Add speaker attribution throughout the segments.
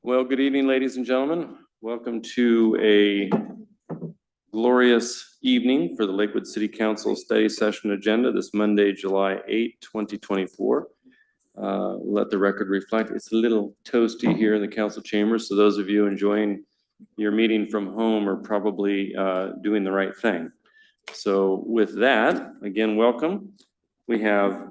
Speaker 1: Well, good evening, ladies and gentlemen. Welcome to a glorious evening for the Lakewood City Council study session agenda this Monday, July 8, 2024. Let the record reflect, it's a little toasty here in the council chambers, so those of you enjoying your meeting from home are probably doing the right thing. So with that, again, welcome. We have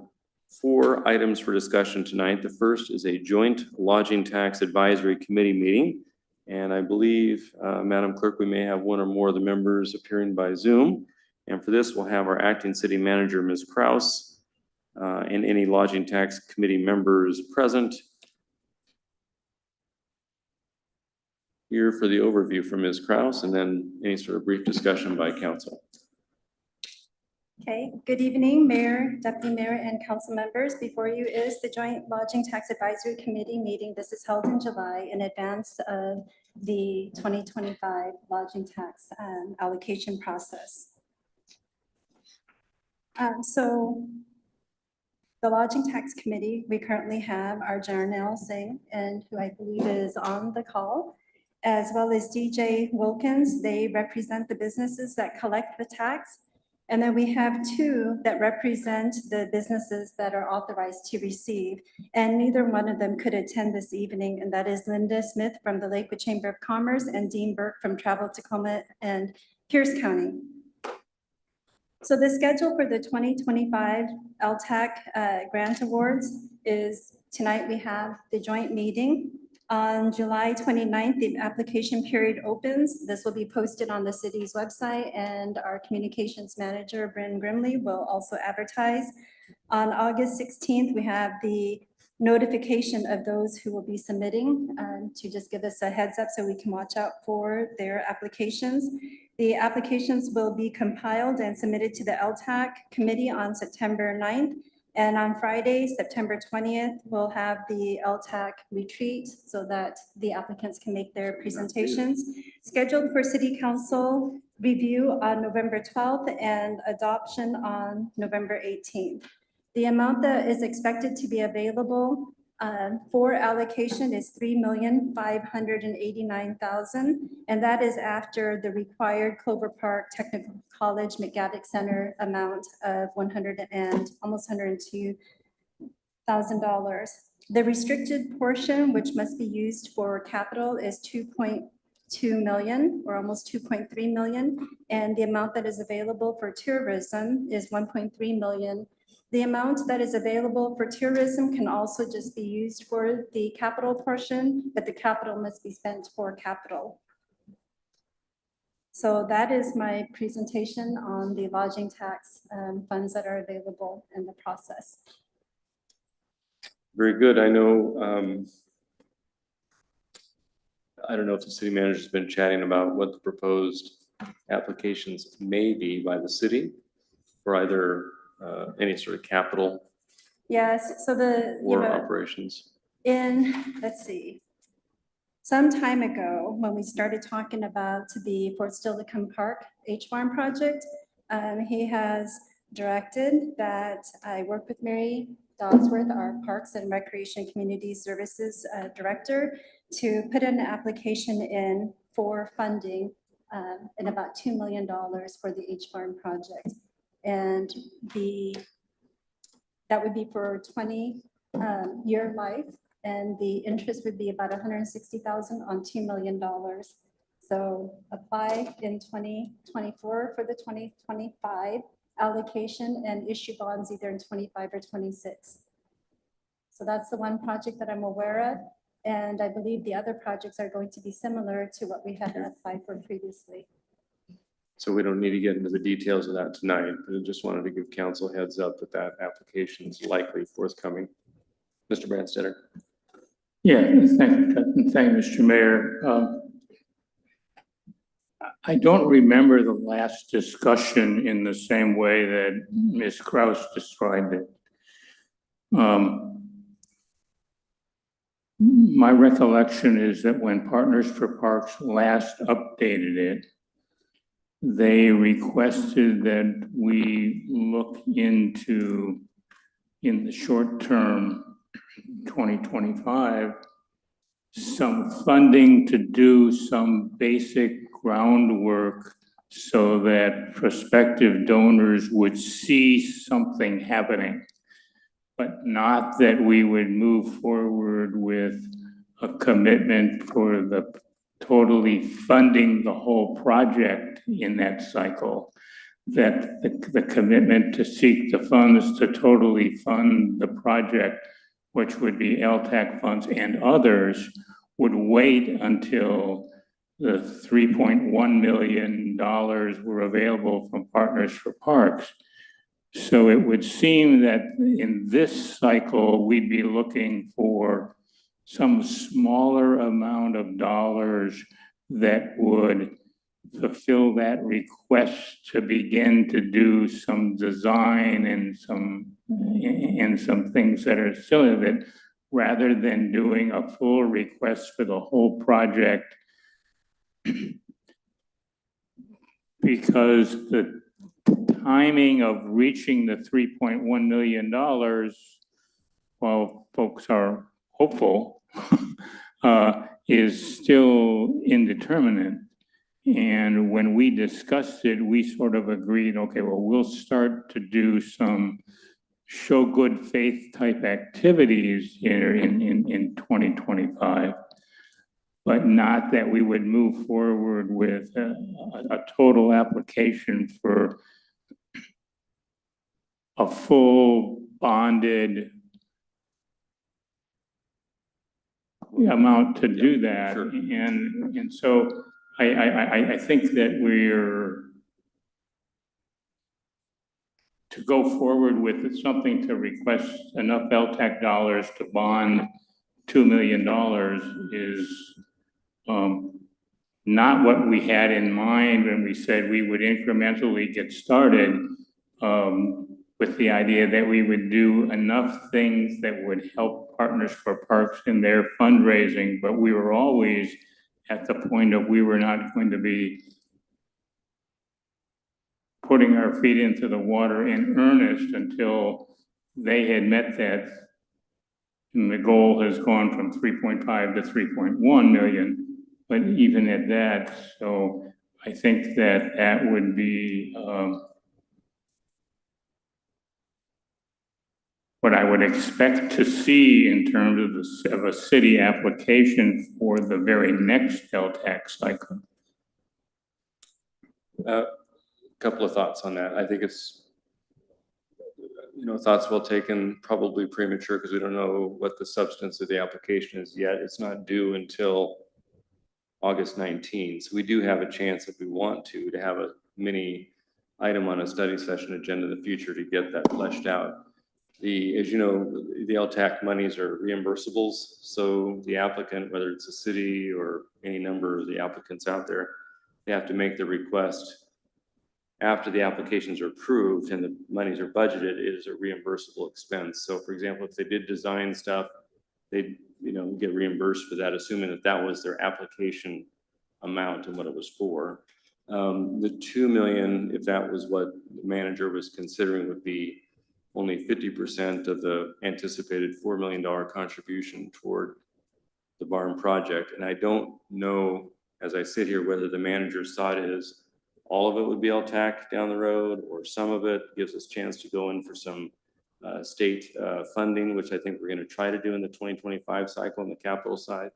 Speaker 1: 4 items for discussion tonight. The first is a joint lodging tax advisory committee meeting. And I believe, Madam Clerk, we may have one or more of the members appearing by Zoom. And for this, we'll have our acting city manager, Ms. Kraus, and any lodging tax committee members present here for the overview from Ms. Kraus, and then any sort of brief discussion by council.
Speaker 2: Okay, good evening, Mayor, Deputy Mayor, and council members. Before you is the Joint Lodging Tax Advisory Committee meeting. This is held in July in advance of the 2025 lodging tax allocation process. So the Lodging Tax Committee, we currently have our Jarnell Singh, and who I believe is on the call, as well as DJ Wilkins. They represent the businesses that collect the tax. And then we have 2 that represent the businesses that are authorized to receive, and neither one of them could attend this evening, and that is Linda Smith from the Lakewood Chamber of Commerce and Dean Burke from Travel Tacoma and Pierce County. So the schedule for the 2025 LTAC grant awards is tonight we have the joint meeting. On July 29th, the application period opens. This will be posted on the city's website, and our communications manager, Bryn Grimley, will also advertise. On August 16th, we have the notification of those who will be submitting to just give us a heads up so we can watch out for their applications. The applications will be compiled and submitted to the LTAC committee on September 9th. And on Friday, September 20th, we'll have the LTAC retreat so that the applicants can make their presentations. Scheduled for City Council review on November 12th and adoption on November 18th. The amount that is expected to be available for allocation is $3,589,000, and that is after the required Clover Park Technical College McGavick Center amount of almost $102,000. The restricted portion, which must be used for capital, is $2.2 million, or almost $2.3 million, and the amount that is available for tourism is $1.3 million. The amount that is available for tourism can also just be used for the capital portion, but the capital must be spent for capital. So that is my presentation on the lodging tax funds that are available in the process.
Speaker 1: Very good. I know, I don't know if the city manager has been chatting about what the proposed applications may be by the city for either any sort of capital.
Speaker 2: Yes, so
Speaker 1: or operations.
Speaker 2: Let's see. Some time ago, when we started talking about the Fort Steilacoom Park H-Farm project, he has directed that I work with Mary Dodsworth, our Parks and Recreation Community Services Director, to put an application in for funding in about $2 million for the H-Farm project. And that would be for 20-year life, and the interest would be about $160,000 on $2 million. So apply in 2024 for the 2025 allocation and issue bonds either in 25 or 26. So that's the one project that I'm aware of. And I believe the other projects are going to be similar to what we had applied for previously.
Speaker 1: So we don't need to get into the details of that tonight, but I just wanted to give council heads up that that application is likely forthcoming. Mr. Brandstetter.
Speaker 3: Yeah, thank you, Mr. Mayor. I don't remember the last discussion in the same way that Ms. Kraus described it. My recollection is that when Partners for Parks last updated it, they requested that we look into, in the short term, 2025, some funding to do some basic groundwork so that prospective donors would see something happening, but not that we would move forward with a commitment for the totally funding the whole project in that cycle. That the commitment to seek the funds to totally fund the project, which would be LTAC funds and others, would wait until the $3.1 million were available from Partners for Parks. So it would seem that in this cycle, we'd be looking for some smaller amount of dollars that would fulfill that request to begin to do some design and some things that are still of it, rather than doing a full request for the whole project. Because the timing of reaching the $3.1 million, while folks are hopeful, is still indeterminate. And when we discussed it, we sort of agreed, okay, well, we'll start to do some show good faith type activities here in 2025, but not that we would move forward with a total application for a full bonded amount to do that.
Speaker 1: Sure.
Speaker 3: And so I think that we're to go forward with something to request enough LTAC dollars to bond $2 million is not what we had in mind when we said we would incrementally get started with the idea that we would do enough things that would help Partners for Parks in their fundraising, but we were always at the point of we were not going to be putting our feet into the water in earnest until they had met that. And the goal has gone from 3.5 to 3.1 million, but even at that, so I think that that would be what I would expect to see in terms of a city application for the very next LTAC cycle.
Speaker 1: Couple of thoughts on that. I think it's, thoughts well taken, probably premature because we don't know what the substance of the application is yet. It's not due until August 19th. So we do have a chance if we want to have a mini item on a study session agenda in the future to get that fleshed out. As you know, the LTAC monies are reimbursables. So the applicant, whether it's a city or any number of the applicants out there, they have to make the request after the applications are approved and the monies are budgeted. It is a reimbursable expense. So for example, if they did design stuff, they'd get reimbursed for that, assuming that that was their application amount and what it was for. The 2 million, if that was what the manager was considering, would be only 50% of the anticipated $4 million contribution toward the barn project. And I don't know, as I sit here, whether the manager's thought is all of it would be LTAC down the road, or some of it gives us a chance to go in for some state funding, which I think we're going to try to do in the 2025 cycle on the capital side,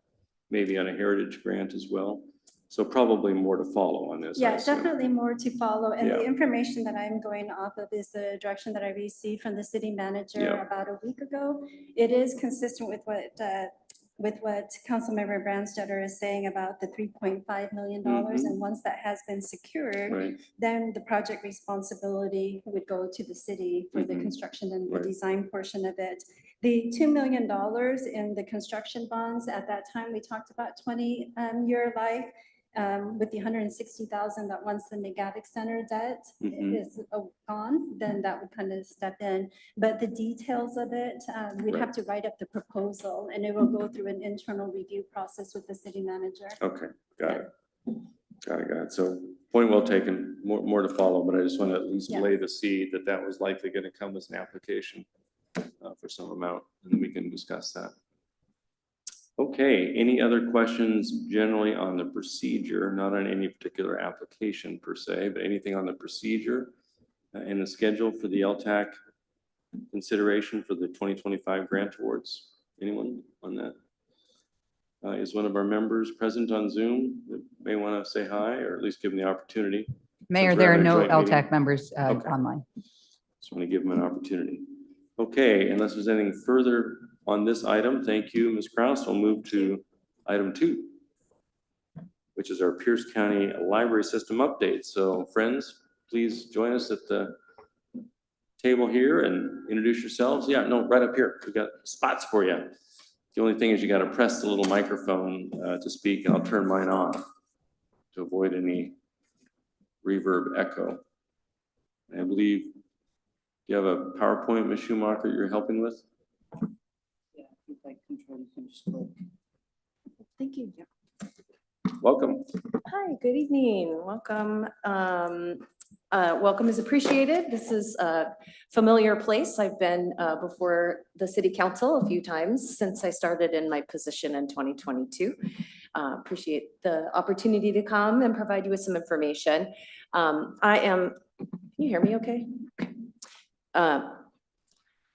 Speaker 1: maybe on a heritage grant as well. So probably more to follow on this.
Speaker 2: Yeah, definitely more to follow. And the
Speaker 1: Yeah.
Speaker 2: information that I'm going off of is the direction that I received from the city manager
Speaker 1: Yeah.
Speaker 2: about a week ago. It is consistent with what Councilmember Branstetter is saying about the $3.5 million. And once that has been secured,
Speaker 1: Right.
Speaker 2: then the project responsibility would go to the city for the construction and the
Speaker 1: Right.
Speaker 2: design portion of it. The $2 million in the construction bonds, at that time, we talked about 20-year life. With the 160,000 that once the McGavick Center debt is gone, then that would kind of step in. But the details of it, we'd have to write up the proposal, and it will go through an internal review process with the city manager.
Speaker 1: Okay, got it. Got it. So point well taken, more to follow, but I just want to at least
Speaker 2: Yeah.
Speaker 1: lay the seed that that was likely going to come as an application for some amount, and we can discuss that. Okay, any other questions generally on the procedure, not on any particular application per se, but anything on the procedure and the schedule for the LTAC consideration for the 2025 grant awards? Anyone on that? Is one of our members present on Zoom that may want to say hi, or at least give them the opportunity?
Speaker 4: Mayor,
Speaker 1: Since we're
Speaker 4: there are
Speaker 1: having a
Speaker 4: no
Speaker 1: joint meeting.
Speaker 4: LTAC members
Speaker 1: Okay.
Speaker 4: online.
Speaker 1: Just want to give them an opportunity. Okay, unless there's anything further on this item, thank you, Ms. Kraus. We'll move to item 2, which is our Pierce County Library System update. So friends, please join us at the table here and introduce yourselves. Yeah, no, right up here. We've got spots for you. The only thing is you got to press the little microphone to speak, and I'll turn mine on to avoid any reverb echo. I believe, do you have a PowerPoint, Ms. Schumacher, you're helping with?
Speaker 4: Yeah, if I control, you can just click.
Speaker 5: Thank you.
Speaker 1: Welcome.
Speaker 5: Hi, good evening. Welcome. Welcome is appreciated. This is a familiar place. I've been before the city council a few times since I started in my position in 2022. Appreciate the opportunity to come and provide you with some information. Can you hear me okay?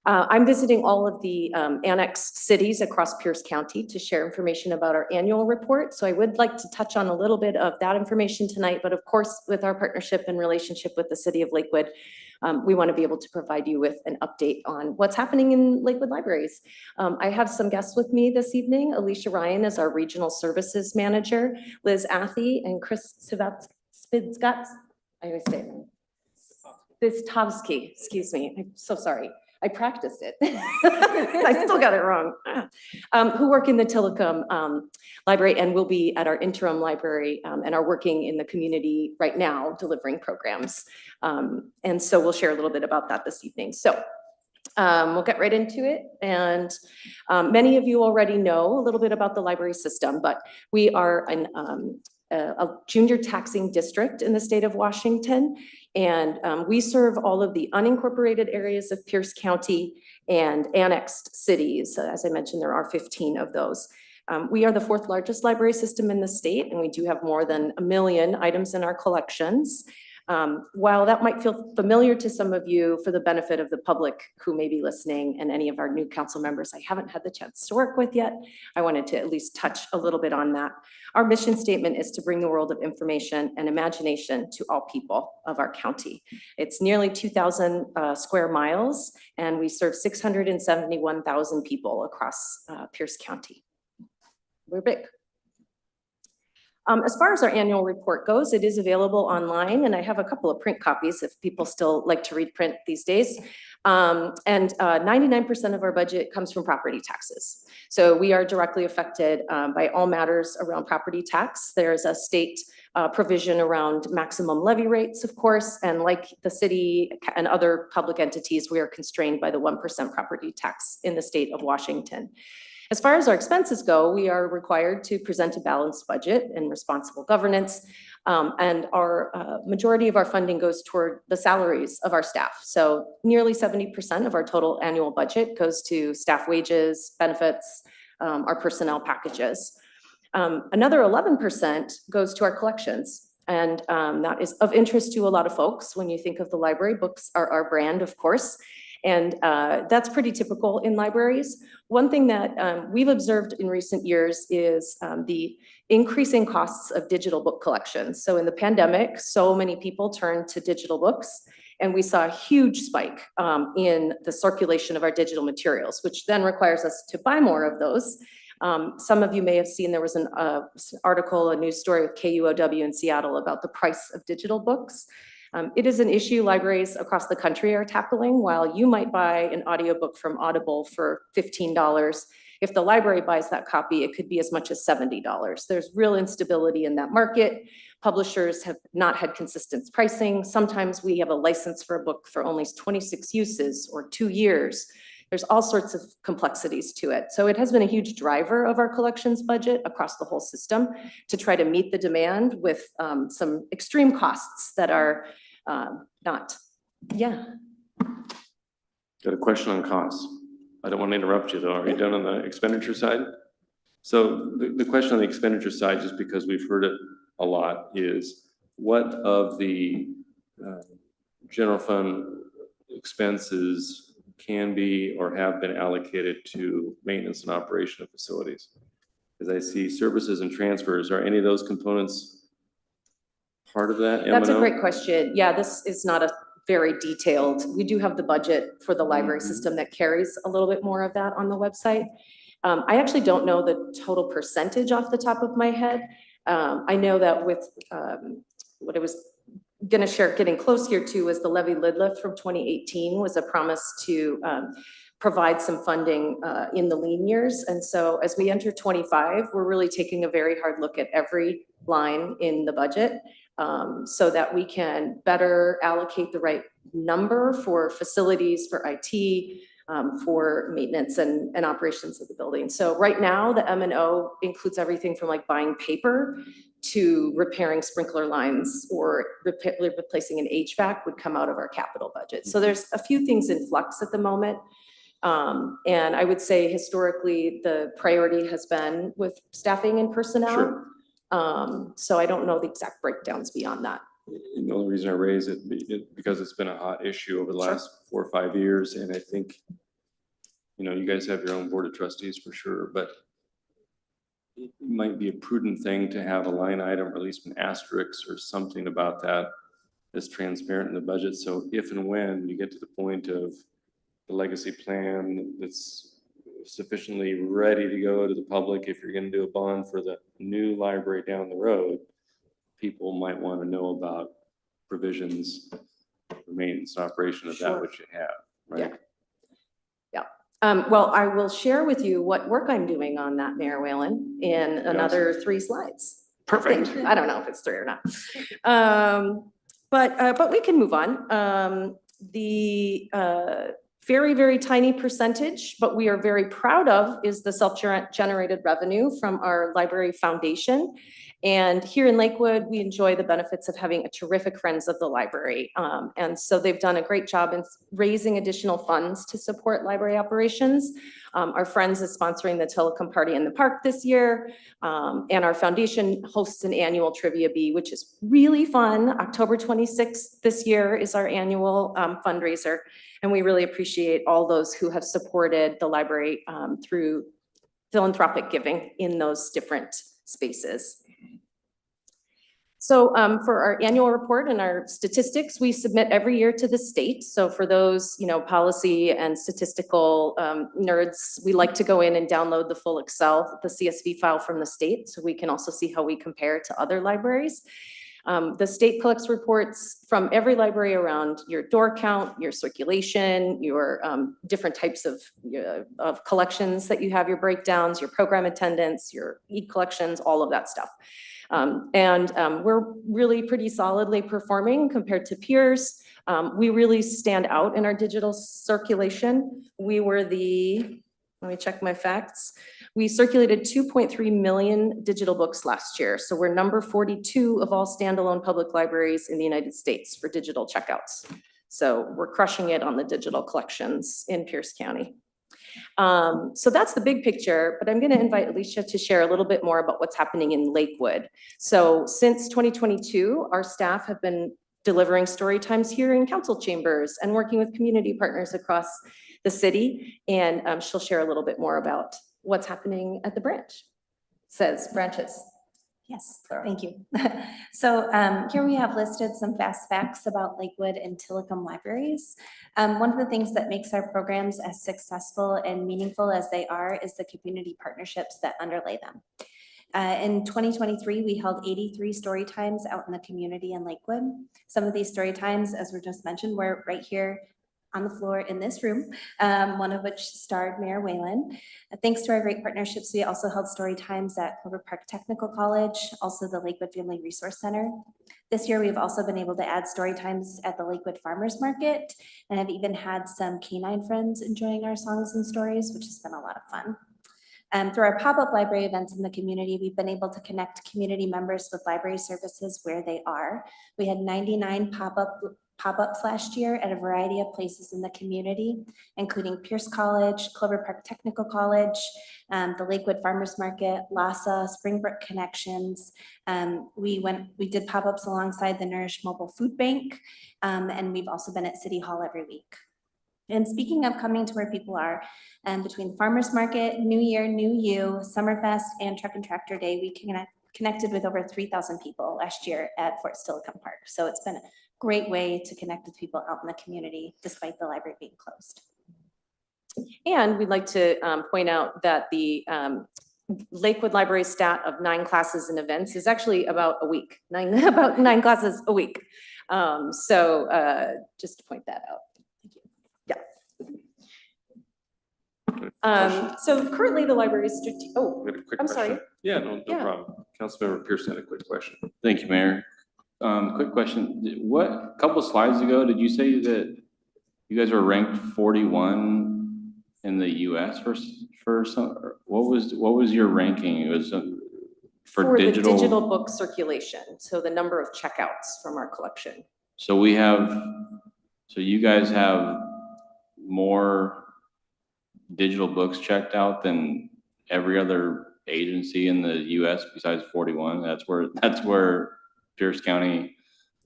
Speaker 5: I'm visiting all of the annexed cities across Pierce County to share information about our annual report. So I would like to touch on a little bit of that information tonight, but of course, with our partnership and relationship with the city of Lakewood, we want to be able to provide you with an update on what's happening in Lakewood libraries. I have some guests with me this evening. Alicia Ryan is our Regional Services Manager, Liz Athy and Chris Spitzgatz. I always say it. Vistovsky, excuse me. I'm so sorry. I practiced it. I still got it wrong. Who work in the Tillicum Library and will be at our interim library and are working in the community right now delivering programs. And so we'll share a little bit about that this evening. So we'll get right into it. And many of you already know a little bit about the library system, but we are a junior taxing district in the state of Washington. And we serve all of the unincorporated areas of Pierce County and annexed cities. As I mentioned, there are 15 of those. We are the 4th largest library system in the state, and we do have more than 1 million items in our collections. While that might feel familiar to some of you, for the benefit of the public who may be listening and any of our new council members I haven't had the chance to work with yet, I wanted to at least touch a little bit on that. Our mission statement is to bring the world of information and imagination to all people of our county. It's nearly 2,000 square miles, and we serve 671,000 people across Pierce County. We're big. As far as our annual report goes, it is available online, and I have a couple of print copies if people still like to read print these days. And 99% of our budget comes from property taxes. So we are directly affected by all matters around property tax. There's a state provision around maximum levy rates, of course, and like the city and other public entities, we are constrained by the 1% property tax in the state of Washington. As far as our expenses go, we are required to present a balanced budget and responsible governance. And our majority of our funding goes toward the salaries of our staff. So nearly 70% of our total annual budget goes to staff wages, benefits, our personnel packages. Another 11% goes to our collections. And that is of interest to a lot of folks. When you think of the library, books are our brand, of course. And that's pretty typical in libraries. One thing that we've observed in recent years is the increasing costs of digital book collections. So in the pandemic, so many people turned to digital books, and we saw a huge spike in the circulation of our digital materials, which then requires us to buy more of those. Some of you may have seen there was an article, a news story with KUOW in Seattle about the price of digital books. It is an issue libraries across the country are tackling. While you might buy an audiobook from Audible for $15, if the library buys that copy, it could be as much as $70. There's real instability in that market. Publishers have not had consistent pricing. Sometimes we have a license for a book for only 26 uses or 2 years. There's all sorts of complexities to it. So it has been a huge driver of our collections budget across the whole system to try to meet the demand with some extreme costs that are not. Yeah.
Speaker 1: Got a question on costs. I don't want to interrupt you though. Are you done on the expenditure side? So the question on the expenditure side, just because we've heard it a lot, is what of the general fund expenses can be or have been allocated to maintenance and operation of facilities? As I see services and transfers, are any of those components part of that?
Speaker 5: That's a
Speaker 1: M&O?
Speaker 5: great question. Yeah, this is not a very detailed, we do have the budget for the library
Speaker 1: Mhm.
Speaker 5: system that carries a little bit more of that on the website. I actually don't know the total percentage off the top of my head. I know that with, what I was gonna share, getting close here to, was the levy lid lift from 2018 was a promise to, provide some funding, in the lean years. And so as we enter 25, we're really taking a very hard look at every line in the budget, so that we can better allocate the right number for facilities, for IT, for maintenance and operations of the building. So right now, the M&O includes everything from like buying paper to repairing sprinkler lines, or replacing an HVAC would come out of our capital budget. So there's a few things in flux at the moment. And I would say historically, the priority has been with staffing and personnel.
Speaker 1: Sure.
Speaker 5: So I don't know the exact breakdowns beyond that.
Speaker 1: And the only reason I raise it, because it's been a hot issue over the
Speaker 5: Sure.
Speaker 1: last 4 or 5 years, and I think, you know, you guys have your own board of trustees for sure, but it might be a prudent thing to have a line item, or at least an asterisk or something about that that's transparent in the budget. So if and when you get to the point of the legacy plan that's sufficiently ready to go to the public, if you're gonna do a bond for the new library down the road, people might want to know about provisions for maintenance and operation of that
Speaker 5: Sure.
Speaker 1: which you have, right?
Speaker 5: Yeah. Well, I will share with you what work I'm doing on that, Mayor Whalen, in another 3 slides.
Speaker 1: Perfect.
Speaker 5: I don't know if it's 3 or not. But we can move on. The very, very tiny percentage, but we are very proud of, is the self-generated revenue from our library foundation. And here in Lakewood, we enjoy the benefits of having a terrific Friends of the Library. And so they've done a great job in raising additional funds to support library operations. Our Friends is sponsoring the Telecom Party in the Park this year. And our foundation hosts an annual Trivia Bee, which is really fun. October 26th this year is our annual fundraiser. And we really appreciate all those who have supported the library through philanthropic giving in those different spaces. So for our annual report and our statistics, we submit every year to the state. So for those, you know, policy and statistical nerds, we like to go in and download the full Excel, the CSV file from the state, so we can also see how we compare to other libraries. The state collects reports from every library around your door count, your circulation, your different types of collections that you have, your breakdowns, your program attendance, your e-collections, all of that stuff. We're really pretty solidly performing compared to peers. We really stand out in our digital circulation. We were let me check my facts. We circulated 2.3 million digital books last year. So we're number 42 of all standalone public libraries in the United States for digital checkouts. So we're crushing it on the digital collections in Pierce County. So that's the big picture, but I'm going to invite Alicia to share a little bit more about what's happening in Lakewood. So since 2022, our staff have been delivering story times here in council chambers and working with community partners across the city. And she'll share a little bit more about what's happening at the branches.
Speaker 6: Yes, thank you. So here we have listed some fast facts about Lakewood and Tillicum libraries. One of the things that makes our programs as successful and meaningful as they are is the community partnerships that underlay them. In 2023, we held 83 story times out in the community in Lakewood. Some of these story times, as we just mentioned, were right here on the floor in this room, one of which starred Mayor Whalen. Thanks to our great partnerships, we also held story times at Clover Park Technical College, also the Lakewood Family Resource Center. This year, we've also been able to add story times at the Lakewood Farmers Market, and have even had some canine friends enjoying our songs and stories, which has been a lot of fun. Through our pop-up library events in the community, we've been able to connect community members with library services where they are. We had 99 pop-up pop-ups last year at a variety of places in the community, including Pierce College, Clover Park Technical College, the Lakewood Farmers Market, LASA, Springbrook Connections. We did pop-ups alongside the Nourish Mobile Food Bank, and we've also been at City Hall every week. And speaking of coming to where people are, between Farmers Market, New Year, New You, Summerfest, and Truck and Tractor Day, we connected with over 3,000 people last year at Fort Steilacoom Park. So it's been a great way to connect with people out in the community, despite the library being closed.
Speaker 5: And we'd like to point out that the Lakewood Library stat of 9 classes and events is actually about a week, about 9 classes a week. Just to point that out. Thank you. Yeah. So currently the library is,
Speaker 1: We had a quick
Speaker 5: I'm
Speaker 1: question.
Speaker 5: sorry.
Speaker 1: Yeah, no
Speaker 5: Yeah.
Speaker 1: problem. Councilmember Pearson had a quick question.
Speaker 7: Thank you, Mayor. Quick question. A couple slides ago, did you say that you guys were ranked 41 in the US for some, or what was your ranking? It was for
Speaker 5: the
Speaker 7: digital.
Speaker 5: digital book circulation, so the number of checkouts from our collection.
Speaker 7: So you guys have more digital books checked out than every other agency in the US besides 41. That's where Pierce County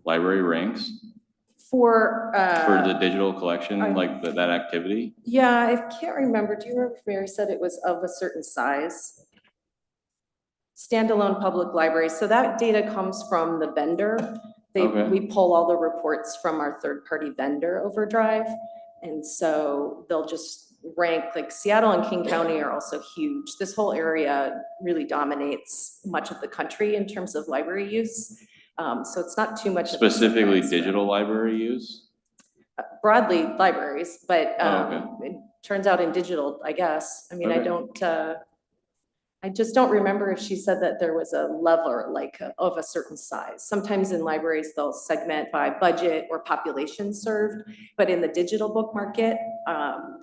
Speaker 7: Library ranks
Speaker 5: For
Speaker 7: the digital collection, like that activity.
Speaker 5: yeah, I can't remember. Do you remember if Mary said it was of a certain size? Standalone public library. So that data comes from the vendor.
Speaker 7: Okay.
Speaker 5: We pull all the reports from our third-party vendor Overdrive. And so they'll just rank, like Seattle and King County are also huge. This whole area really dominates much of the country in terms of library use. So it's not too much. of a
Speaker 7: Specifically
Speaker 5: surprise.
Speaker 7: digital library use?
Speaker 5: Broadly libraries, but
Speaker 7: Okay.
Speaker 5: it turns out in digital, I guess. I mean,
Speaker 7: Okay.
Speaker 5: I just don't remember if she said that there was a level like of a certain size. Sometimes in libraries, they'll segment by budget or population served, but in the digital book market,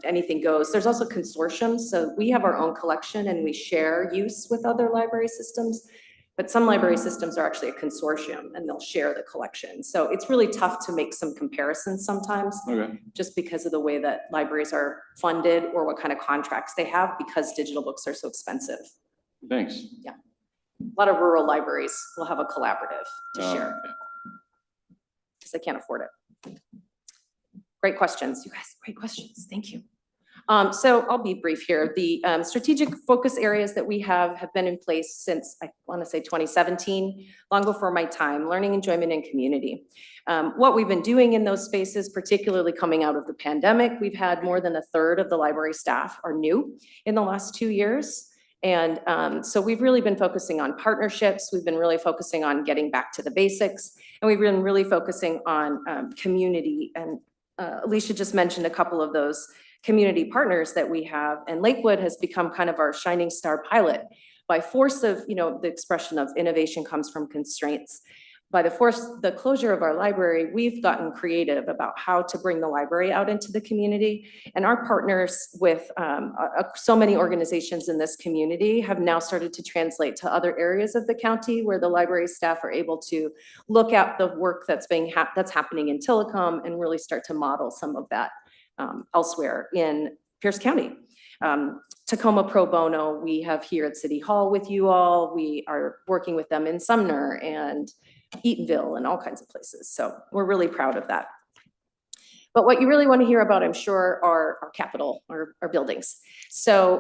Speaker 5: anything goes. There's also consortiums. So we have our own collection and we share use with other library systems. But some library systems are actually a consortium and they'll share the collection. So it's really tough to make some comparisons sometimes,
Speaker 7: Okay.
Speaker 5: just because of the way that libraries are funded or what kind of contracts they have, because digital books are so expensive.
Speaker 7: Thanks.
Speaker 5: A lot of rural libraries will have a collaborative to share
Speaker 7: Okay.
Speaker 5: because they can't afford it. Great questions, you guys, great questions. Thank you. So I'll be brief here. The strategic focus areas that we have been in place since, I want to say 2017, long before my time: learning, enjoyment, and community. What we've been doing in those spaces, particularly coming out of the pandemic, we've had more than 1/3 of the library staff are new in the last 2 years. And so we've really been focusing on partnerships. We've been really focusing on getting back to the basics. And we've been really focusing on community. And Alicia just mentioned a couple of those community partners that we have, and Lakewood has become kind of our shining star pilot. By force of, the expression of innovation comes from constraints. By the closure of our library, we've gotten creative about how to bring the library out into the community. And our partners with so many organizations in this community have now started to translate to other areas of the county where the library staff are able to look at the work that's happening in Tillicum and really start to model some of that elsewhere in Pierce County. Tacoma Pro Bono, we have here at City Hall with you all. We are working with them in Sumner and Eatonville and all kinds of places. So we're really proud of that. But what you really want to hear about, I'm sure, are our capital, our buildings. So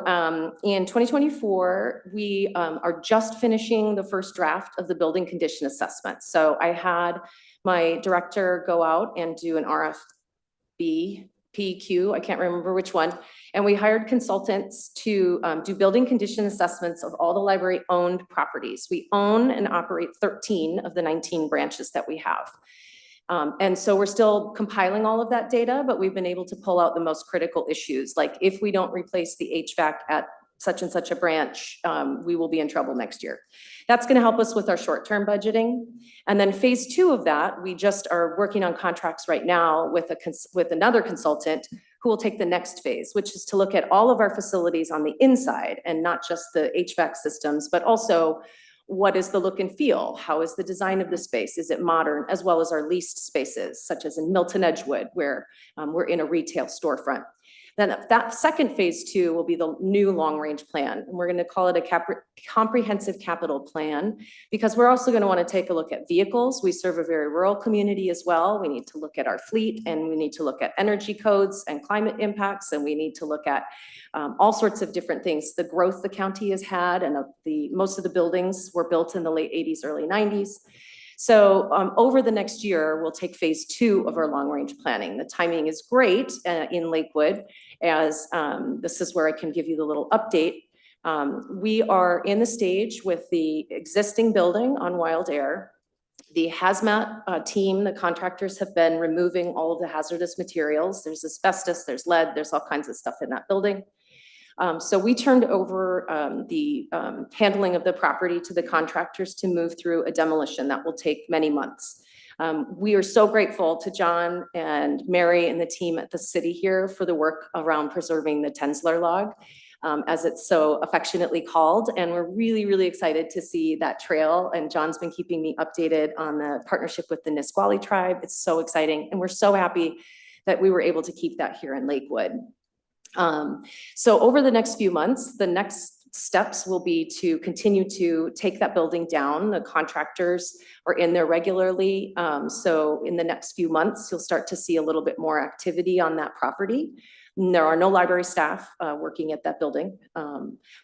Speaker 5: in 2024, we are just finishing the first draft of the building condition assessment. So I had my director go out and do an RFP, PQ, I can't remember which one. And we hired consultants to do building condition assessments of all the library owned properties. We own and operate 13 of the 19 branches that we have. And so we're still compiling all of that data, but we've been able to pull out the most critical issues. Like if we don't replace the HVAC at such and such a branch, we will be in trouble next year. That's going to help us with our short-term budgeting. And then phase 2 of that, we just are working on contracts right now with another consultant who will take the next phase, which is to look at all of our facilities on the inside and not just the HVAC systems, but also What is the look and feel? How is the design of the space? Is it modern? As well as our leased spaces, such as in Milton Edgewood, where we're in a retail storefront. Then that second phase 2 will be the new long-range plan. And we're going to call it a comprehensive capital plan, because we're also going to want to take a look at vehicles. We serve a very rural community as well. We need to look at our fleet, and we need to look at energy codes and climate impacts, and we need to look at all sorts of different things. The growth the county has had, and most of the buildings were built in the late 80s, early 90s. So over the next year, we'll take phase 2 of our long-range planning. The timing is great in Lakewood, as this is where I can give you the little update. We are in the stage with the existing building on Wild Air. The hazmat team, the contractors have been removing all of the hazardous materials. There's asbestos, there's lead, there's all kinds of stuff in that building. So we turned over the handling of the property to the contractors to move through a demolition that will take many months. We are so grateful to John and Mary and the team at the city here for the work around preserving the Tensler log, as it's so affectionately called. And we're really, really excited to see that trail. And John's been keeping me updated on the partnership with the Nisqually tribe. It's so exciting. And we're so happy that we were able to keep that here in Lakewood. So over the next few months, the next steps will be to continue to take that building down. The contractors are in there regularly. So in the next few months, you'll start to see a little bit more activity on that property. And there are no library staff working at that building,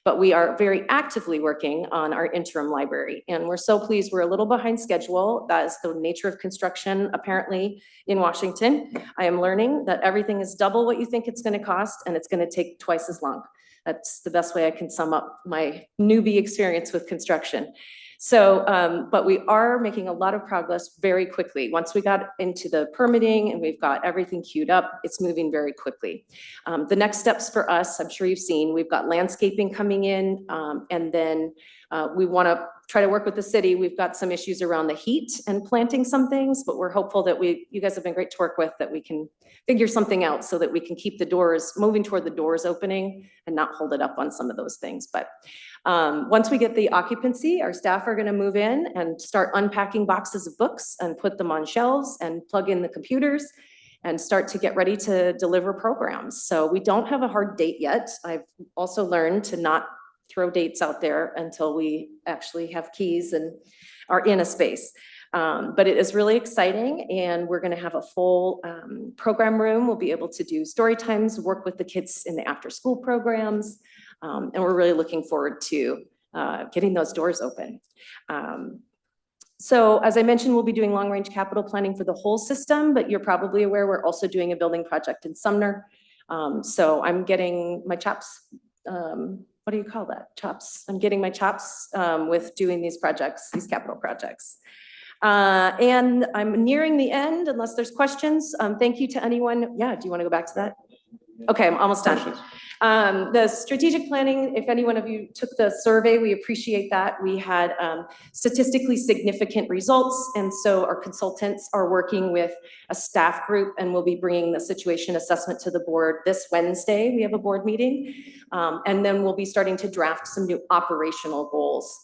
Speaker 5: but we are very actively working on our interim library. And we're so pleased we're a little behind schedule. That is the nature of construction, apparently, in Washington. I am learning that everything is double what you think it's going to cost, and it's going to take twice as long. That's the best way I can sum up my newbie experience with construction. So, but we are making a lot of progress very quickly. Once we got into the permitting and we've got everything queued up, it's moving very quickly. The next steps for us, I'm sure you've seen, we've got landscaping coming in, and then we want to try to work with the city. We've got some issues around the heat and planting some things, but we're hopeful that you guys have been great to work with, that we can figure something out so that we can keep the doors moving toward the doors opening and not hold it up on some of those things. But once we get the occupancy, our staff are going to move in and start unpacking boxes of books and put them on shelves and plug in the computers and start to get ready to deliver programs. So we don't have a hard date yet. I've also learned to not throw dates out there until we actually have keys and are in a space. But it is really exciting, and we're going to have a full program room. We'll be able to do story times, work with the kids in the after-school programs, and we're really looking forward to getting those doors open. So as I mentioned, we'll be doing long-range capital planning for the whole system, but you're probably aware we're also doing a building project in Sumner. So I'm getting my chops. What do you call that? Chops. I'm getting my chops with doing these projects, these capital projects. And I'm nearing the end, unless there's questions. Thank you to anyone. Yeah, do you want to go back to that? Okay, I'm almost done.
Speaker 1: Questions?
Speaker 5: The strategic planning, if any one of you took the survey, we appreciate that. We had statistically significant results, and so our consultants are working with a staff group, and we'll be bringing the situation assessment to the board this Wednesday. We have a board meeting, and then we'll be starting to draft some new operational goals.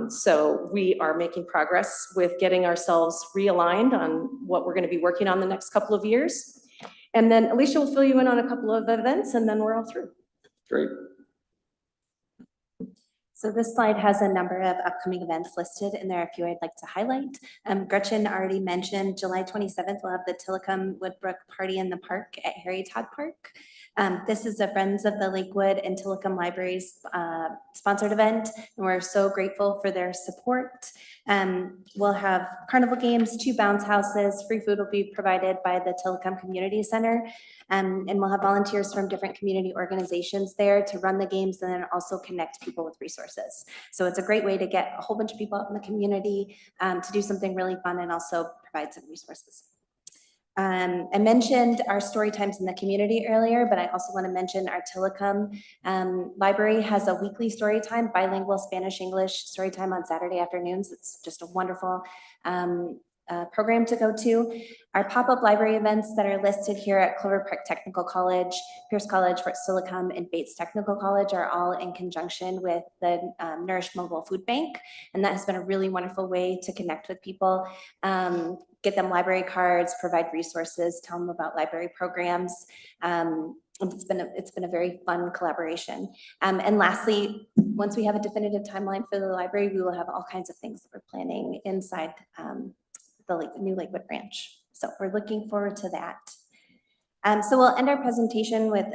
Speaker 5: So we are making progress with getting ourselves realigned on what we're going to be working on the next couple of years. And then Alicia will fill you in on a couple of events, and then we're all through.
Speaker 1: Great.
Speaker 6: So this slide has a number of upcoming events listed, and there are a few I'd like to highlight. Gretchen already mentioned July 27th, we'll have the Tillicum Woodbrook Party in the Park at Harry Todd Park. This is a Friends of the Lakewood and Tillicum Libraries sponsored event, and we're so grateful for their support. We'll have carnival games, 2 bounce houses, free food will be provided by the Tillicum Community Center, and we'll have volunteers from different community organizations there to run the games and then also connect people with resources. So it's a great way to get a whole bunch of people out in the community to do something really fun and also provide some resources. I mentioned our story times in the community earlier, but I also want to mention our Tillicum library has a weekly story time, bilingual Spanish-English story time on Saturday afternoons. It's just a wonderful program to go to. Our pop-up library events that are listed here at Clover Park Technical College, Pierce College, Fort Silicon, and Bates Technical College are all in conjunction with the Nourish Mobile Food Bank. And that has been a really wonderful way to connect with people, get them library cards, provide resources, tell them about library programs. It's been a very fun collaboration. And lastly, once we have a definitive timeline for the library, we will have all kinds of things that we're planning inside the new Lakewood branch. So we're looking forward to that. So we'll end our presentation with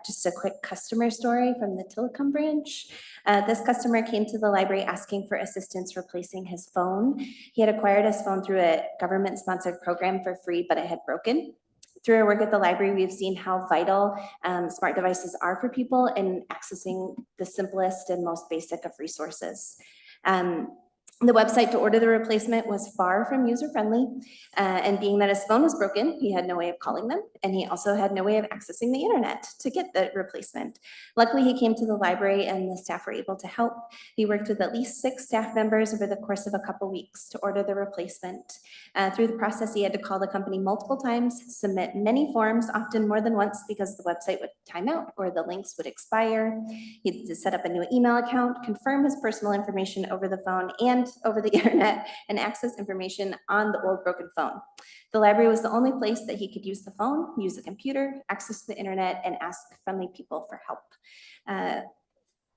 Speaker 6: just a quick customer story from the Tillicum branch. This customer came to the library asking for assistance replacing his phone. He had acquired his phone through a government-sponsored program for free, but it had broken. Through our work at the library, we've seen how vital smart devices are for people in accessing the simplest and most basic of resources. The website to order the replacement was far from user-friendly, and being that his phone was broken, he had no way of calling them, and he also had no way of accessing the internet to get the replacement. Luckily, he came to the library and the staff were able to help. He worked with at least 6 staff members over the course of a couple weeks to order the replacement. Through the process, he had to call the company multiple times, submit many forms, often more than once because the website would time out or the links would expire. He had to set up a new email account, confirm his personal information over the phone and over the internet, and access information on the old broken phone. The library was the only place that he could use the phone, use the computer, access the internet, and ask friendly people for help.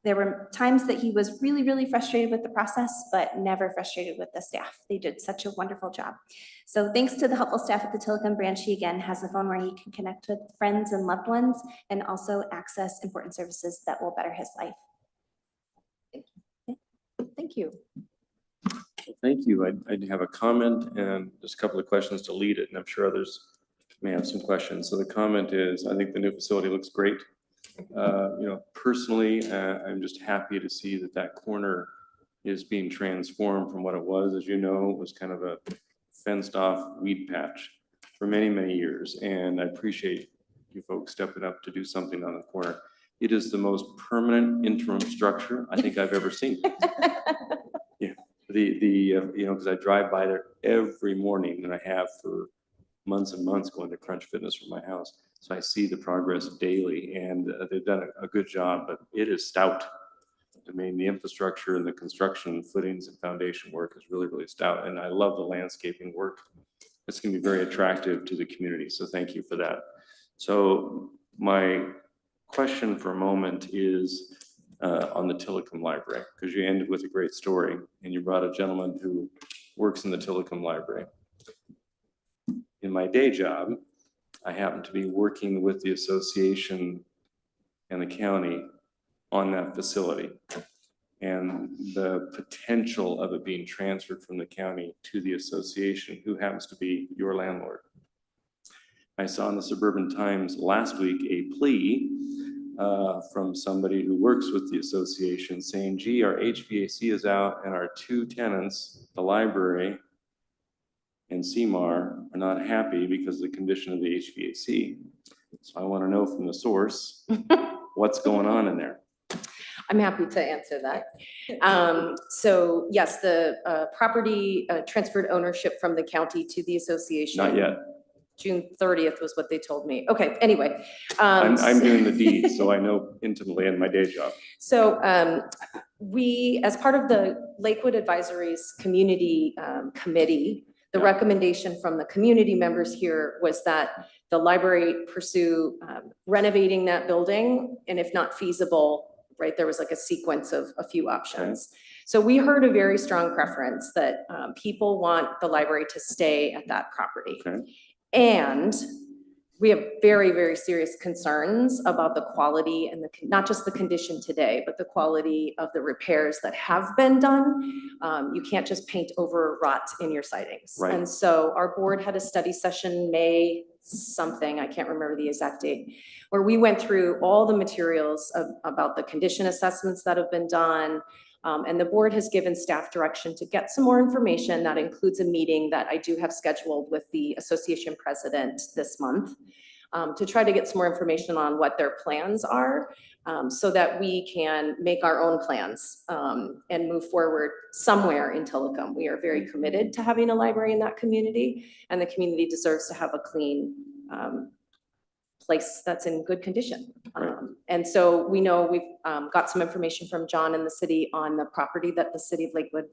Speaker 6: There were times that he was really, really frustrated with the process, but never frustrated with the staff. They did such a wonderful job. So thanks to the helpful staff at the Tillicum branch, he again has a phone where he can connect with friends and loved ones and also access important services that will better his life.
Speaker 5: Thank you.
Speaker 1: Thank you. I have a comment and just a couple of questions to lead it, and I'm sure others may have some questions. So the comment is, I think the new facility looks great. Personally, I'm just happy to see that that corner is being transformed from what it was. As you know, it was kind of a fenced off weed patch for many, many years. And I appreciate you folks stepping up to do something on the corner. It is the most permanent interim structure I think I've ever seen. Yeah, because I drive by there every morning and I have for months and months going to Crunch Fitness from my house. So I see the progress daily and they've done a good job, but it is stout. I mean, the infrastructure and the construction footings and foundation work is really, really stout. And I love the landscaping work. It's going to be very attractive to the community. So thank you for that. So my question for a moment is on the Tillicum Library, because you ended with a great story and you brought a gentleman who works in the Tillicum Library. In my day job, I happen to be working with the association and the county on that facility and the potential of it being transferred from the county to the association, who happens to be your landlord. I saw in the Suburban Times last week a plea from somebody who works with the association saying, gee, our HVAC is out and our 2 tenants, the library and CMAR, are not happy because of the condition of the HVAC. So I want to know from the source, what's going on in there?
Speaker 5: I'm happy to answer that. So yes, the property transferred ownership from the county to the association.
Speaker 1: Not yet.
Speaker 5: June 30th was what they told me. Okay, anyway.
Speaker 1: I'm doing the deed, so I know intimately in my day job.
Speaker 5: So we, as part of the Lakewood Advisories Community Committee, the recommendation from the community members here was that the library pursue renovating that building, and if not feasible, right, there was like a sequence of a few options. Okay. So we heard a very strong preference that people want the library to stay at that property. Okay. And we have very, very serious concerns about the quality and not just the condition today, but the quality of the repairs that have been done. You can't just paint over rot in your sidings. Right. And so our board had a study session, May something, I can't remember the exact date, where we went through all the materials about the condition assessments that have been done. And the board has given staff direction to get some more information. That includes a meeting that I do have scheduled with the association president this month. to try to get some more information on what their plans are, so that we can make our own plans, and move forward somewhere in Tillicum. We are very committed to having a library in that community, and the community deserves to have a clean, place that's in good condition. And so we know we've got some information from John and the city on the property that the city of Lakewood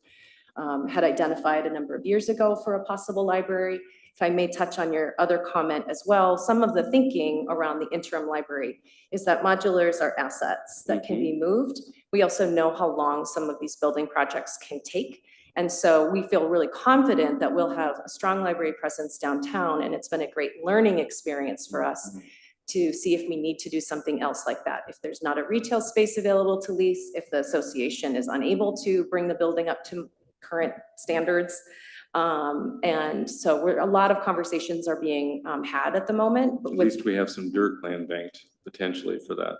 Speaker 5: had identified a number of years ago for a possible library. If I may touch on your other comment as well, some of the thinking around the interim library is that modulars are assets that can be moved. We also know how long some of these building projects can take. And so we feel really confident that we'll have a strong library presence downtown, and it's been a great learning experience for us to see if we need to do something else like that. If there's not a retail space available to lease, if the association is unable to bring the building up to current standards. And so a lot of conversations are being had at the moment.
Speaker 1: At least we have some dirt land banked potentially for that.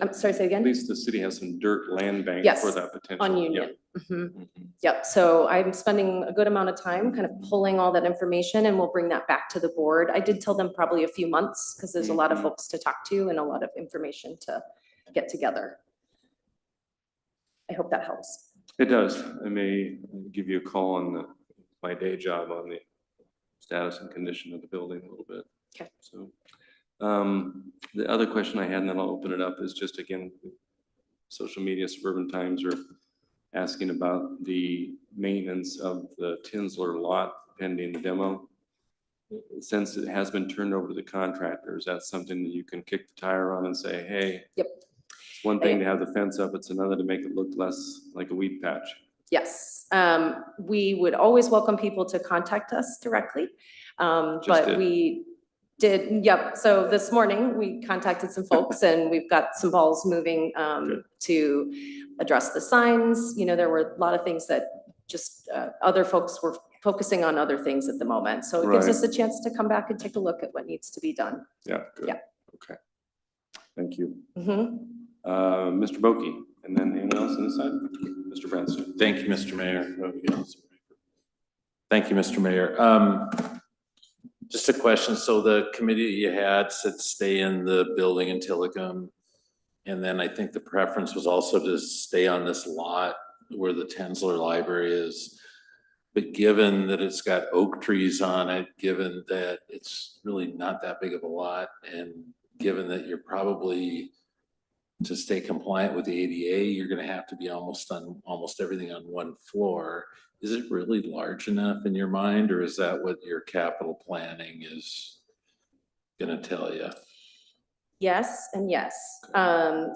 Speaker 5: I'm sorry, say
Speaker 1: At
Speaker 5: again?
Speaker 1: least the city has some dirt land banked
Speaker 5: Yes,
Speaker 1: for that potential.
Speaker 5: On
Speaker 1: Yeah.
Speaker 5: Union. Mhm. Yep, so I'm spending a good amount of time kind of pulling all that information, and we'll bring that back to the board. I did tell them probably a few months, because there's a lot of folks to talk to and a lot of information to get together. I hope that helps.
Speaker 1: It does. I may give you a call on my day job on the status and condition of the building a little bit.
Speaker 5: Okay.
Speaker 1: So, the other question I had, and then I'll open it up, is just again, social media, Suburban Times are asking about the maintenance of the Tinsler lot pending the demo. Since it has been turned over to the contractor, is that something that you can kick the tire on and say, hey?
Speaker 5: Yep.
Speaker 1: It's one thing to have the fence up, it's another to make it look less like a weed patch.
Speaker 5: Yes, we would always welcome people to contact us directly.
Speaker 1: Just
Speaker 5: But
Speaker 1: did.
Speaker 5: we did, yep. So this morning, we contacted some folks and we've got some balls moving to address the signs. You know, there were a lot of things that just other folks were focusing on other things at the moment. So it gives
Speaker 1: Right.
Speaker 5: us a chance to come back and take a look at what needs to be done.
Speaker 1: Yeah, good.
Speaker 5: Yeah.
Speaker 1: Okay. Thank you.
Speaker 5: Mhm.
Speaker 1: Mr. Boki, and then anyone else on this side? Mr. Branson.
Speaker 8: Thank you, Mr. Mayor. Thank you, Mr. Mayor. Just a question. So the committee you had said stay in the building in Tillicum. And then I think the preference was also to stay on this lot where the Tinsler Library is. But given that it's got oak trees on it, given that it's really not that big of a lot, and given that you're probably, to stay compliant with the ADA, you're gonna have to be almost on almost everything on one floor. Is it really large enough in your mind, or is that what your capital planning is gonna tell you?
Speaker 5: Yes and yes.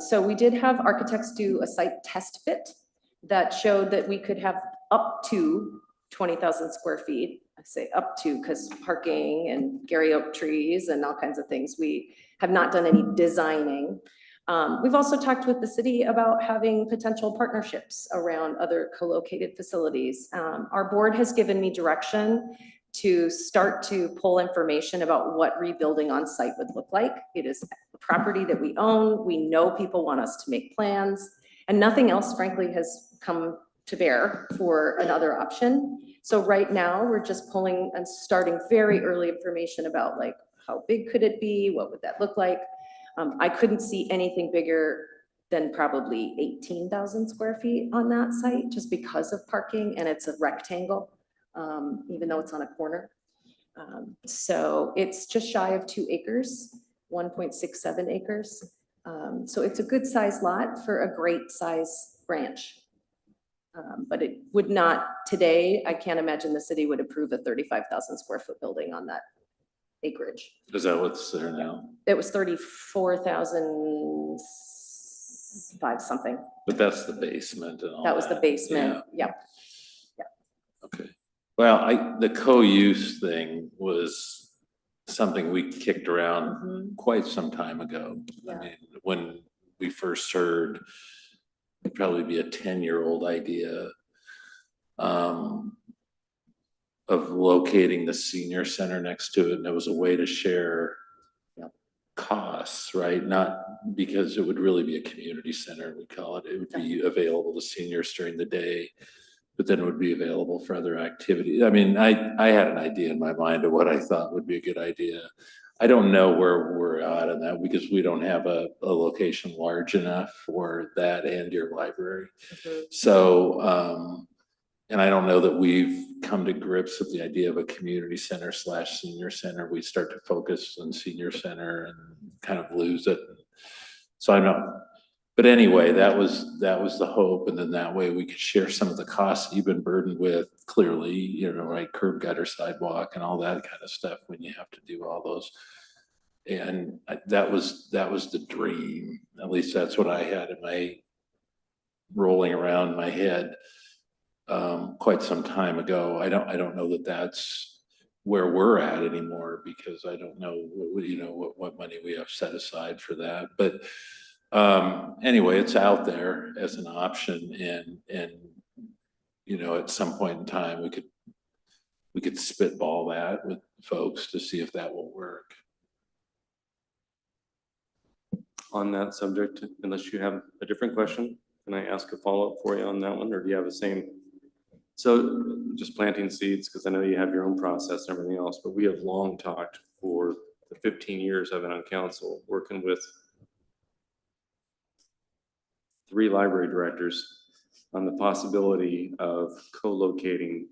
Speaker 5: So we did have architects do a site test fit that showed that we could have up to 20,000 square feet. I say up to because parking and Gary oak trees and all kinds of things. We have not done any designing. We've also talked with the city about having potential partnerships around other co-located facilities. Our board has given me direction to start to pull information about what rebuilding on site would look like. It is a property that we own. We know people want us to make plans, and nothing else frankly has come to bear for another option. So right now we're just pulling and starting very early information about like, how big could it be? What would that look like? I couldn't see anything bigger than probably 18,000 square feet on that site, just because of parking, and it's a rectangle, even though it's on a corner. So it's just shy of 2 acres, 1.67 acres. So it's a good size lot for a great size branch. But it would not, today, I can't imagine the city would approve a 35,000 square foot building on that acreage.
Speaker 8: Is that what's there now?
Speaker 5: It was 34,005 something.
Speaker 8: But that's the basement and all
Speaker 5: That was the
Speaker 8: that.
Speaker 5: basement. Yep.
Speaker 8: Okay. Well, the co-use thing was something we kicked around
Speaker 5: Mhm.
Speaker 8: quite some time ago. I
Speaker 5: Yeah.
Speaker 8: mean, when we first heard, it'd probably be a 10-year-old idea of locating the senior center next to it, and it was a way to share
Speaker 5: Yep.
Speaker 8: costs, right? Not because it would really be a community center, we call it. It would be available to seniors during the day, but then it would be available for other activities. I mean, I had an idea in my mind of what I thought would be a good idea. I don't know where we're at on that because we don't have a location large enough for that and your library. So, and I don't know that we've come to grips with the idea of a community center / senior center. We start to focus on senior center and kind of lose it. So I know, but anyway, that was the hope. And then that way we could share some of the costs you've been burdened with clearly, you know, right, curb, gutter, sidewalk and all that kind of stuff when you have to do all those. And that was the dream. At least that's what I had in my rolling around my head quite some time ago. I don't know that that's where we're at anymore because I don't know what money we have set aside for that. But anyway, it's out there as an option, and you know, at some point in time we could spitball that with folks to see if that will work.
Speaker 1: On that subject, unless you have a different question, can I ask a follow-up for you on that one, or do you have the same? So just planting seeds, because I know you have your own process and everything else, but we have long talked for the 15 years I've been on council, working with 3 library directors on the possibility of co-locating,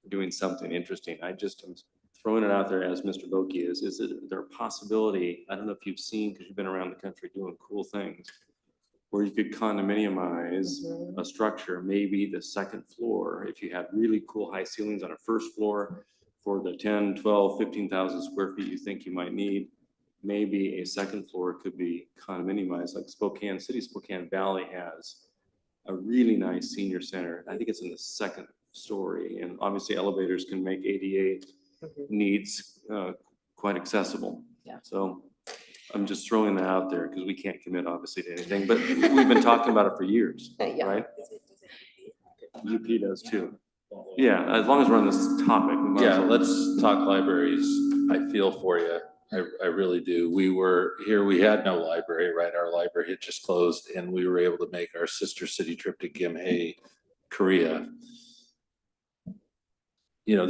Speaker 1: doing something interesting. I just am throwing it out there as Mr. Boki is there a possibility, I don't know if you've seen, because you've been around the country doing cool things, where you could condominiumize a structure, maybe the second floor, if you have really cool high ceilings on a first floor for the 10, 12, 15,000 square feet you think you might need, maybe a second floor could be condominiumized, like Spokane City, Spokane Valley has a really nice senior center. I think it's in the second story, and obviously elevators can make ADA needs quite accessible.
Speaker 5: Yeah.
Speaker 1: So I'm just throwing that out there because we can't commit obviously to anything, but we've been talking about it for years,
Speaker 5: Yeah.
Speaker 1: right? UP does too. Yeah, as long as we're on this topic. we might as
Speaker 8: Yeah,
Speaker 1: well-
Speaker 8: let's talk libraries. I feel for you. I really do. We were here, we had no library, right? Our library had just closed and we were able to make our sister city trip to Gimhae, Korea. You know,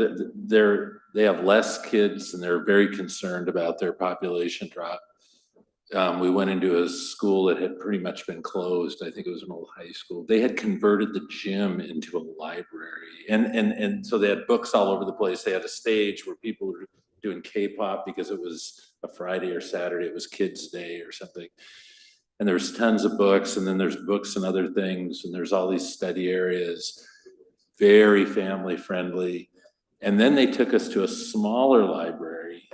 Speaker 8: they have less kids and they're very concerned about their population drop. We went into a school that had pretty much been closed. I think it was an old high school. They had converted the gym into a library. And so they had books all over the place. They had a stage where people were doing K-pop because it was a Friday or Saturday. It was Kids Day or something. And there's tons of books, and then there's books and other things, and there's all these study areas, very family friendly. And then they took us to a smaller library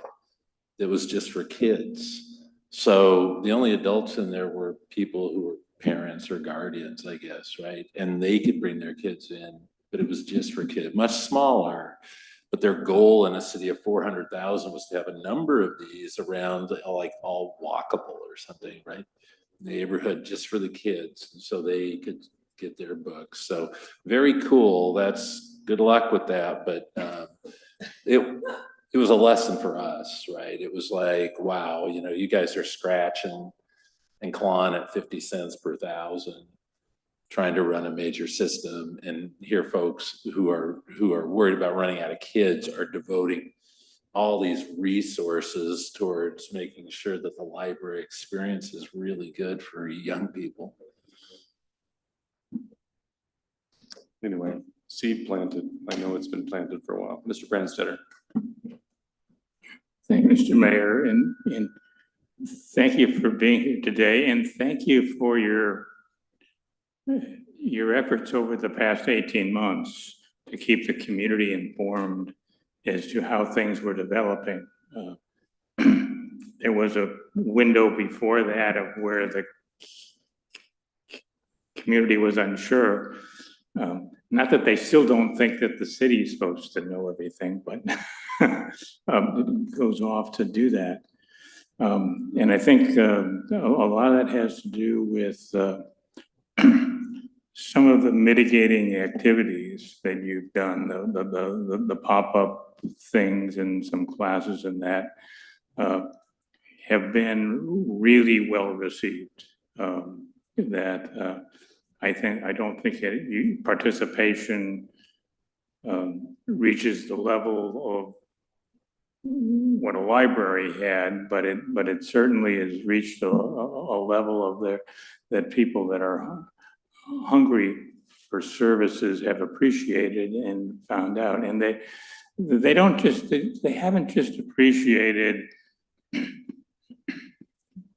Speaker 8: that was just for kids. So the only adults in there were people who were parents or guardians, I guess, right? And they could bring their kids in, but it was just for kids, much smaller. But their goal in a city of 400,000 was to have a number of these around, like all walkable or something, right? Neighborhood just for the kids, so they could get their books. So very cool. That's good luck with that. But it was a lesson for us, right? It was like, wow, you know, you guys are scratching and clawing at 50 cents per thousand, trying to run a major system, and here folks who are worried about running out of kids are devoting all these resources towards making sure that the library experience is really good for young people.
Speaker 1: Anyway, seed planted. I know it's been planted for a while. Mr. Brandstetter.
Speaker 3: Thank you, Mr. Mayor, and thank you for being here today, and thank you for your efforts over the past 18 months to keep the community informed as to how things were developing. There was a window before that of where the community was unsure. Not that they still don't think that the city is supposed to know everything, but it goes off to do that. And I think a lot of that has to do with some of the mitigating activities that you've done, the pop-up things and some classes and that have been really well received. I don't think participation reaches the level what a library had, but it certainly has reached a level of that people that are hungry for services have appreciated and found out. And they don't just, they haven't just appreciated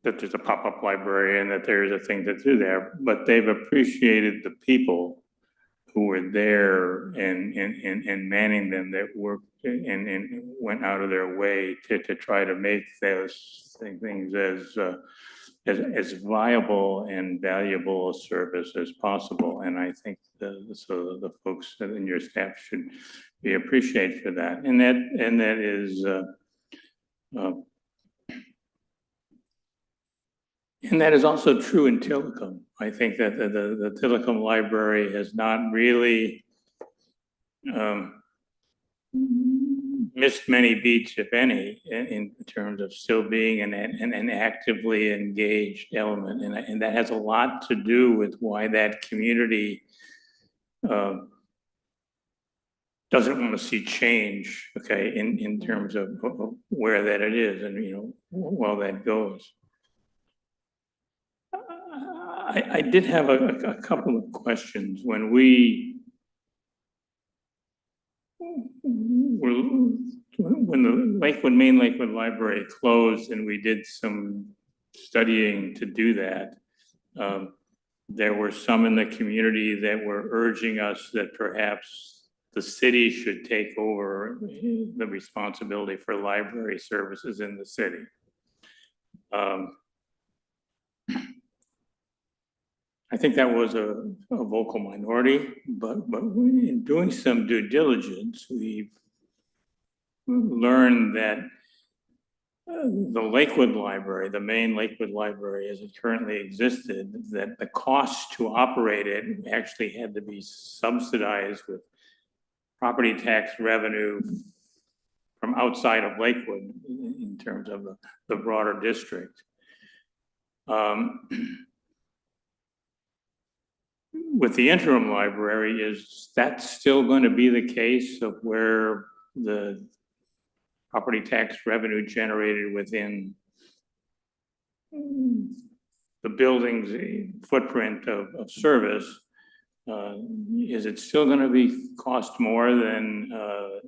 Speaker 3: that there's a pop-up library and that there's a thing to do there, but they've appreciated the people who were there and manning them, that worked and went out of their way to try to make those things as viable and valuable a service as possible. And I think so the folks in your staff should be appreciated for that. And that is and that is also true in Tillicum. I think that the Tillicum Library has not really missed many beats, if any, in terms of still being an actively engaged element. And that has a lot to do with why that community doesn't want to see change, okay, in terms of where that it is and, you know, while that goes. I did have a couple of questions. When the Main Lakewood Library closed and we did some studying to do that, there were some in the community that were urging us that perhaps the city should take over the responsibility for library services in the city. I think that was a vocal minority, but in doing some due diligence, we've learned that the Lakewood Library, the main Lakewood Library as it currently existed, that the cost to operate it actually had to be subsidized with property tax revenue from outside of Lakewood in terms of the broader district. With the interim library, is that still going to be the case of where the property tax revenue generated within the building's footprint of service, is it still going to be cost more than,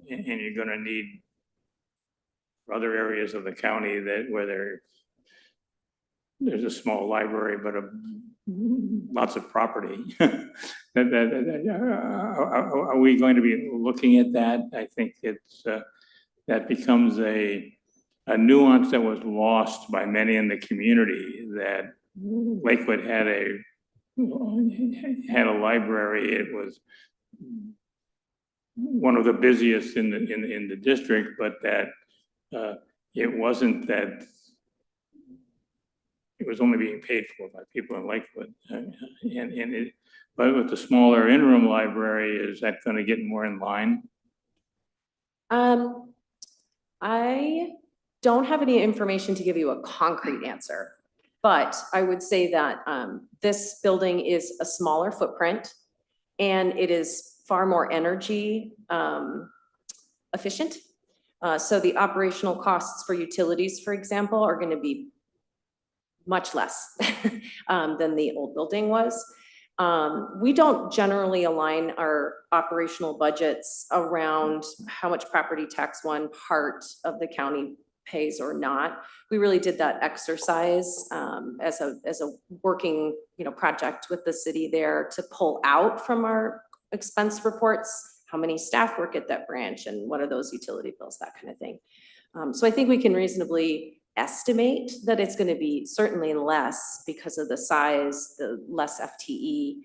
Speaker 3: and you're going to need other areas of the county where there's a small library, but lots of property. Are we going to be looking at that? I think that becomes a nuance that was lost by many in the community, that Lakewood had a library. It was one of the busiest in the district, but that it wasn't that. It was only being paid for by people in Lakewood. But with the smaller interim library, is that going to get more in line?
Speaker 5: I don't have any information to give you a concrete answer, but I would say that this building is a smaller footprint and it is far more energy efficient. So the operational costs for utilities, for example, are going to be much less than the old building was. We don't generally align our operational budgets around how much property tax one part of the county pays or not. We really did that exercise as a working, project with the city there to pull out from our expense reports how many staff work at that branch and what are those utility bills, that kind of thing. So I think we can reasonably estimate that it's going to be certainly less because of the size, the less FTE.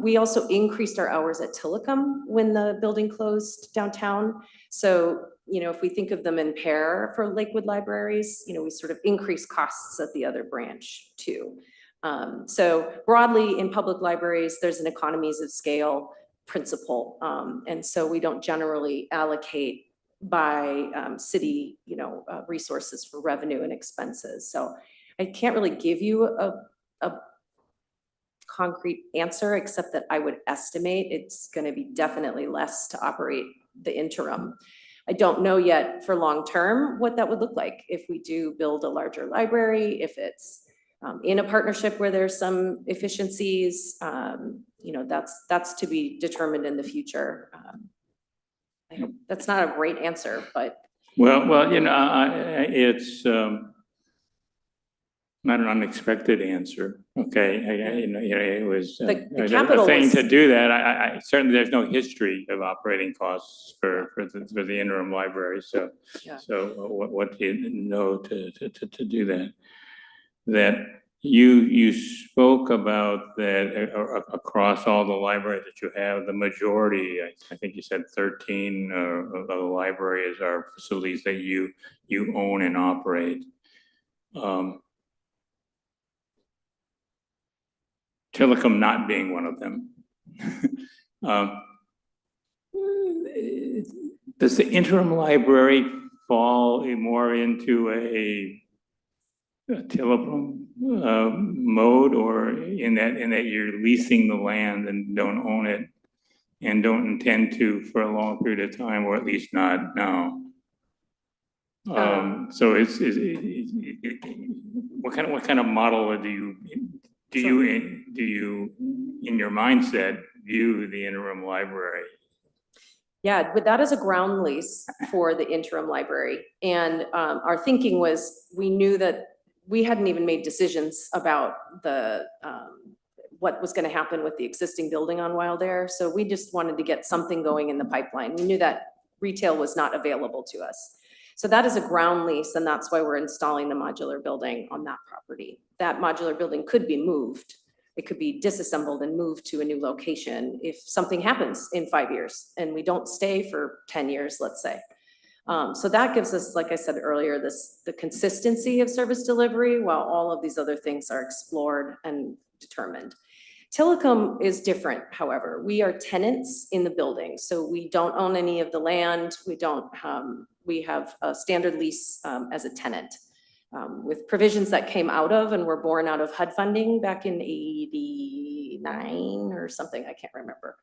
Speaker 5: We also increased our hours at Tillicum when the building closed downtown. So, if we think of them in pair for Lakewood libraries, we sort of increase costs at the other branch too. So broadly in public libraries, there's an economies of scale principle. And so we don't generally allocate by city, resources for revenue and expenses. So I can't really give you a concrete answer, except that I would estimate it's going to be definitely less to operate the interim. I don't know yet for long-term what that would look like if we do build a larger library, if it's in a partnership where there's some efficiencies, you know, that's to be determined in the future. I hope that's not a great answer, but
Speaker 3: Well, you know, it's not an unexpected answer, okay? You know, it was
Speaker 5: The
Speaker 3: a
Speaker 5: capital
Speaker 3: thing
Speaker 5: was-
Speaker 3: to do that. I certainly, there's no history of operating costs for the interim library, so.
Speaker 5: Yeah.
Speaker 3: So what do you know to do that? That you spoke about that across all the libraries that you have, the majority, I think you said 13 of the libraries are facilities that you own and operate. Tillicum not being one of them. Does the interim library fall more into a Tillicum mode, or in that you're leasing the land and don't own it and don't intend to for a long period of time, or at least not now? So what kind of model do you in your mindset view the interim library?
Speaker 5: yeah, but that is a ground lease for the interim library. And our thinking was, we knew that we hadn't even made decisions about the what was going to happen with the existing building on Wild Air. So we just wanted to get something going in the pipeline. We knew that retail was not available to us. So that is a ground lease, and that's why we're installing the modular building on that property. That modular building could be moved. It could be disassembled and moved to a new location if something happens in 5 years and we don't stay for 10 years, let's say. So that gives us, like I said earlier, the consistency of service delivery while all of these other things are explored and determined. Tillicum is different, however. We are tenants in the building, so we don't own any of the land. We have a standard lease as a tenant with provisions that came out of and were born out of HUD funding back in '89 or something, I can't remember.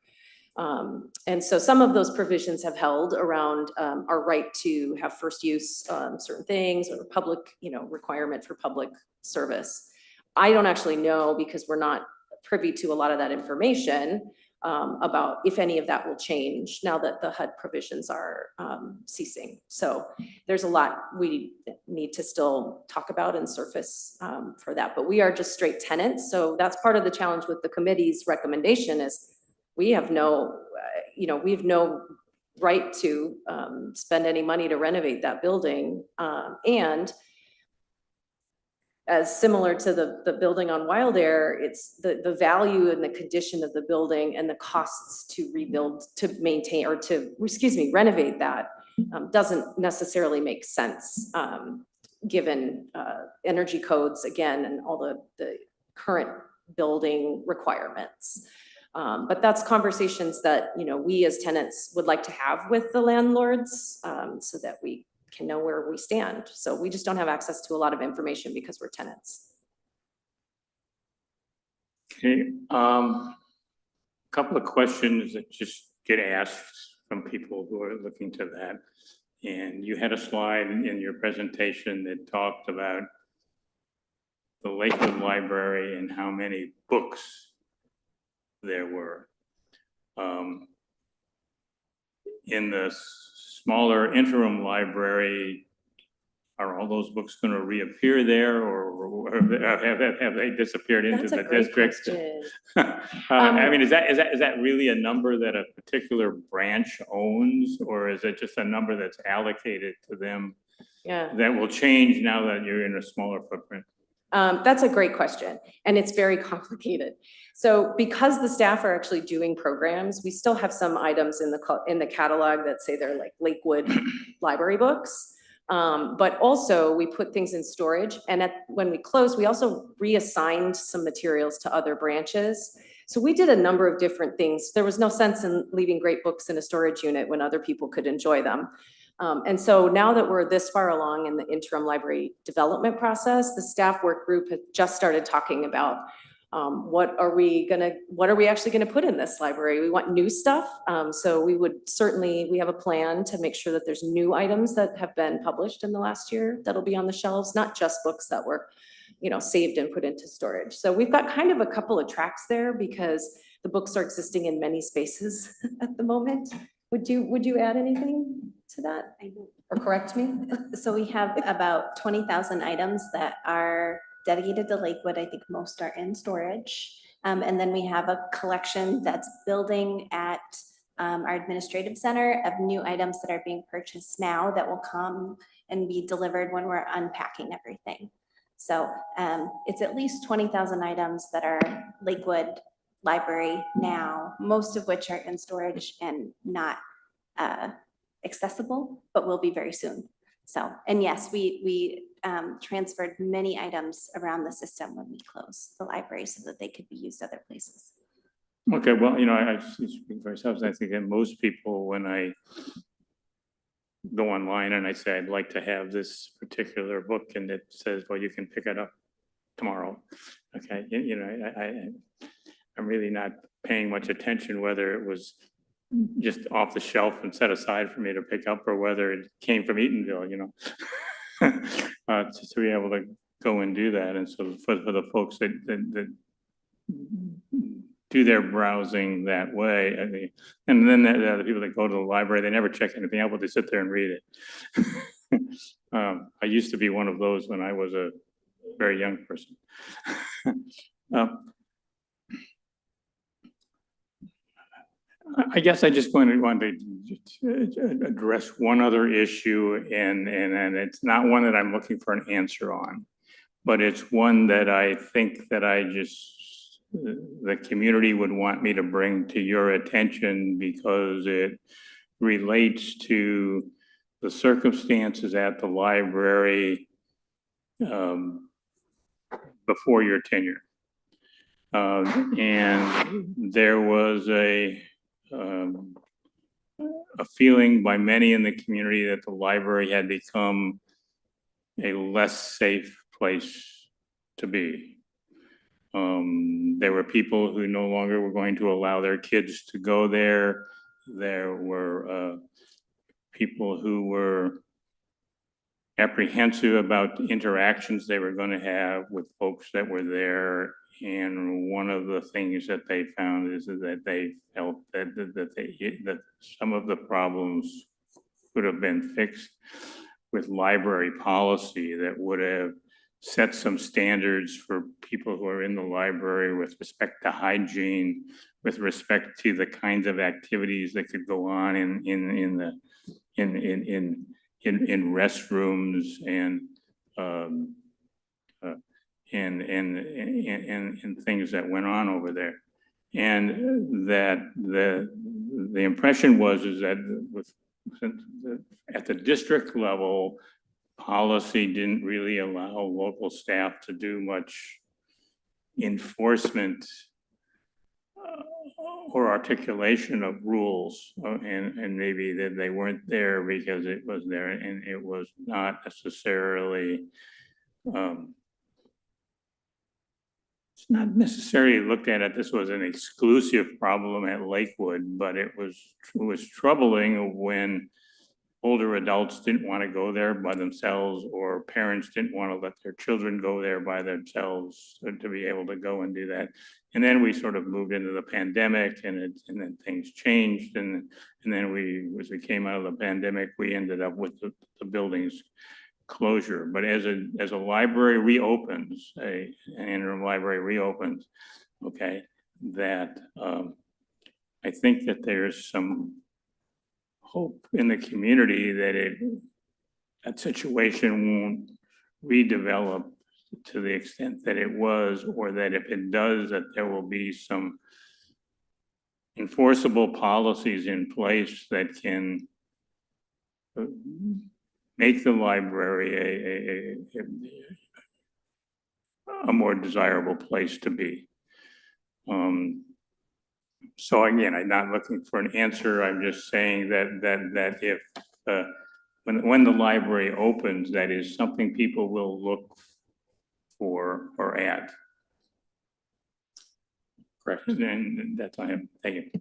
Speaker 5: And so some of those provisions have held around our right to have first use certain things, or public, you know, requirement for public service. I don't actually know, because we're not privy to a lot of that information about if any of that will change now that the HUD provisions are ceasing. So there's a lot we need to still talk about and surface for that, but we are just straight tenants. So that's part of the challenge with the committee's recommendation is we have no, we have no right to spend any money to renovate that building. And as similar to the building on Wild Air, it's the value and the condition of the building and the costs to rebuild, to maintain, or to, renovate that doesn't necessarily make sense given energy codes, again, and all the current building requirements. But that's conversations that, we as tenants would like to have with the landlords so that we can know where we stand. So we just don't have access to a lot of information because we're tenants.
Speaker 3: Okay, couple of questions that just get asked from people who are looking to that. And you had a slide in your presentation that talked about the Lakewood Library and how many books there were. In the smaller interim library, are all those books going to reappear there, or have they disappeared into
Speaker 5: That's a
Speaker 3: the
Speaker 5: great
Speaker 3: district?
Speaker 5: question.
Speaker 3: I mean, is that really a number that a particular branch owns, or is it just a number that's allocated to them
Speaker 5: Yeah.
Speaker 3: that will change now that you're in a smaller footprint?
Speaker 5: That's a great question, and it's very complicated. So because the staff are actually doing programs, we still have some items in the catalog that say they're like Lakewood library books. But also we put things in storage, and when we closed, we also reassigned some materials to other branches. So we did a number of different things. There was no sense in leaving great books in a storage unit when other people could enjoy them. And so now that we're this far along in the interim library development process, the staff work group had just started talking about what are we actually gonna put in this library? We want new stuff. So we have a plan to make sure that there's new items that have been published in the last year that'll be on the shelves, not just books that were, saved and put into storage. So we've got kind of a couple of tracks there because the books are existing in many spaces at the moment. Would you add anything to that or correct me?
Speaker 6: So we have about 20,000 items that are dedicated to Lakewood. I think most are in storage. And then we have a collection that's building at our administrative center of new items that are being purchased now that will come and be delivered when we're unpacking everything. So it's at least 20,000 items that are Lakewood Library now, most of which are in storage and not accessible, but will be very soon. So, and yes, we transferred many items around the system when we closed the library so that they could be used other places.
Speaker 3: Okay, well, I speak for ourselves. I think that most people, when I go online and I say, I'd like to have this particular book, and it says, well, you can pick it up tomorrow. Okay, I'm really not paying much attention whether it was just off the shelf and set aside for me to pick up, or whether it came from Eatonville, to be able to go and do that. And so for the folks that do their browsing that way, and then the people that go to the library, they never check anything out, but they sit there and read it. I used to be one of those when I was a very young person. I guess I just want to address one other issue, and it's not one that I'm looking for an answer on, but it's one that I think that the community would want me to bring to your attention because it relates to the circumstances at the library before your tenure. And there was a feeling by many in the community that the library had become a less safe place to be. There were people who no longer were going to allow their kids to go there. There were people who were apprehensive about the interactions they were going to have with folks that were there. And one of the things that they found is that they felt that some of the problems could have been fixed with library policy that would have set some standards for people who are in the library with respect to hygiene, with respect to the kinds of activities that could go on in restrooms and things that went on over there. And that the impression was that at the district level, policy didn't really allow local staff to do much enforcement or articulation of rules, and maybe that they weren't there because it was there and it was not necessarily it's not necessarily looked at it. This was an exclusive problem at Lakewood, but it was troubling when older adults didn't want to go there by themselves, or parents didn't want to let their children go there by themselves to be able to go and do that. And then we sort of moved into the pandemic, and then things changed, and then as we came out of the pandemic, we ended up with the building's closure. But as a library reopens, an interim library reopens, okay, that I think that there's some hope in the community that that situation won't redevelop to the extent that it was, or that if it does, that there will be some enforceable policies in place that can make the library a more desirable place to be. So again, I'm not looking for an answer. I'm just saying that if when the library opens, that is something people will look for or at.
Speaker 1: Correct.
Speaker 3: And that's all I have. Thank you.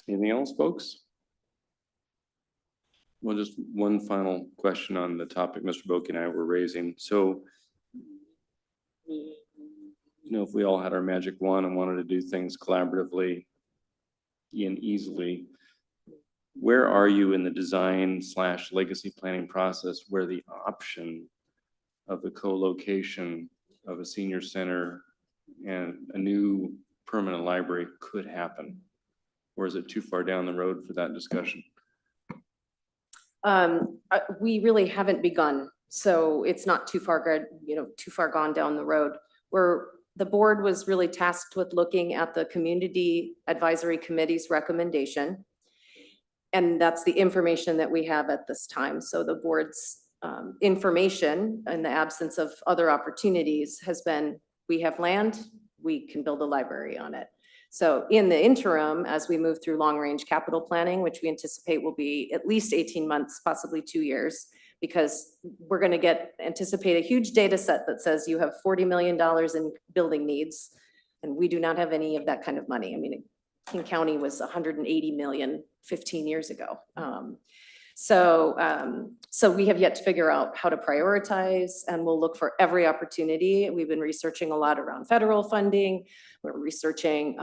Speaker 1: Anything else, folks? Well, just one final question on the topic Mr. Boki and I were raising. So, if we all had our magic wand and wanted to do things collaboratively and easily, where are you in the design/legacy planning process where the option of the co-location of a senior center and a new permanent library could happen? Or is it too far down the road for that discussion?
Speaker 5: We really haven't begun, so it's not too far gone down the road. The board was really tasked with looking at the Community Advisory Committee's recommendation. And that's the information that we have at this time. So the board's information in the absence of other opportunities has been, we have land, we can build a library on it. So in the interim, as we move through long-range capital planning, which we anticipate will be at least 18 months, possibly 2 years, because we're going to anticipate a huge data set that says you have $40 million in building needs, and we do not have any of that kind of money. I mean, King County was 180 million 15 years ago. So we have yet to figure out how to prioritize, and we'll look for every opportunity. We've been researching a lot around federal funding. We're researching,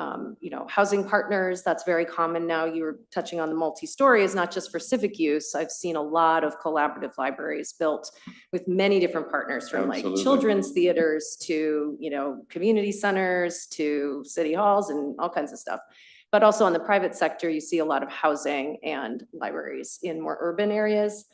Speaker 5: housing partners. That's very common now. You were touching on the multi-story is not just for civic use. I've seen a lot of collaborative libraries built with many different partners, from like
Speaker 1: Absolutely.
Speaker 5: children's theaters to, community centers to city halls and all kinds of stuff. But also on the private sector, you see a lot of housing and libraries in more urban areas.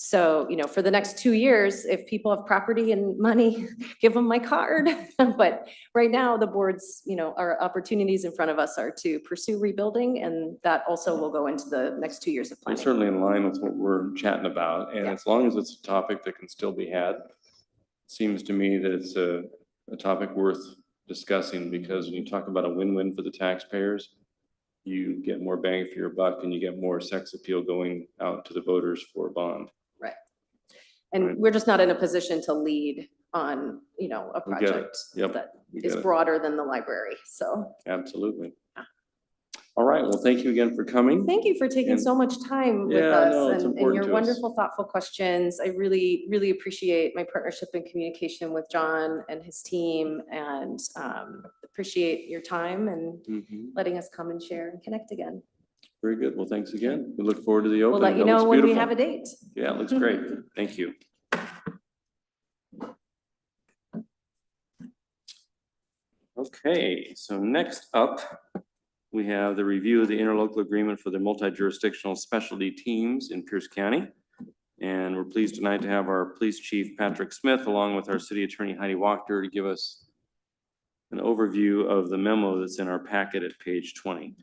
Speaker 5: So, for the next 2 years, if people have property and money, give them my card. But right now, the board's, our opportunities in front of us are to pursue rebuilding, and that also will go into the next 2 years of
Speaker 1: It's
Speaker 5: planning.
Speaker 1: certainly in line with what we're chatting about. And
Speaker 5: Yeah.
Speaker 1: as long as it's a topic that can still be had, it seems to me that it's a topic worth discussing, because when you talk about a win-win for the taxpayers, you get more bang for your buck and you get more sex appeal going out to the voters for a bond.
Speaker 5: Right. And we're just not in a position to lead on, a
Speaker 1: We get it.
Speaker 5: project
Speaker 1: Yep.
Speaker 5: that
Speaker 1: We
Speaker 5: is
Speaker 1: get it.
Speaker 5: broader than the library. So
Speaker 1: Absolutely. All right. Well, thank you again for coming.
Speaker 5: thank you for taking
Speaker 1: And-
Speaker 5: so much time with
Speaker 1: Yeah,
Speaker 5: us
Speaker 1: no, it's
Speaker 5: and
Speaker 1: important
Speaker 5: your
Speaker 1: to us.
Speaker 5: wonderful, thoughtful questions. I really, really appreciate my partnership and communication with John and his team, and appreciate your time and
Speaker 1: Mhm.
Speaker 5: letting us come and share and connect again.
Speaker 1: Very good. Well, thanks again. We look forward to the
Speaker 5: We'll
Speaker 1: opening.
Speaker 5: let you
Speaker 1: That looks
Speaker 5: know when we
Speaker 1: beautiful.
Speaker 5: have a date.
Speaker 1: Yeah, it looks great. Thank you. Okay, so next up, we have the review of the interlocal agreement for the multi-jurisdictional specialty teams in Pierce County. And we're pleased tonight to have our police chief, Patrick Smith, along with our city attorney, Heidi Wachter, to give us an overview of the memo that's in our packet at page 20.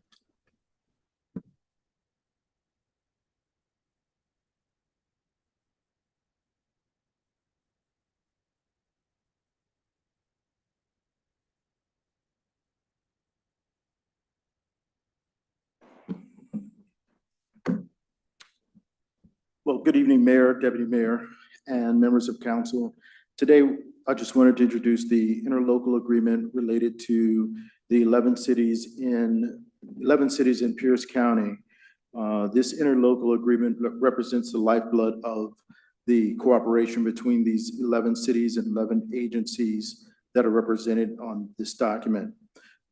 Speaker 9: Well, good evening, Mayor, Deputy Mayor, and members of council. Today, I just wanted to introduce the interlocal agreement related to the 11 cities in Pierce County. This interlocal agreement represents the lifeblood of the cooperation between these 11 cities and 11 agencies that are represented on this document.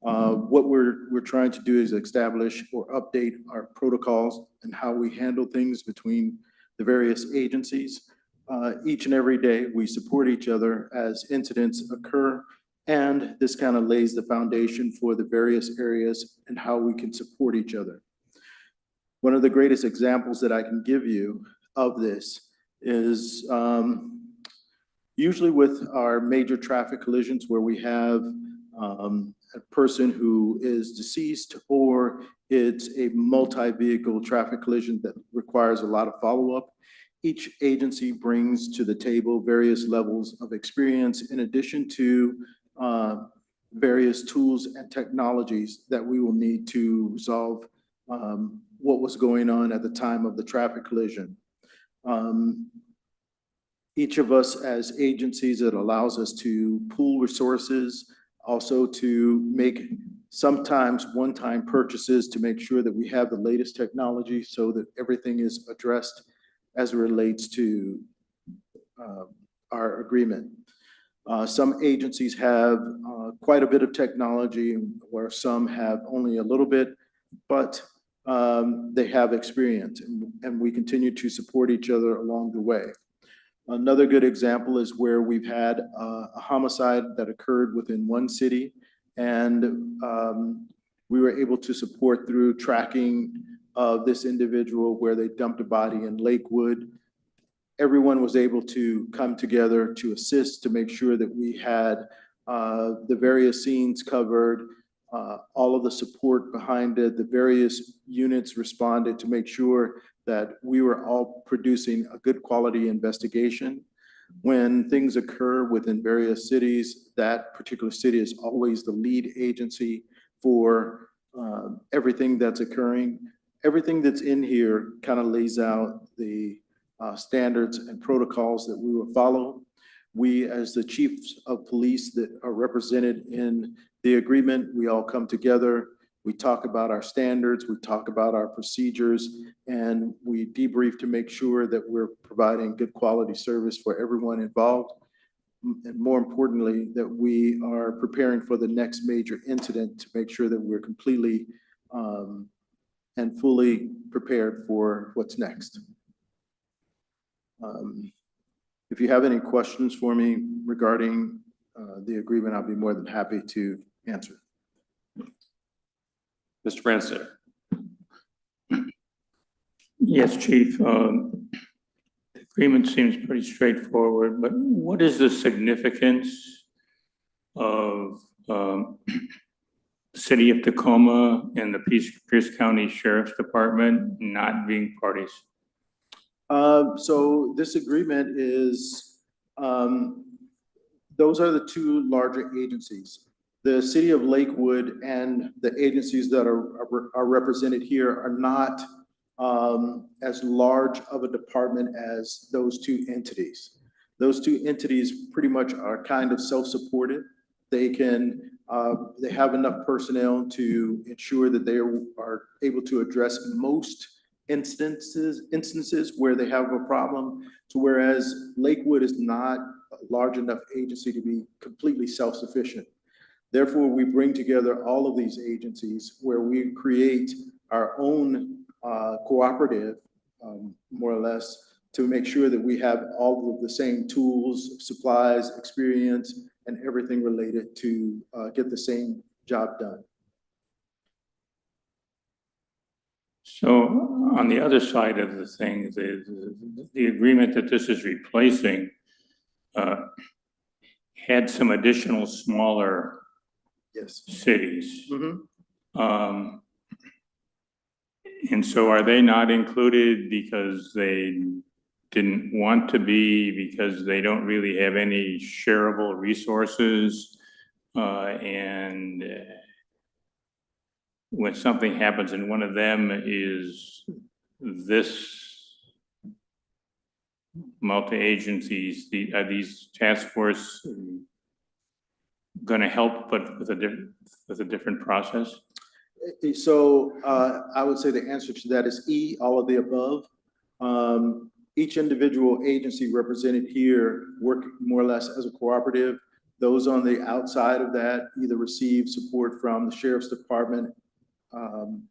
Speaker 9: What we're trying to do is establish or update our protocols and how we handle things between the various agencies. Each and every day, we support each other as incidents occur, and this kind of lays the foundation for the various areas and how we can support each other. One of the greatest examples that I can give you of this is usually with our major traffic collisions where we have a person who is deceased, or it's a multi-vehicle traffic collision that requires a lot of follow-up. Each agency brings to the table various levels of experience in addition to various tools and technologies that we will need to resolve what was going on at the time of the traffic collision. Each of us as agencies, it allows us to pool resources, Also to make sometimes one-time purchases to make sure that we have the latest technology so that everything is addressed as it relates to our agreement. Some agencies have quite a bit of technology, where some have only a little bit, but they have experience, and we continue to support each other along the way. Another good example is where we've had a homicide that occurred within one city, and we were able to support through tracking of this individual where they dumped a body in Lakewood. Everyone was able to come together to assist, to make sure that we had the various scenes covered, all of the support behind it, the various units responded to make sure that we were all producing a good quality investigation. When things occur within various cities, that particular city is always the lead agency for everything that's occurring. Everything that's in here kind of lays out the standards and protocols that we will follow. We, as the chiefs of police that are represented in the agreement, we all come together. We talk about our standards, we talk about our procedures, and we debrief to make sure that we're providing good quality service for everyone involved. And more importantly, that we are preparing for the next major incident to make sure that we're completely and fully prepared for what's next. If you have any questions for me regarding the agreement, I'll be more than happy to answer.
Speaker 1: Mr. Branstad.
Speaker 3: Yes, Chief. The agreement seems pretty straightforward, but what is the significance of City of Tacoma and the Pierce County Sheriff's Department not being parties?
Speaker 9: So this agreement is, those are the two larger agencies. The city of Lakewood and the agencies that are represented here are not as large of a department as those two entities. Those two entities pretty much are kind of self-supported. They have enough personnel to ensure that they are able to address most instances where they have a problem, to whereas Lakewood is not a large enough agency to be completely self-sufficient. Therefore, we bring together all of these agencies where we create our own cooperative, more or less, to make sure that we have all of the same tools, supplies, experience, and everything related to get the same job done.
Speaker 3: So on the other side of the thing, the agreement that this is replacing had some additional smaller cities.
Speaker 9: Mm-hmm.
Speaker 3: And so are they not included because they didn't want to be, because they don't really have any shareable resources? And when something happens and one of them is this multi-agencies, are these task force going to help, but with a different process?
Speaker 9: So I would say the answer to that is E, all of the above. Each individual agency represented here work more or less as a cooperative. Those on the outside of that either receive support from the Sheriff's Department, an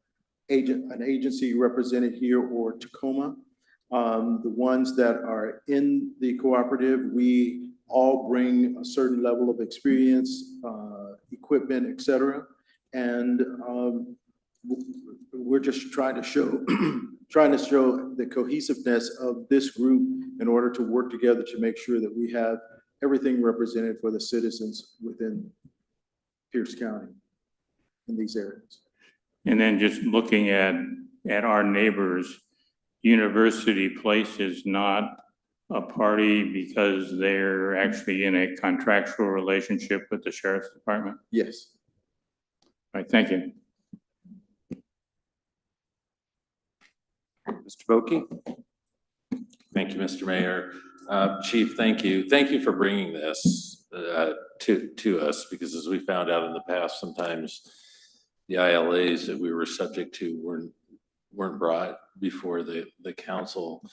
Speaker 9: agency represented here, or Tacoma. The ones that are in the cooperative, we all bring a certain level of experience, equipment, et cetera. And we're just trying to show the cohesiveness of this group in order to work together to make sure that we have everything represented for the citizens within Pierce County in these areas.
Speaker 3: And then just looking at our neighbors, University Place is not a party because they're actually in a contractual relationship with the Sheriff's Department?
Speaker 9: Yes.
Speaker 3: All right, thank you.
Speaker 1: Mr. Boki.
Speaker 8: Thank you, Mr. Mayor. Chief, thank you. Thank you for bringing this to us, because as we found out in the past, sometimes the ILAs that we were subject to weren't brought before the council.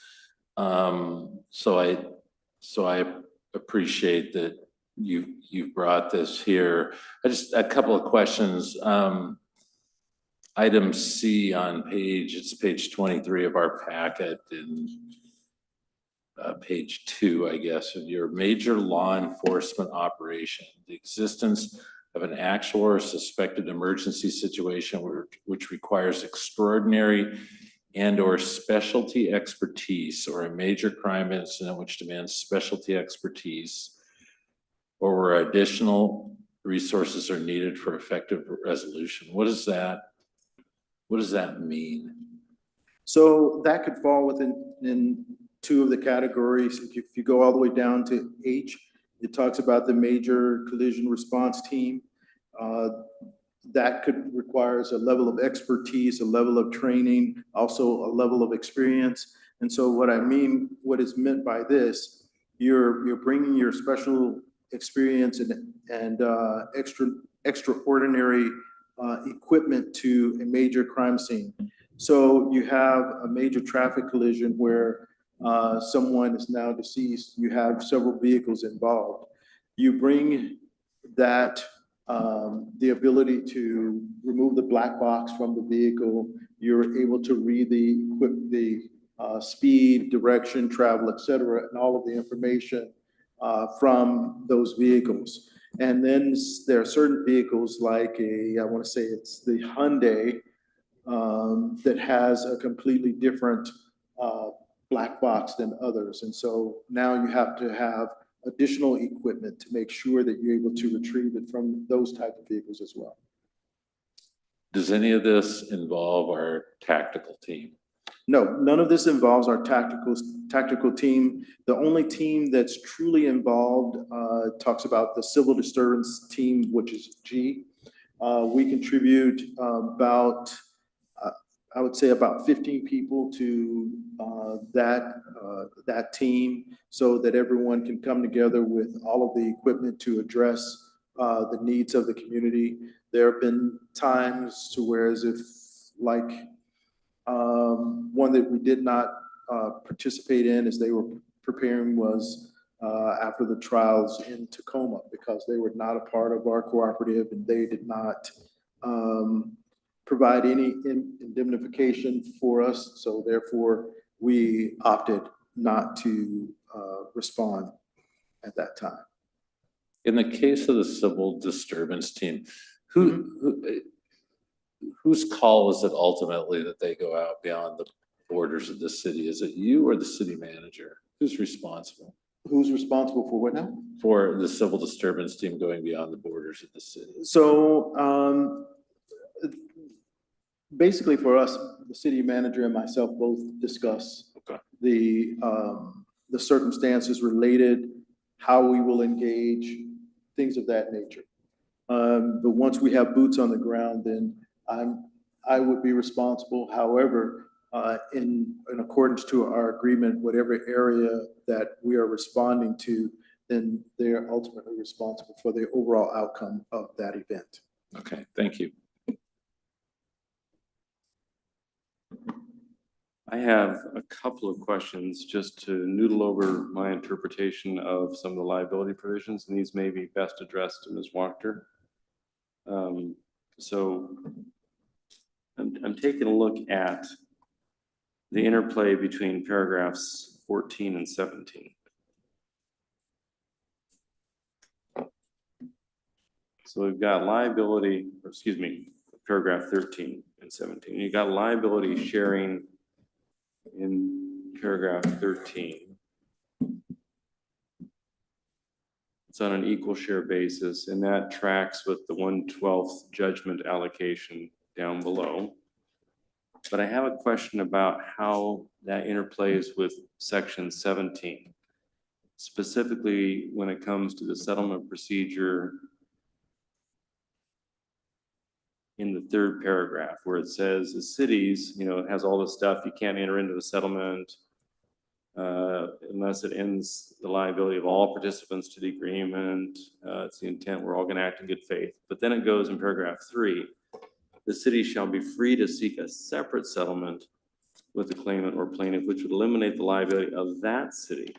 Speaker 8: So I appreciate that you've brought this here. A couple of questions. Item C on it's page 23 of our packet, and page 2, I guess, of your major law enforcement operation, the existence of an actual or suspected emergency situation which requires extraordinary and/or specialty expertise, or a major crime incident which demands specialty expertise, or where additional resources are needed for effective resolution. What does that mean?
Speaker 9: So that could fall in two of the categories. If you go all the way down to H, it talks about the major collision response team. That requires a level of expertise, a level of training, also a level of experience. And so what is meant by this, you're bringing your special experience and extraordinary equipment to a major crime scene. So you have a major traffic collision where someone is now deceased. You have several vehicles involved. You bring that, the ability to remove the black box from the vehicle. You're able to read the speed, direction, travel, et cetera, and all of the information from those vehicles. And then there are certain vehicles like I want to say it's the Hyundai that has a completely different black box than others. And so now you have to have additional equipment to make sure that you're able to retrieve it from those type of vehicles as well.
Speaker 8: Does any of this involve our tactical team?
Speaker 9: No, none of this involves our tactical team. The only team that's truly involved talks about the civil disturbance team, which is G. We contribute I would say about 15 people to that team, so that everyone can come together with all of the equipment to address the needs of the community. There have been times to where, as if like one that we did not participate in as they were preparing was after the trials in Tacoma, because they were not a part of our cooperative and they did not provide any indemnification for us. So therefore, we opted not to respond at that time.
Speaker 8: In the case of the civil disturbance team, whose call is it ultimately that they go out beyond the borders of the city? Is it you or the city manager? Who's responsible?
Speaker 9: Who's responsible for what now?
Speaker 8: For the civil disturbance team going beyond the borders of the city.
Speaker 9: So basically for us, the city manager and myself both discuss the circumstances related, how we will engage, things of that nature. But once we have boots on the ground, then I would be responsible. However, in accordance to our agreement, whatever area that we are responding to, then they are ultimately responsible for the overall outcome of that event.
Speaker 8: Okay, thank you.
Speaker 1: I have a couple of questions just to noodle over my interpretation of some of the liability provisions, and these may be best addressed to Ms. Wachter. So I'm taking a look at the interplay between paragraphs 14 and 17. So we've got liability, or excuse me, paragraph 13 and 17. You've got liability sharing in paragraph 13. It's on an equal share basis, and that tracks with the 1/12 judgment allocation down below. But I have a question about how that interplays with section 17, specifically when it comes to the settlement procedure in the third paragraph, where it says the cities, it has all this stuff, you can't enter into the settlement. unless it ends the liability of all participants to the agreement. It's the intent, we're all gonna act in good faith. But then it goes in paragraph 3, the city shall be free to seek a separate settlement with the claimant or plaintiff, which would eliminate the liability of that city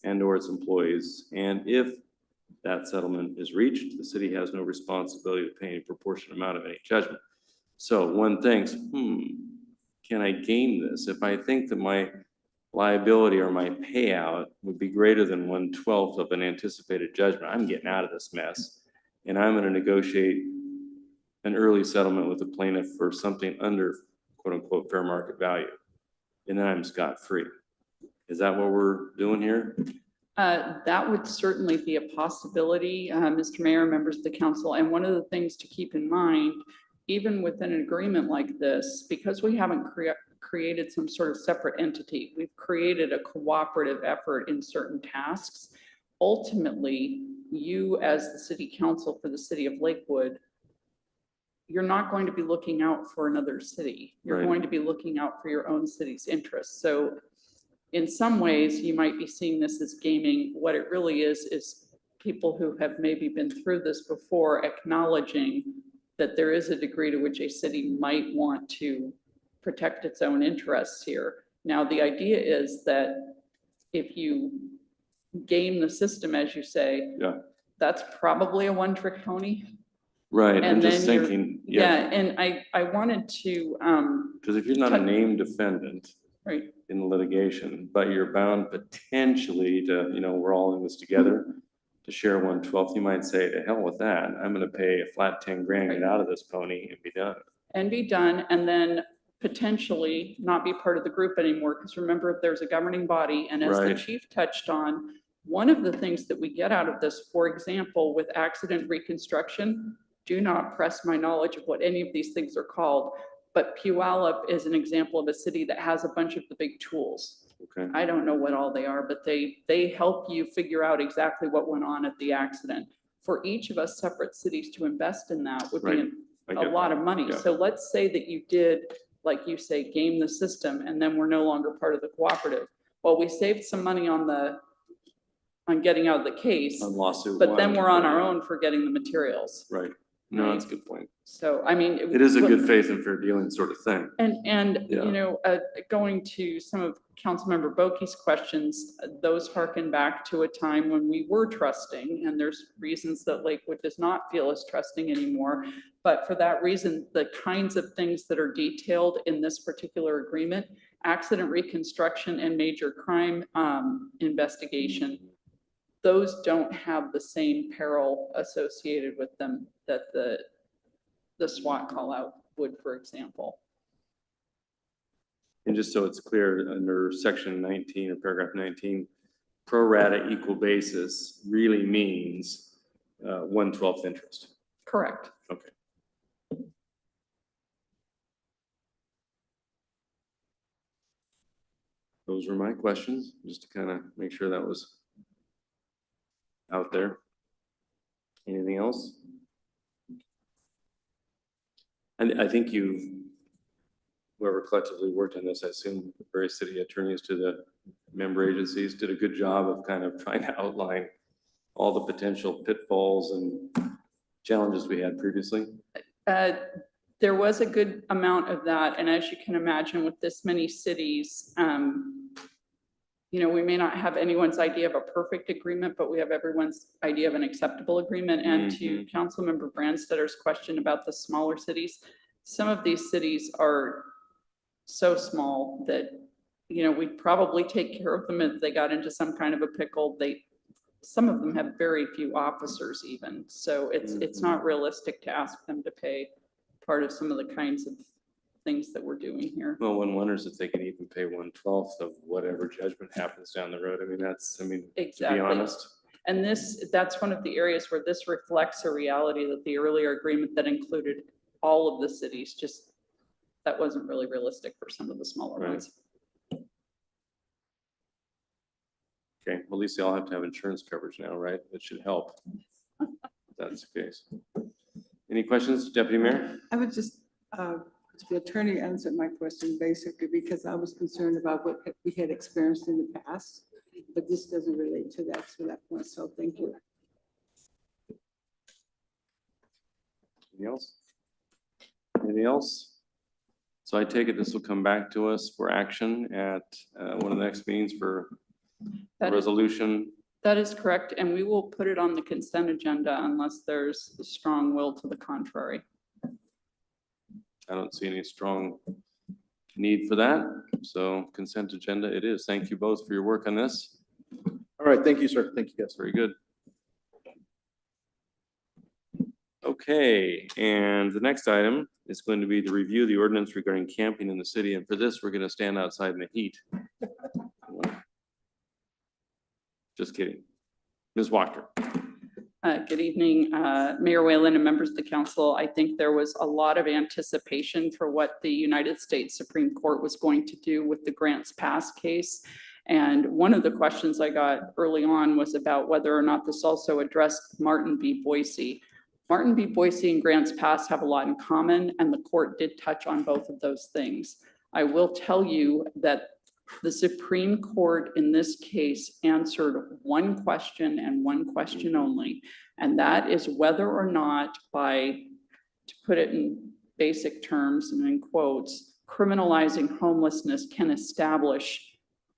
Speaker 1: and or its employees. And if that settlement is reached, the city has no responsibility to pay any proportionate amount of any judgment. So one thinks, can I game this? If I think that my liability or my payout would be greater than 1/12 of an anticipated judgment, I'm getting out of this mess. And I'm gonna negotiate an early settlement with the plaintiff for something under quote unquote fair market value. And then I'm scot-free. Is that what we're doing here?
Speaker 4: That would certainly be a possibility, Mr. Mayor, members of the council. And one of the things to keep in mind, even within an agreement like this, because we haven't created some sort of separate entity, we've created a cooperative effort in certain tasks. Ultimately, you as the city council for the city of Lakewood, you're not going to be looking out for another city. You're
Speaker 1: Right.
Speaker 4: going to be looking out for your own city's interests. So in some ways, you might be seeing this as gaming. What it really is people who have maybe been through this before acknowledging that there is a degree to which a city might want to protect its own interests here. Now, the idea is that if you game the system, as you say,
Speaker 1: Yeah.
Speaker 4: that's probably a one-trick pony.
Speaker 1: Right, I'm
Speaker 4: And
Speaker 1: just
Speaker 4: then you're-
Speaker 1: thinking,
Speaker 4: Yeah, and I wanted to,
Speaker 1: because if you're not a named defendant
Speaker 4: right,
Speaker 1: in the litigation, but you're bound potentially to, we're all in this together, to share 1/12, you might say, to hell with that, I'm gonna pay a flat 10 grand, get out of this pony and be done.
Speaker 4: and then potentially not be part of the group anymore, because remember, there's a governing body, and as the
Speaker 1: Right.
Speaker 4: chief touched on, one of the things that we get out of this, for example, with accident reconstruction, do not press my knowledge of what any of these things are called, but Puyallup is an example of a city that has a bunch of the big tools.
Speaker 1: Okay,
Speaker 4: I don't know what all they are, but they help you figure out exactly what went on at the accident. For each of us separate cities to invest in that would be
Speaker 1: Right. I
Speaker 4: a
Speaker 1: get
Speaker 4: lot
Speaker 1: that.
Speaker 4: of money.
Speaker 1: Yeah.
Speaker 4: So let's say that you did, like you say, game the system, and then we're no longer part of the cooperative. Well, we saved some money on getting out of the case,
Speaker 1: On lawsuit
Speaker 4: but then
Speaker 1: one,
Speaker 4: we're on our
Speaker 1: right.
Speaker 4: own for getting the materials.
Speaker 1: Right, no, that's a good point.
Speaker 4: So, I mean.
Speaker 1: It is a good faith and fair dealing sort of thing.
Speaker 4: And,
Speaker 1: Yeah.
Speaker 4: going to some of Councilmember Boki's questions, those harken back to a time when we were trusting, and there's reasons that Lakewood does not feel as trusting anymore. But for that reason, the kinds of things that are detailed in this particular agreement, accident reconstruction and major crime investigation, those don't have the same peril associated with them that the SWAT call out would, for example.
Speaker 1: And just so it's clear, under section 19 or paragraph 19, pro rata equal basis really means 1/12 interest.
Speaker 4: Correct.
Speaker 1: Okay. Those were my questions, just to kind of make sure that was out there. Anything else? And I think whoever collectively worked on this, I assume the various city attorneys to the member agencies did a good job of kind of trying to outline all the potential pitfalls and challenges we had previously.
Speaker 4: There was a good amount of that, and as you can imagine, with this many cities, we may not have anyone's idea of a perfect agreement, but we have everyone's idea of an acceptable agreement. And to Councilmember Brandstetter's question about the smaller cities, some of these cities are so small that, we'd probably take care of them if they got into some kind of a pickle. Some of them have very few officers even, so it's not realistic to ask them to pay part of some of the kinds of things that we're doing here.
Speaker 1: Well, one wonders if they can even pay 1/12 of whatever judgment happens down the road. I mean, to
Speaker 4: Exactly.
Speaker 1: be honest.
Speaker 4: And that's one of the areas where this reflects a reality that the earlier agreement that included all of the cities, just that wasn't really realistic for some of the smaller
Speaker 1: Right.
Speaker 4: ones.
Speaker 1: Okay, well, at least they all have to have insurance coverage now, right? That should help. If that's the case. Any questions, Deputy Mayor?
Speaker 10: I would just the attorney answered my question basically because I was concerned about what we had experienced in the past. But this doesn't relate to that, point. So thank you.
Speaker 1: Anything else? Anything else? So I take it this will come back to us for action at one of the next meetings for a
Speaker 4: That is-
Speaker 1: resolution.
Speaker 4: That is correct, and we will put it on the consent agenda unless there's a strong will to the contrary.
Speaker 1: I don't see any strong need for that. So consent agenda it is. Thank you both for your work on this.
Speaker 9: All right, thank you, sir. Thank you, guys.
Speaker 1: Very good. Okay, and the next item is going to be to review the ordinance regarding camping in the city. And for this, we're going to stand outside in the heat. Just kidding. Ms. Wachter.
Speaker 4: Good evening, Mayor Whalen and members of the council. I think there was a lot of anticipation for what the United States Supreme Court was going to do with the Grants Pass case. And one of the questions I got early on was about whether or not this also addressed Martin v. Boise. Martin v. Boise and Grants Pass have a lot in common, and the court did touch on both of those things. I will tell you that the Supreme Court in this case answered one question and one question only, and that is whether or not to put it in basic terms and in quotes, criminalizing homelessness can establish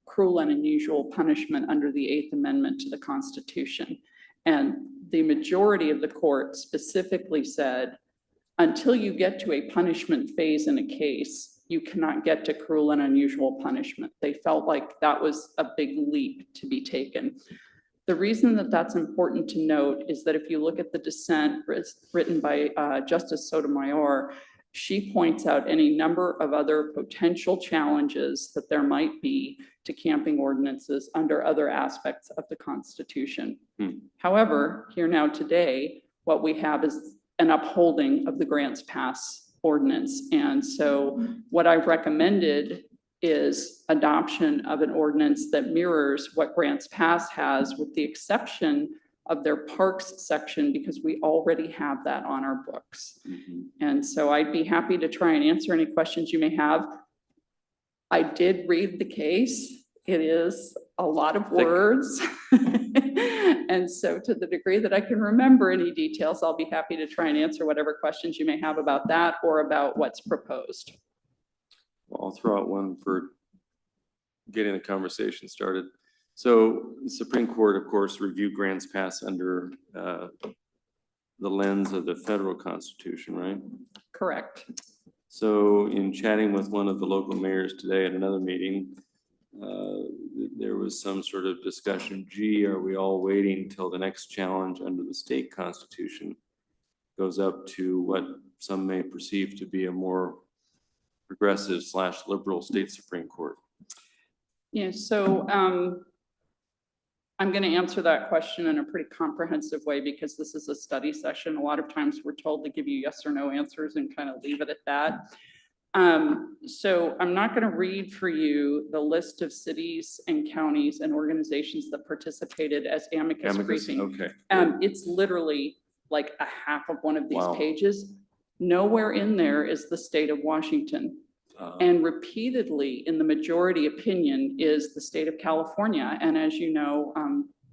Speaker 4: cruel and unusual punishment under the Eighth Amendment to the Constitution. And the majority of the court specifically said, until you get to a punishment phase in a case, you cannot get to cruel and unusual punishment. They felt like that was a big leap to be taken. The reason that that's important to note is that if you look at the dissent written by Justice Sotomayor, she points out any number of other potential challenges that there might be to camping ordinances under other aspects of the Constitution. However, here now today, what we have is an upholding of the Grants Pass ordinance. And so what I've recommended is adoption of an ordinance that mirrors what Grants Pass has, with the exception of their parks section, because we already have that on our books. And so I'd be happy to try and answer any questions you may have. I did read the case. It is a lot of words. And so to the degree that I can remember any details, I'll be happy to try and answer whatever questions you may have about that or about what's proposed.
Speaker 1: Well, I'll throw out one for getting the conversation started. So the Supreme Court, of course, reviewed Grants Pass under the lens of the federal Constitution, right?
Speaker 4: Correct.
Speaker 1: So in chatting with one of the local mayors today at another meeting, there was some sort of discussion, gee, are we all waiting till the next challenge under the state constitution goes up to what some may perceive to be a more progressive / liberal state Supreme Court?
Speaker 4: Yeah, so I'm going to answer that question in a pretty comprehensive way because this is a study session. A lot of times we're told to give you yes or no answers and kind of leave it at that. So I'm not going to read for you the list of cities and counties and organizations that participated as amicus briefing.
Speaker 1: Okay.
Speaker 4: It's literally like a half of one of these
Speaker 1: Wow.
Speaker 4: pages. Nowhere in there is the state of Washington. And repeatedly in the majority opinion is the state of California. And as you know,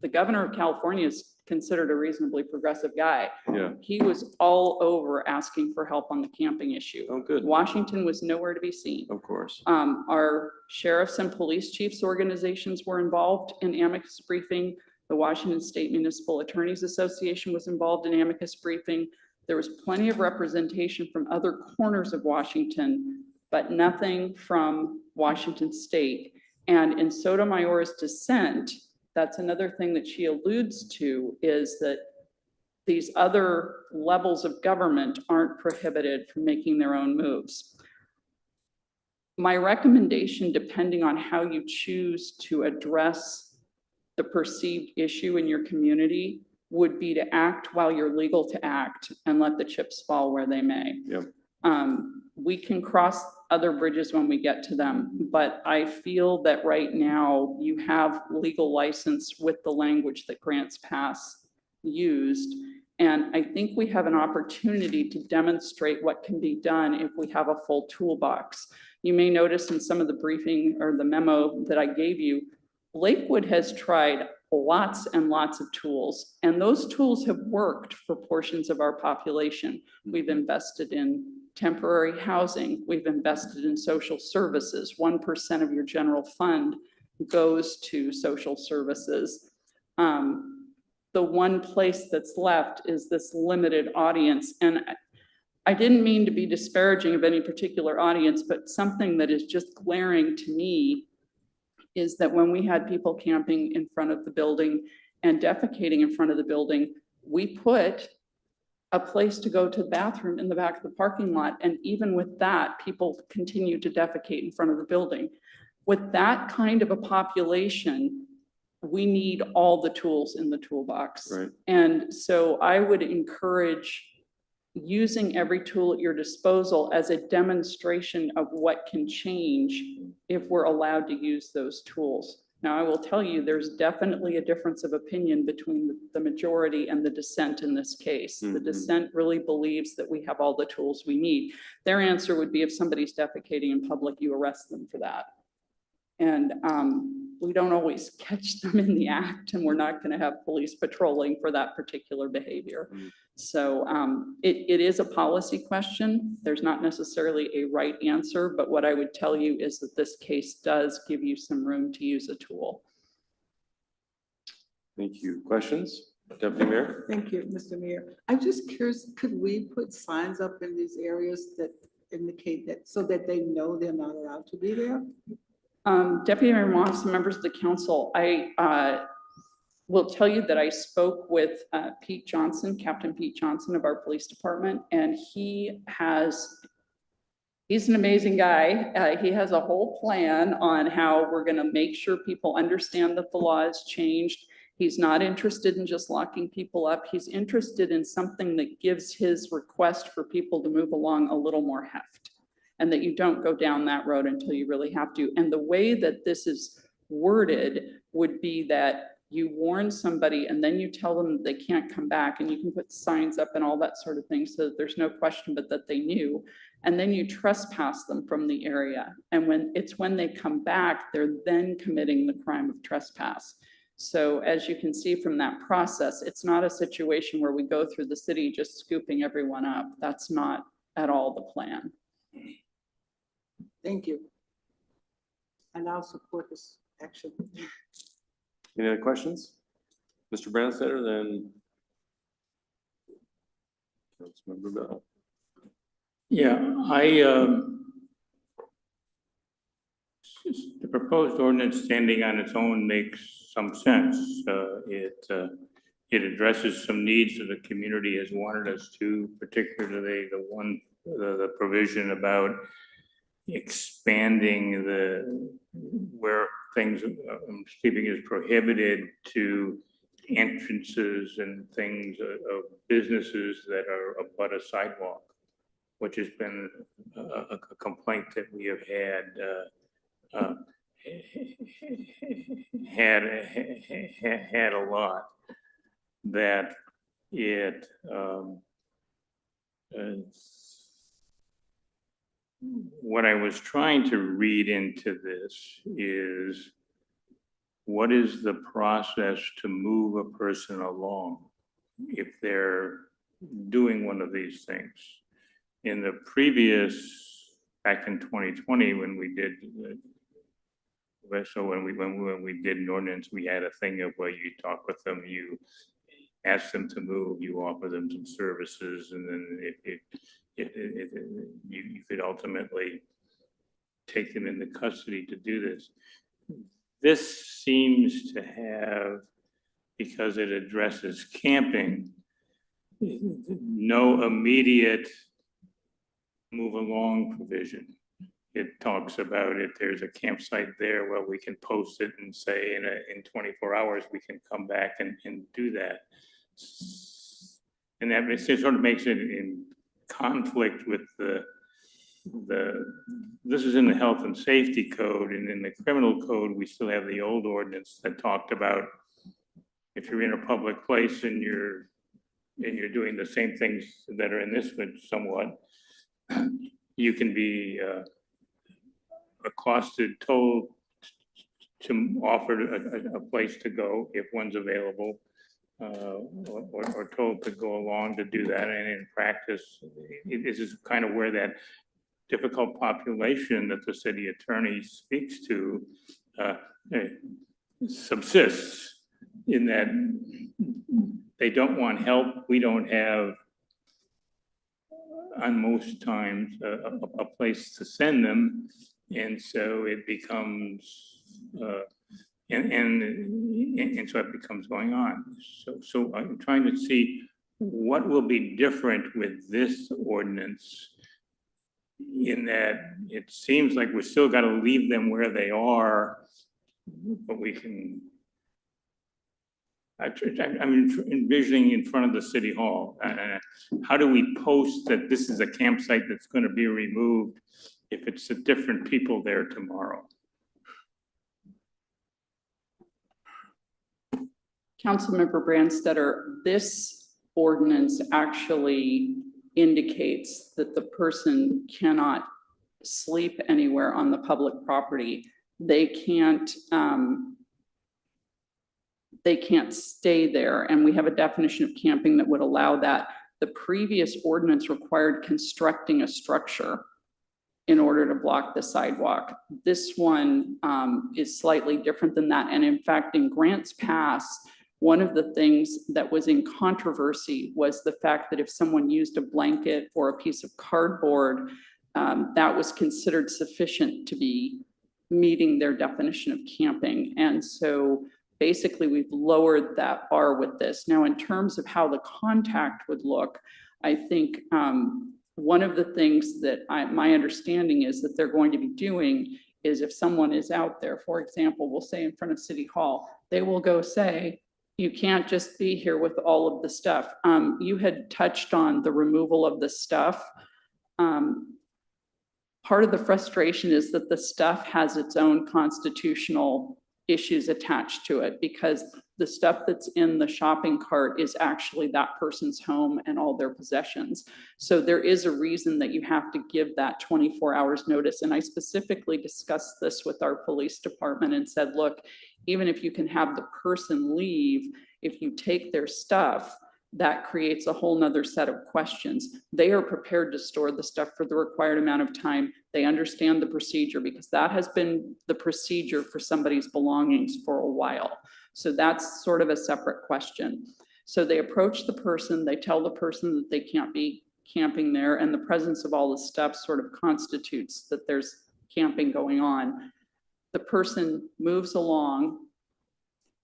Speaker 4: the governor of California is considered a reasonably progressive guy.
Speaker 1: Yeah.
Speaker 4: He was all over asking for help on the camping issue.
Speaker 1: Oh, good.
Speaker 4: Washington was nowhere to be seen.
Speaker 1: Of course.
Speaker 4: Our sheriffs and police chiefs organizations were involved in amicus briefing. The Washington State Municipal Attorneys Association was involved in amicus briefing. There was plenty of representation from other corners of Washington, but nothing from Washington State. And in Sotomayor's dissent, that's another thing that she alludes to, is that these other levels of government aren't prohibited from making their own moves. My recommendation, depending on how you choose to address the perceived issue in your community, would be to act while you're legal to act and let the chips fall where they may.
Speaker 1: Yep.
Speaker 4: We can cross other bridges when we get to them, but I feel that right now you have legal license with the language that Grants Pass used. And I think we have an opportunity to demonstrate what can be done if we have a full toolbox. You may notice in some of the briefing or the memo that I gave you, Lakewood has tried lots and lots of tools, and those tools have worked for portions of our population. We've invested in temporary housing. We've invested in social services. 1% of your general fund goes to social services. The one place that's left is this limited audience. And I didn't mean to be disparaging of any particular audience, but something that is just glaring to me is that when we had people camping in front of the building and defecating in front of the building, we put a place to go to the bathroom in the back of the parking lot. And even with that, people continue to defecate in front of the building. With that kind of a population, we need all the tools in the toolbox.
Speaker 1: Right.
Speaker 4: And so I would encourage using every tool at your disposal as a demonstration of what can change if we're allowed to use those tools. Now, I will tell you, there's definitely a difference of opinion between the majority and the dissent in this case. The
Speaker 1: Mhm.
Speaker 4: dissent really believes that we have all the tools we need. Their answer would be if somebody's defecating in public, you arrest them for that. And we don't always catch them in the act, and we're not going to have police patrolling for that particular behavior.
Speaker 1: Mm.
Speaker 4: So it is a policy question. There's not necessarily a right answer, but what I would tell you is that this case does give you some room to use a tool.
Speaker 1: Thank you. Questions? Deputy Mayor?
Speaker 10: Thank you, Mr. Mayor. I'm just curious, could we put signs up in these areas that indicate that, so that they know they're not allowed to be there?
Speaker 4: Deputy Mayor Moss and members of the council, I will tell you that I spoke with Pete Johnson, Captain Pete Johnson of our police department, and he's an amazing guy. He has a whole plan on how we're going to make sure people understand that the law has changed. He's not interested in just locking people up. He's interested in something that gives his request for people to move along a little more heft, and that you don't go down that road until you really have to. And the way that this is worded would be that you warn somebody and then you tell them that they can't come back, and you can put signs up and all that sort of thing so that there's no question but that they knew. And then you trespass them from the area. And when they come back, they're then committing the crime of trespass. So as you can see from that process, it's not a situation where we go through the city just scooping everyone up. That's not at all the plan.
Speaker 10: Thank you. And I'll support this action.
Speaker 1: Any other questions? Mr. Branstetter, then. Councilmember Bell.
Speaker 3: Yeah, the proposed ordinance standing on its own makes some sense. It addresses some needs that the community has wanted us to, particularly the provision about expanding where things, sleeping is prohibited to entrances and things of businesses that are abut a sidewalk, which has been a complaint that we have had a lot, that it what I was trying to read into this is, what is the process to move a person along if they're doing one of these things? In the previous, back in 2020, when we did, when we did an ordinance, we had a thing of where you talk with them, you ask them to move, you offer them some services, and then you could ultimately take them into custody to do this. This seems to have, because it addresses camping, no immediate move along provision. It talks about if there's a campsite there, well, we can post it and say in 24 hours, we can come back and do that. And that sort of makes it in conflict with this is in the health and safety code, and in the criminal code, we still have the old ordinance that talked about if you're in a public place and you're and you're doing the same things that are in this one somewhat, you can be accosted, told to offer a place to go if one's available, or told to go along to do that. And in practice, this is kind of where that difficult population that the city attorney speaks to subsists, in that they don't want help. We don't have, on most times, a place to send them. And so it becomes, and so it becomes going on. So I'm trying to see what will be different with this ordinance, in that it seems like we still got to leave them where they are, but we can. I'm envisioning in front of the city hall. How do we post that this is a campsite that's going to be removed if it's a different people there tomorrow?
Speaker 4: Councilmember Brandstetter, this ordinance actually indicates that the person cannot sleep anywhere on the public property. They can't stay there, and we have a definition of camping that would allow that. The previous ordinance required constructing a structure in order to block the sidewalk. This one is slightly different than that, and in fact, in Grants Pass, one of the things that was in controversy was the fact that if someone used a blanket or a piece of cardboard, that was considered sufficient to be meeting their definition of camping. And so basically we've lowered that bar with this. Now, in terms of how the contact would look, I think one of the things that my understanding is that they're going to be doing is, if someone is out there, for example, we'll say in front of City Hall, they will go say, you can't just be here with all of the stuff. You had touched on the removal of the stuff. Part of the frustration is that the stuff has its own constitutional issues attached to it, because the stuff that's in the shopping cart is actually that person's home and all their possessions. So there is a reason that you have to give that 24 hours notice. And I specifically discussed this with our police department and said, look, even if you can have the person leave, if you take their stuff, that creates a whole nother set of questions. They are prepared to store the stuff for the required amount of time. They understand the procedure, because that has been the procedure for somebody's belongings for a while. So that's sort of a separate question. So they approach the person, they tell the person that they can't be camping there, and the presence of all the stuff sort of constitutes that there's camping going on. The person moves along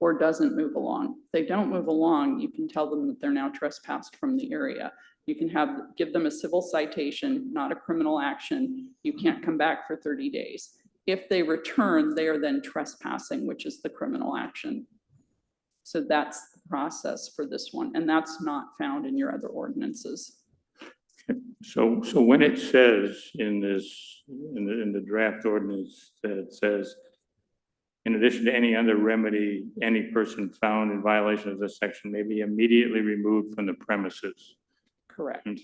Speaker 4: or doesn't move along. If they don't move along, you can tell them that they're now trespassed from the area. You can give them a civil citation, not a criminal action. You can't come back for 30 days. If they return, they are then trespassing, which is the criminal action. So that's the process for this one, and that's not found in your other ordinances.
Speaker 3: So when it says in this, in the draft ordinance, that it says, in addition to any other remedy, any person found in violation of this section may be immediately removed from the premises.
Speaker 4: Correct.
Speaker 3: I'm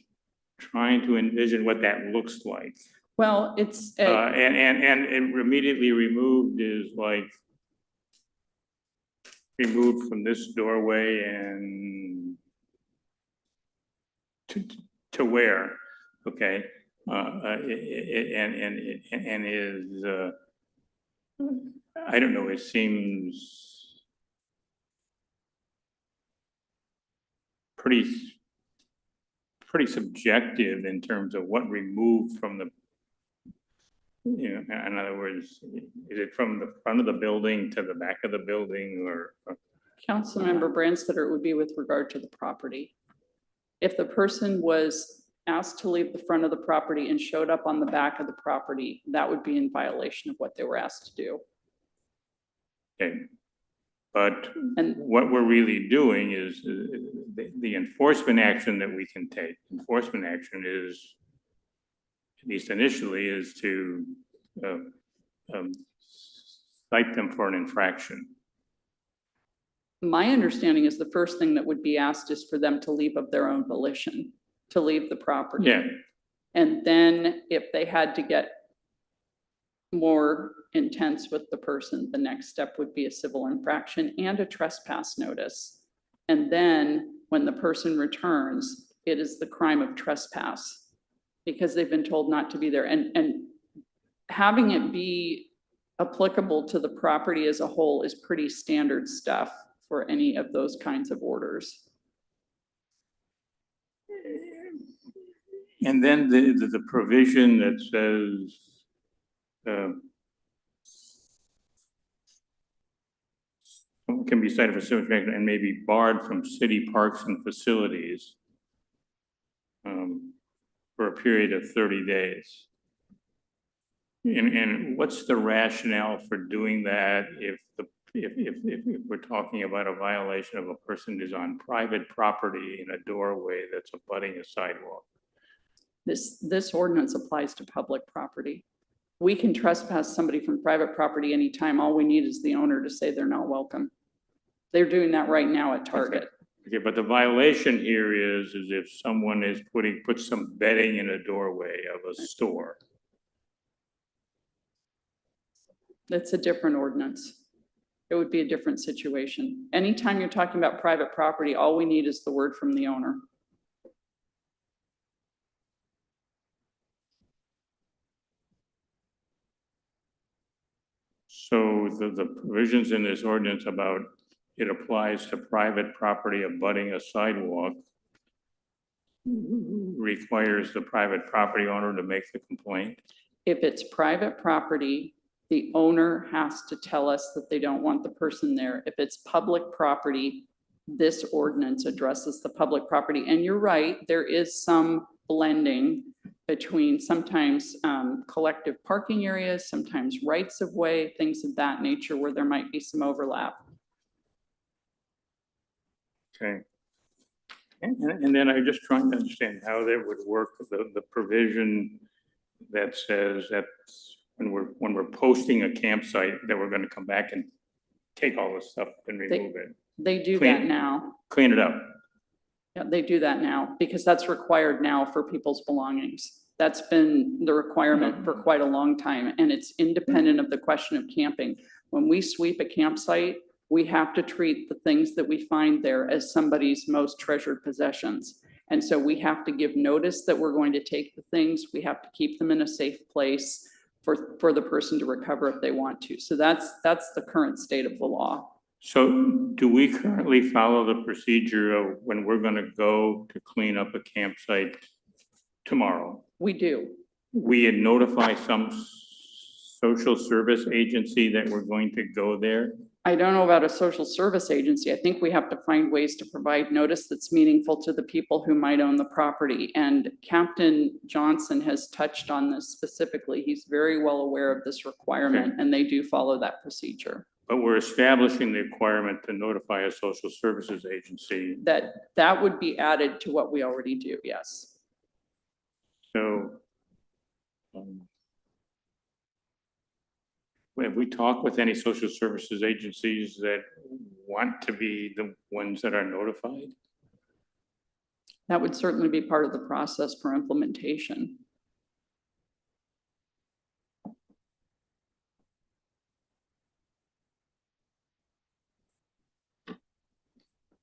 Speaker 3: trying to envision what that looks like.
Speaker 4: Well, it's
Speaker 3: and immediately removed is like removed from this doorway and to where? Okay, and is I don't know. It seems pretty subjective in terms of what removed from the, you know, in other words, is it from the front of the building to the back of the building, or?
Speaker 4: Councilmember Brandstetter, it would be with regard to the property. If the person was asked to leave the front of the property and showed up on the back of the property, that would be in violation of what they were asked to do.
Speaker 3: Okay, but
Speaker 4: And
Speaker 3: what we're really doing is the enforcement action that we can take. Enforcement action is, at least initially, is to cite them for an infraction.
Speaker 4: My understanding is the first thing that would be asked is for them to leave of their own volition, to leave the property.
Speaker 3: Yeah,
Speaker 4: And then if they had to get more intense with the person, the next step would be a civil infraction and a trespass notice. And then when the person returns, it is the crime of trespass because they've been told not to be there. And having it be applicable to the property as a whole is pretty standard stuff for any of those kinds of orders.
Speaker 3: and then the provision that says, someone can be cited for civil infraction and may be barred from city parks and facilities for a period of 30 days. And what's the rationale for doing that if we're talking about a violation of a person who's on private property in a doorway that's abutting a sidewalk?
Speaker 4: This ordinance applies to public property. We can trespass somebody from private property anytime. All we need is the owner to say they're not welcome. They're doing that right now at Target.
Speaker 3: Okay, but the violation here is if someone is put some bedding in a doorway of a store.
Speaker 4: That's a different ordinance. It would be a different situation. Anytime you're talking about private property, all we need is the word from the owner.
Speaker 3: So the provisions in this ordinance about it applies to private property abutting a sidewalk requires the private property owner to make the complaint.
Speaker 4: If it's private property, the owner has to tell us that they don't want the person there. If it's public property, this ordinance addresses the public property. And you're right, there is some blending between sometimes collective parking areas, sometimes rights of way, things of that nature where there might be some overlap.
Speaker 3: Okay. And then I'm just trying to understand how that would work, the provision that says that when we're posting a campsite, that we're gonna come back and take all this stuff and remove it,
Speaker 4: They do
Speaker 3: Clean-
Speaker 4: that now.
Speaker 3: clean it up.
Speaker 4: Yeah, they do that now because that's required now for people's belongings. That's been the requirement for quite a long time, and it's independent of the question of camping. When we sweep a campsite, we have to treat the things that we find there as somebody's most treasured possessions. And so we have to give notice that we're going to take the things, we have to keep them in a safe place for the person to recover if they want to. So that's the current state of the law.
Speaker 3: So do we currently follow the procedure of when we're gonna go to clean up a campsite tomorrow?
Speaker 4: We do.
Speaker 3: We had notified some social service agency that we're going to go there?
Speaker 4: I don't know about a social service agency. I think we have to find ways to provide notice that's meaningful to the people who might own the property. And Captain Johnson has touched on this specifically. He's very well aware of this requirement, and they do follow that procedure.
Speaker 3: But we're establishing the requirement to notify a social services agency.
Speaker 4: That would be added to what we already do, yes.
Speaker 3: So have we talked with any social services agencies that want to be the ones that are notified?
Speaker 4: That would certainly be part of the process for implementation.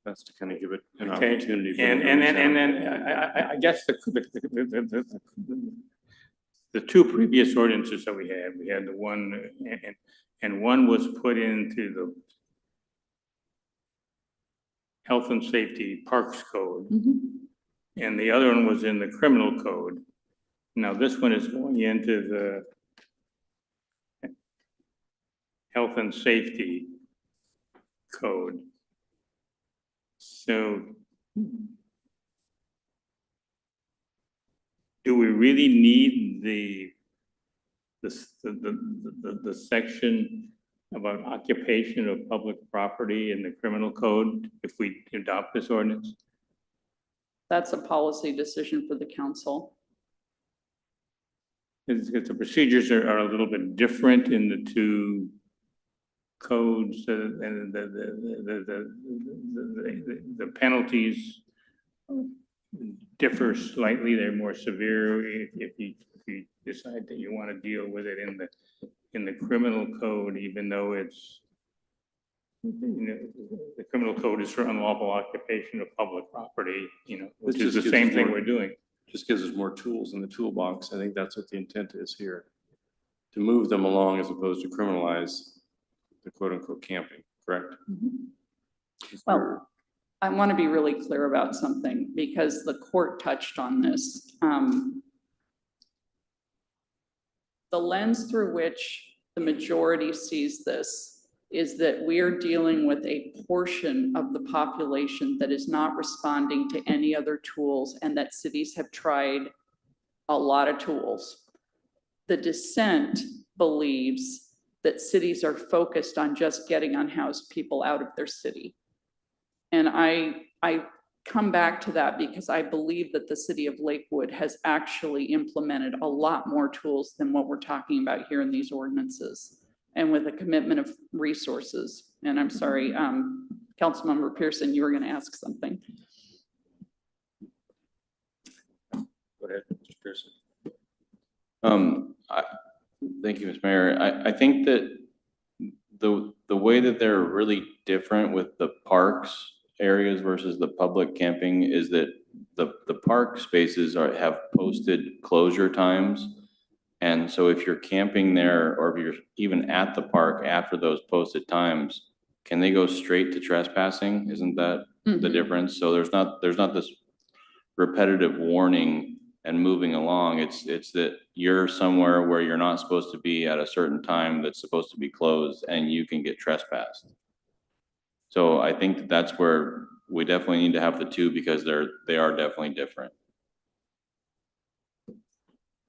Speaker 1: That's to kind of give it an
Speaker 3: Okay,
Speaker 1: opportunity. for
Speaker 3: and
Speaker 1: them to
Speaker 3: then I guess the two previous ordinances that we had the one, and one was put into the Health and Safety Parks Code, and the other one was in the Criminal Code. Now, this one is going into the Health and Safety Code. So do we really need the section about occupation of public property in the criminal code if we adopt this ordinance?
Speaker 4: That's a policy decision for the council.
Speaker 3: Because the procedures are a little bit different in the two codes and the penalties differ slightly. They're more severe if you decide that you want to deal with it in the criminal code, even though it's, the criminal code is for unlawful occupation of public property, which
Speaker 1: This
Speaker 3: is the
Speaker 1: just
Speaker 3: same
Speaker 1: gives
Speaker 3: thing
Speaker 1: more-
Speaker 3: we're doing.
Speaker 1: Just gives us more tools in the toolbox. I think that's what the intent is here. To move them along as opposed to criminalize the quote unquote camping, correct?
Speaker 4: Well, I want to be really clear about something because the court touched on this. The lens through which the majority sees this is that we are dealing with a portion of the population that is not responding to any other tools and that cities have tried a lot of tools. The dissent believes that cities are focused on just getting unhoused people out of their city. And I come back to that because I believe that the city of Lakewood has actually implemented a lot more tools than what we're talking about here in these ordinances, and with a commitment of resources. And I'm sorry, Councilmember Pearson, you were going to ask something.
Speaker 1: Go ahead, Mr. Pearson.
Speaker 7: Thank you, Ms. Mayor. I think that the way that they're really different with the parks areas versus the public camping is that the park spaces have posted closure times. And so if you're camping there, or if you're even at the park after those posted times, can they go straight to trespassing? Isn't that the difference? So there's not this repetitive warning and moving along. It's that you're somewhere where you're not supposed to be at a certain time that's supposed to be closed and you can get trespassed. So I think that's where we definitely need to have the two because they are definitely different.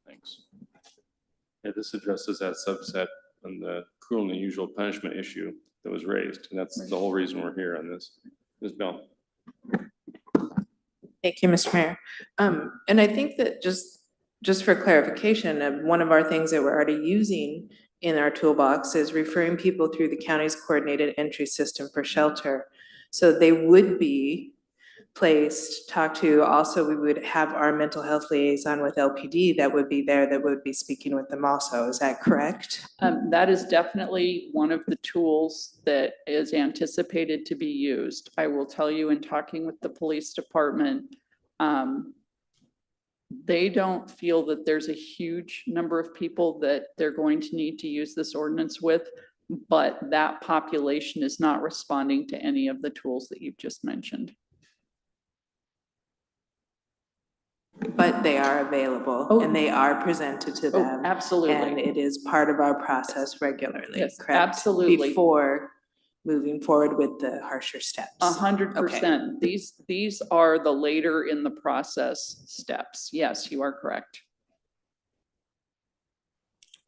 Speaker 7: Thanks.
Speaker 1: Yeah, this addresses that subset on the cruel and unusual punishment issue that was raised. And that's the whole reason we're here on this. Ms. Bell.
Speaker 11: Thank you, Mr. Mayor. And I think that just for clarification, one of our things that we're already using in our toolbox is referring people through the county's coordinated entry system for shelter. So they would be talked to. Also, we would have our mental health liaison with LPD that would be there, that would be speaking with them also. Is that correct?
Speaker 4: That is definitely one of the tools that is anticipated to be used. I will tell you, in talking with the police department, they don't feel that there's a huge number of people that they're going to need to use this ordinance with, but that population is not responding to any of the tools that you've just mentioned.
Speaker 11: But they are available and they are presented to them. And
Speaker 4: Absolutely.
Speaker 11: it is part of our process regularly,
Speaker 4: Yes,
Speaker 11: correct?
Speaker 4: absolutely.
Speaker 11: Before moving forward with the harsher steps.
Speaker 4: 100%. These are the later in the process steps. Yes, you are correct.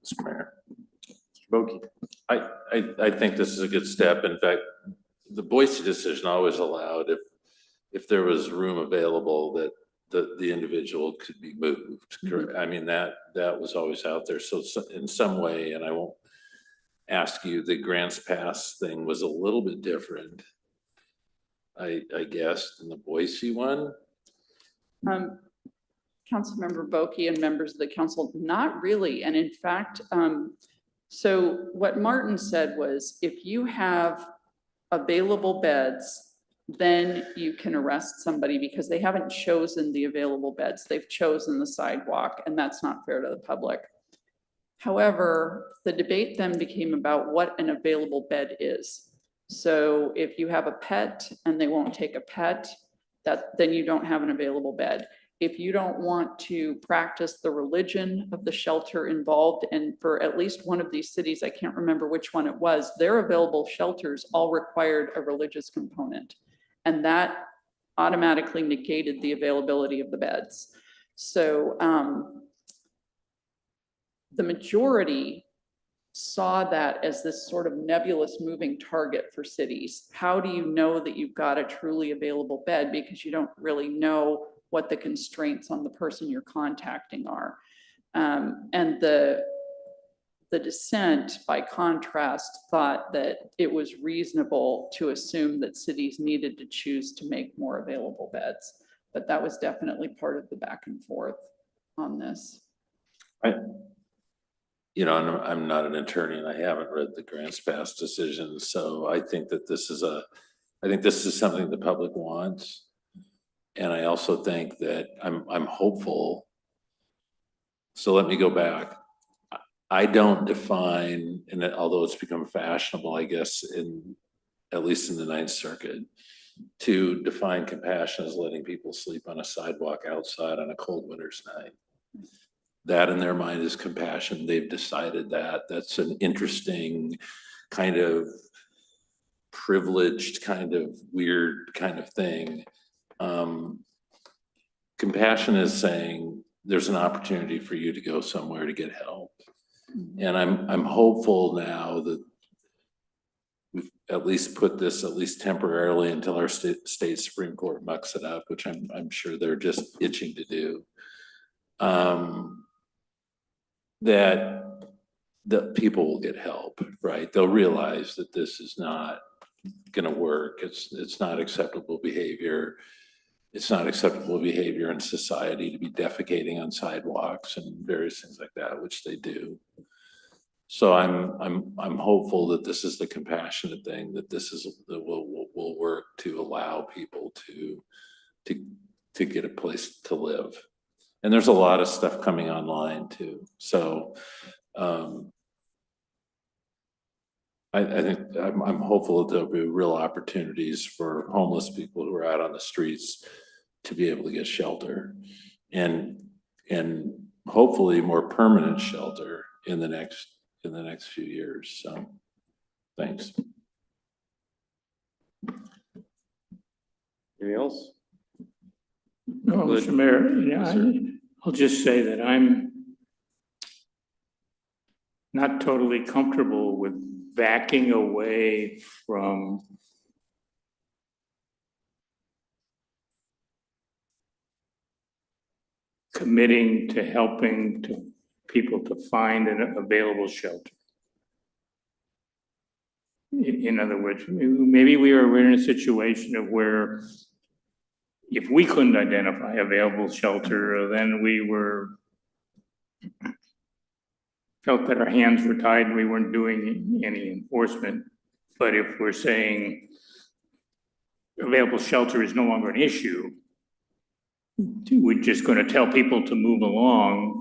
Speaker 8: Mr. Mayor.
Speaker 1: Boki.
Speaker 8: I think this is a good step. In fact, the Boise decision always allowed if there was room available that the individual could be moved. Correct? I mean, that was always out there. So in some way, and I won't ask you, the Grants Pass thing was a little bit different, I guess, than the Boise one.
Speaker 4: Councilmember Boki and members of the council, not really. And in fact, so what Martin said was, if you have available beds, then you can arrest somebody because they haven't chosen the available beds. They've chosen the sidewalk, and that's not fair to the public. However, the debate then became about what an available bed is. So if you have a pet and they won't take a pet, then you don't have an available bed. If you don't want to practice the religion of the shelter involved, and for at least one of these cities, I can't remember which one it was, their available shelters all required a religious component. And that automatically negated the availability of the beds. So the majority saw that as this sort of nebulous moving target for cities. How do you know that you've got a truly available bed? Because you don't really know what the constraints on the person you're contacting are. And the The dissent, by contrast, thought that it was reasonable to assume that cities needed to choose to make more available beds. But that was definitely part of the back and forth on this.
Speaker 8: You know, and I'm not an attorney and I haven't read the grants pass decisions, so I think that this is something the public wants. And I also think that I'm hopeful. So let me go back. I don't define, and although it's become fashionable, I guess, at least in the Ninth Circuit, to define compassion as letting people sleep on a sidewalk outside on a cold winter's night. That in their mind is compassion. They've decided that. That's an interesting kind of privileged, kind of weird kind of thing. Compassion is saying there's an opportunity for you to go somewhere to get help. And I'm hopeful now that we've at least put this, at least temporarily, until our state Supreme Court mucks it up, which I'm sure they're just itching to do. That people will get help, right? They'll realize that this is not gonna work. It's not acceptable behavior. It's not acceptable behavior in society to be defecating on sidewalks and various things like that, which they do. So I'm hopeful that this is the compassionate thing, that will work to allow people to get a place to live. And there's a lot of stuff coming online too. So I think I'm hopeful that there'll be real opportunities for homeless people who are out on the streets to be able to get shelter and hopefully more permanent shelter in the next few years. So thanks.
Speaker 1: Anything else?
Speaker 3: No,
Speaker 1: Good.
Speaker 3: Mr. Mayor, yeah,
Speaker 1: Yes, sir.
Speaker 3: I'll just say that I'm not totally comfortable with backing away from committing to helping people to find an available shelter. In other words, maybe we're in a situation of where if we couldn't identify available shelter, then we felt that our hands were tied and we weren't doing any enforcement. But if we're saying available shelter is no longer an issue, we're just going to tell people to move along.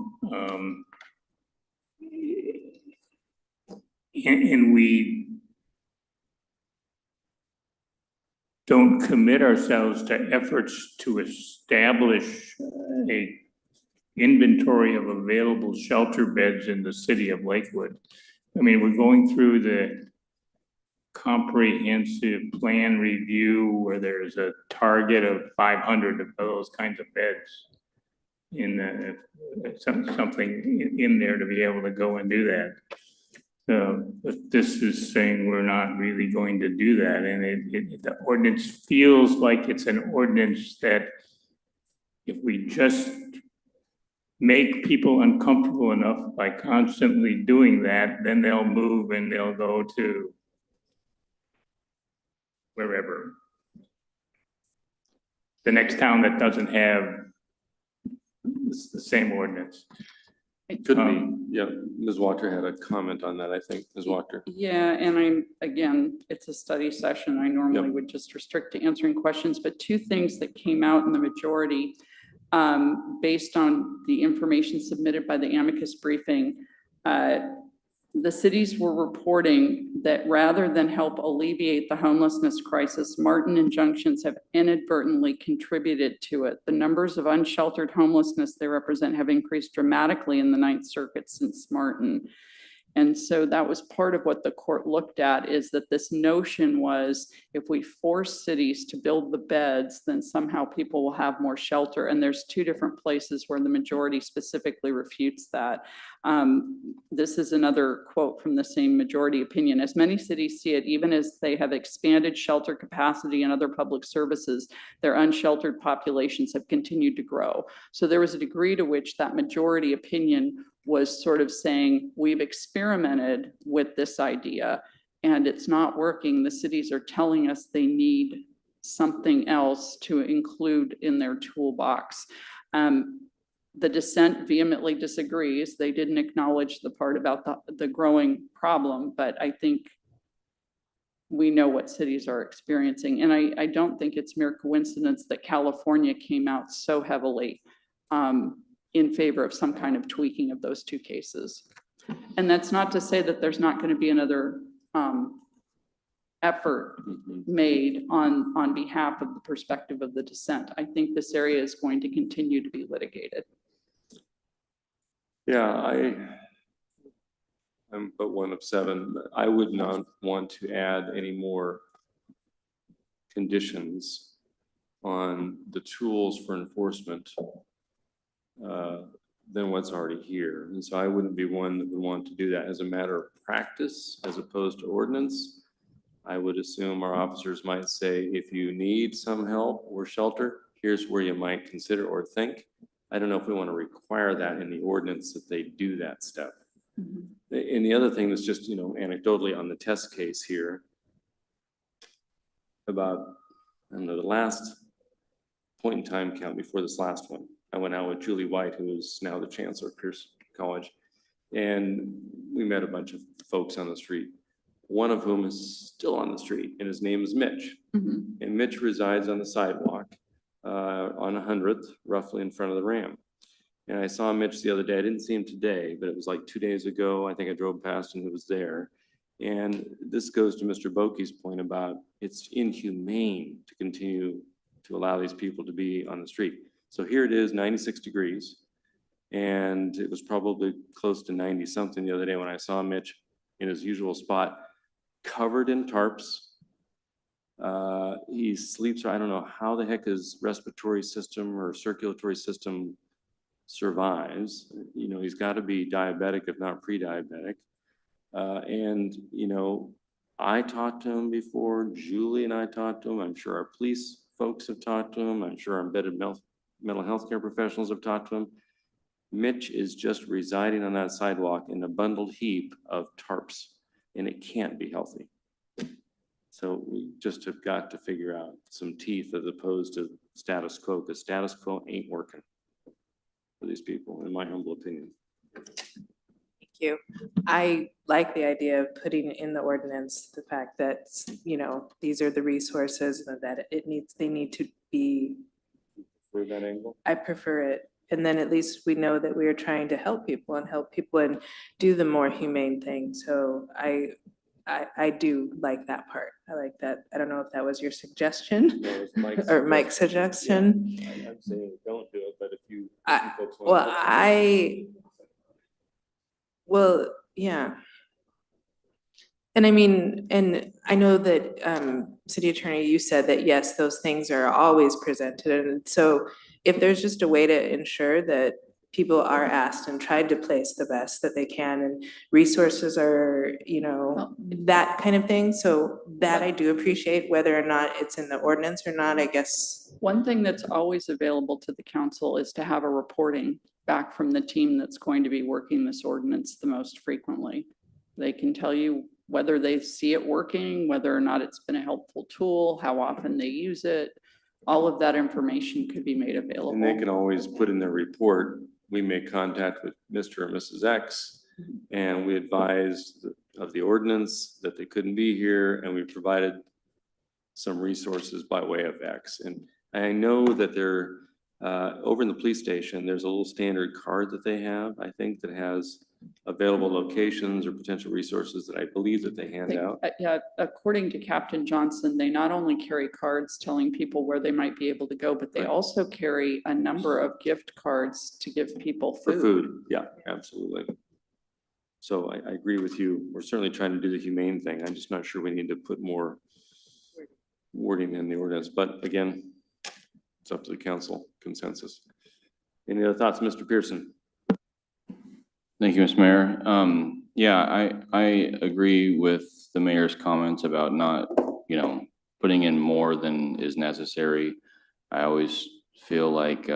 Speaker 3: And we don't commit ourselves to efforts to establish a inventory of available shelter beds in the city of Lakewood. I mean, we're going through the comprehensive plan review where there's a target of 500 of those kinds of beds in something in there to be able to go and do that. But this is saying we're not really going to do that, and the ordinance feels like it's an ordinance that if we just make people uncomfortable enough by constantly doing that, then they'll move and they'll go to wherever. The next town that doesn't have the same ordinance.
Speaker 1: It could be, yeah. Ms. Walker had a comment on that, I think. Ms. Walker.
Speaker 4: Yeah, and again, it's a study session. I normally would just restrict to answering questions, but two things that came out in the majority based on the information submitted by the amicus briefing. The cities were reporting that rather than help alleviate the homelessness crisis, Martin injunctions have inadvertently contributed to it. The numbers of unsheltered homelessness they represent have increased dramatically in the Ninth Circuit since Martin. And so that was part of what the court looked at, is that this notion was if we force cities to build the beds, then somehow people will have more shelter. And there's two different places where the majority specifically refutes that. This is another quote from the same majority opinion. As many cities see it, even as they have expanded shelter capacity and other public services, their unsheltered populations have continued to grow. So there was a degree to which that majority opinion was sort of saying, we've experimented with this idea and it's not working. The cities are telling us they need something else to include in their toolbox. The dissent vehemently disagrees. They didn't acknowledge the part about the growing problem, but I think we know what cities are experiencing. And I don't think it's mere coincidence that California came out so heavily in favor of some kind of tweaking of those two cases. And that's not to say that there's not going to be another effort made on behalf of the perspective of the dissent. I think this area is going to continue to be litigated.
Speaker 1: Yeah, I'm but one of seven. I would not want to add any more conditions on the tools for enforcement than what's already here. And so I wouldn't be one that would want to do that as a matter of practice as opposed to ordinance. I would assume our officers might say, if you need some help or shelter, here's where you might consider or think. I don't know if we want to require that in the ordinance that they do that stuff. And the other thing is just, you know, anecdotally on the test case here about, I don't know, the last point in time count before this last one. I went out with Julie White, who is now the chancellor of Pierce College, and we met a bunch of folks on the street, one of whom is still on the street, and his name is Mitch. And Mitch resides on the sidewalk on 100th, roughly in front of the Ram. And I saw Mitch the other day. I didn't see him today, but it was like 2 days ago. I think I drove past and he was there. And this goes to Mr. Boki's point about it's inhumane to continue to allow these people to be on the street. So here it is, 96 degrees. And it was probably close to 90 something the other day when I saw Mitch in his usual spot, covered in tarps. He sleeps, I don't know how the heck his respiratory system or circulatory system survives. You know, he's got to be diabetic, if not pre-diabetic. And, you know, I talked to him before, Julie and I talked to him. I'm sure our police folks have talked to him. I'm sure our embedded mental health care professionals have talked to him. Mitch is just residing on that sidewalk in a bundled heap of tarps, and it can't be healthy. So we just have got to figure out some teeth as opposed to status quo, because status quo ain't working for these people, in my humble opinion.
Speaker 11: Thank you. I like the idea of putting in the ordinance, the fact that, you know, these are the resources and that they need to be.
Speaker 1: For that angle?
Speaker 11: I prefer it. And then at least we know that we are trying to help people and do the more humane thing. So I do like that part. I like that. I don't know if that was your suggestion
Speaker 1: No, it's Mike's
Speaker 11: or Mike's suggestion.
Speaker 1: Yeah, I'm saying folks want to
Speaker 11: Well,
Speaker 1: do it.
Speaker 11: well, yeah. And I mean, and I know that, City Attorney, you said that, yes, those things are always presented. And so if there's just a way to ensure that people are asked and tried to place the best that they can and resources are, you know, that kind of thing. So that I do appreciate, whether or not it's in the ordinance or not, I guess.
Speaker 4: One thing that's always available to the council is to have a reporting back from the team that's going to be working this ordinance the most frequently. They can tell you whether they see it working, whether or not it's been a helpful tool, how often they use it. All of that information could be made available.
Speaker 1: And they can always put in their report, we make contact with Mr. or Mrs. X, and we advised of the ordinance that they couldn't be here, and we provided some resources by way of X. And I know that they're over in the police station, there's a little standard card that they have, I think, that has available locations or potential resources that I believe that they hand out.
Speaker 4: Yeah, according to Captain Johnson, they not only carry cards telling people where they might be able to go, but they
Speaker 1: Right.
Speaker 4: also carry a number of gift cards to give people
Speaker 1: For
Speaker 4: food.
Speaker 1: food, yeah, absolutely. So I agree with you. We're certainly trying to do the humane thing. I'm just not sure we need to put more wording in the ordinance, but again, it's up to the council consensus. Any other thoughts, Mr. Pearson?
Speaker 7: Thank you, Mr. Mayor. Yeah, I agree with the mayor's comments about not, you know, putting in more than is necessary. I always feel like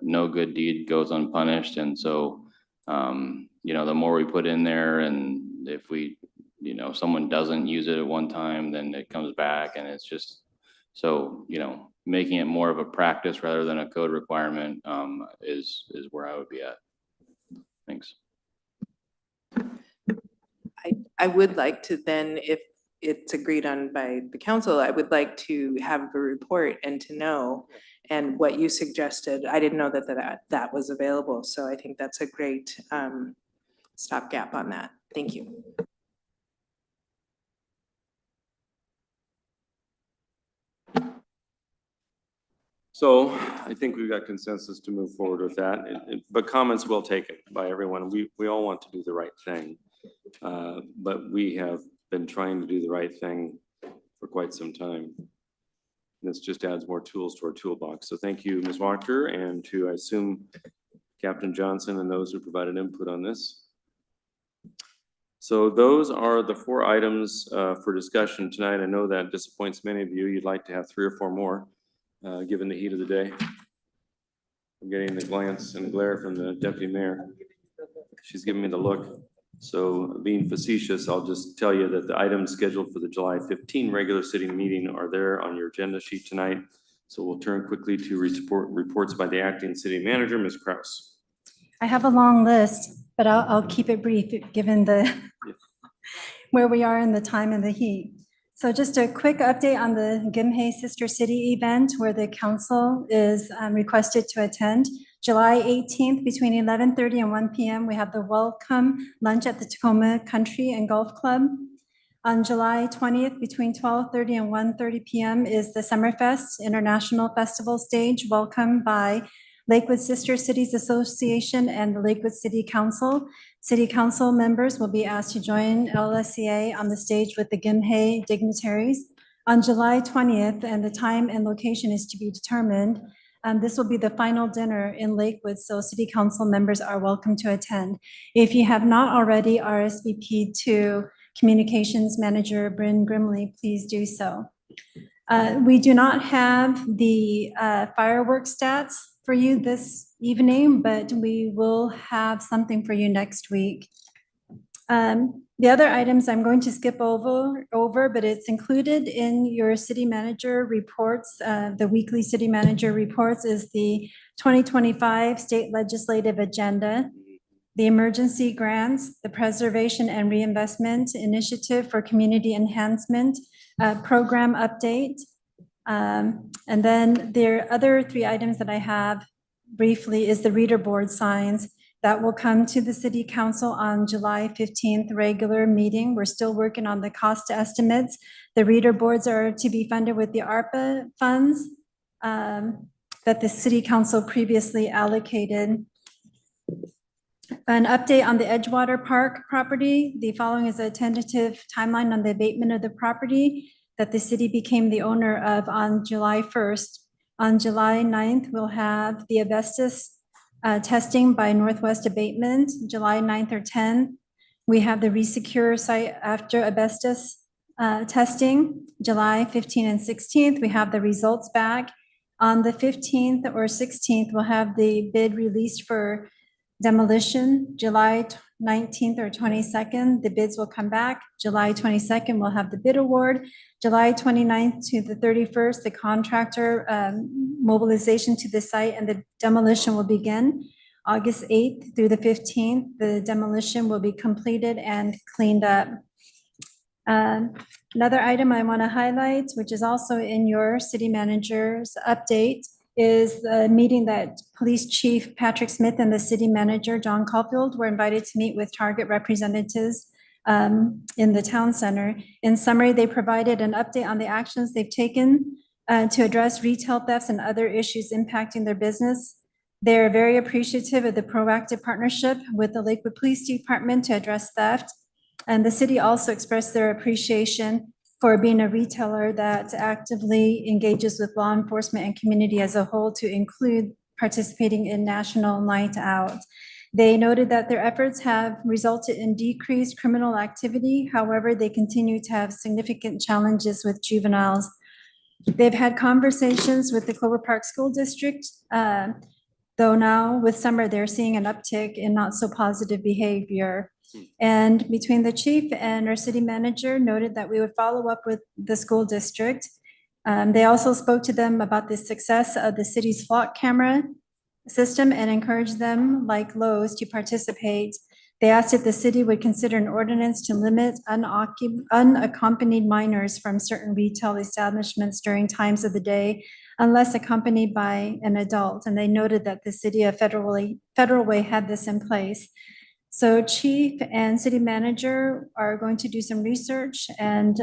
Speaker 7: no good deed goes unpunished. And so you know, the more we put in there, and if we, you know, someone doesn't use it at one time, then it comes back, and it's just, so, you know, making it more of a practice rather than a code requirement, is where I would be at. Thanks.
Speaker 11: I would like to then, if it's agreed on by the council, I would like to have a report and to know. And what you suggested, I didn't know that was available. So I think that's a great stopgap on that. Thank you.
Speaker 1: So I think we've got consensus to move forward with that, but comments well taken by everyone. We all want to do the right thing. But we have been trying to do the right thing for quite some time. This just adds more tools to our toolbox. So thank you, Ms. Wachter, and to, I assume, Captain Johnson and those who provided input on this. So those are the 4 items for discussion tonight. I know that disappoints many of you. You'd like to have 3 or 4 more, given the heat of the day. I'm getting the glance and glare from the deputy mayor. She's giving me the look. So being facetious, I'll just tell you that the items scheduled for the July 15 regular city meeting are there on your agenda sheet tonight. So we'll turn quickly to reports by the acting city manager, Ms. Kraus.
Speaker 2: I have a long list, but I'll keep it brief given the where we are in the time and the heat. So just a quick update on the Gimhae Sister City event where the council is requested to attend. July 18th, between 11:30 and 1 p.m., we have the welcome lunch at the Tacoma Country and Golf Club. On July 20th, between 12:30 and 1:30 p.m. is the Summerfest International Festival stage, welcomed by Lakewood Sister Cities Association and the Lakewood City Council. City Council members will be asked to join LSCA on the stage with the Gimhae dignitaries. On July 20th, and the time and location is to be determined, this will be the final dinner in Lakewood, so City Council members are welcome to attend. If you have not already RSVP'd to Communications Manager Bryn Grimley, please do so. We do not have the fireworks stats for you this evening, but we will have something for you next week. The other items I'm going to skip over, but it's included in your city manager reports. The weekly city manager reports is the 2025 state legislative agenda, the emergency grants, the preservation and reinvestment initiative for community enhancement, program update. And then there are other 3 items that I have briefly is the reader board signs. That will come to the city council on July 15th regular meeting. We're still working on the cost estimates. The reader boards are to be funded with the ARPA funds that the city council previously allocated. An update on the Edgewater Park property. The following is a tentative timeline on the abatement of the property that the city became the owner of on July 1st. On July 9th, we'll have the asbestos testing by Northwest Abatement, July 9th or 10th. We have the resecure site after asbestos testing, July 15th and 16th. We have the results back. On the 15th or 16th, we'll have the bid released for demolition, July 19th or 22nd. The bids will come back. July 22nd, we'll have the bid award. July 29th to the 31st, the contractor mobilization to the site and the demolition will begin. August 8th through the 15th, the demolition will be completed and cleaned up. Another item I want to highlight, which is also in your city manager's update, is the meeting that Police Chief Patrick Smith and the city manager, John Caulfield, were invited to meet with Target representatives in the town center. In summary, they provided an update on the actions they've taken to address retail thefts and other issues impacting their business. They're very appreciative of the proactive partnership with the Lakewood Police Department to address theft. And the city also expressed their appreciation for being a retailer that actively engages with law enforcement and community as a whole, to include participating in National Night Out. They noted that their efforts have resulted in decreased criminal activity. However, they continue to have significant challenges with juveniles. They've had conversations with the Clover Park School District. The though now with summer, they're seeing an uptick in not so positive behavior. And between the chief and our city manager noted that we would follow up with the school district. They also spoke to them about the success of the city's flock camera system and encouraged them, like Lowe's, to participate. They asked if the city would consider an ordinance to limit unaccompanied minors from certain retail establishments during times of the day unless accompanied by an adult. And they noted that the city of Federal Way had this in place. So chief and city manager are going to do some research and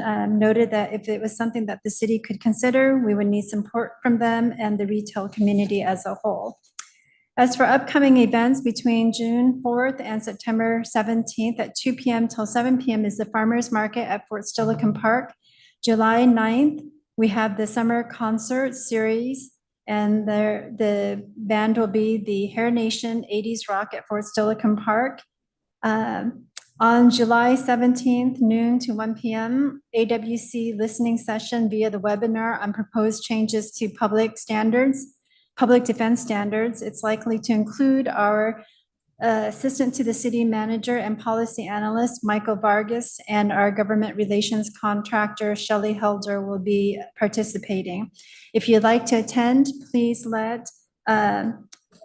Speaker 2: noted that if it was something that the city could consider, we would need support from them and the retail community as a whole. As for upcoming events between June 4th and September 17th at 2 p.m. till 7 p.m. is the Farmers Market at Fort Steilacoom Park. July 9th, we have the summer concert series, and the band will be the Hair Nation 80s Rock at Fort Steilacoom Park. On July 17th, noon to 1 p.m., AWC listening session via the webinar on proposed changes to public defense standards. It's likely to include our assistant to the city manager and policy analyst, Michael Vargas, and our government relations contractor, Shelley Helder, will be participating. If you'd like to attend, please let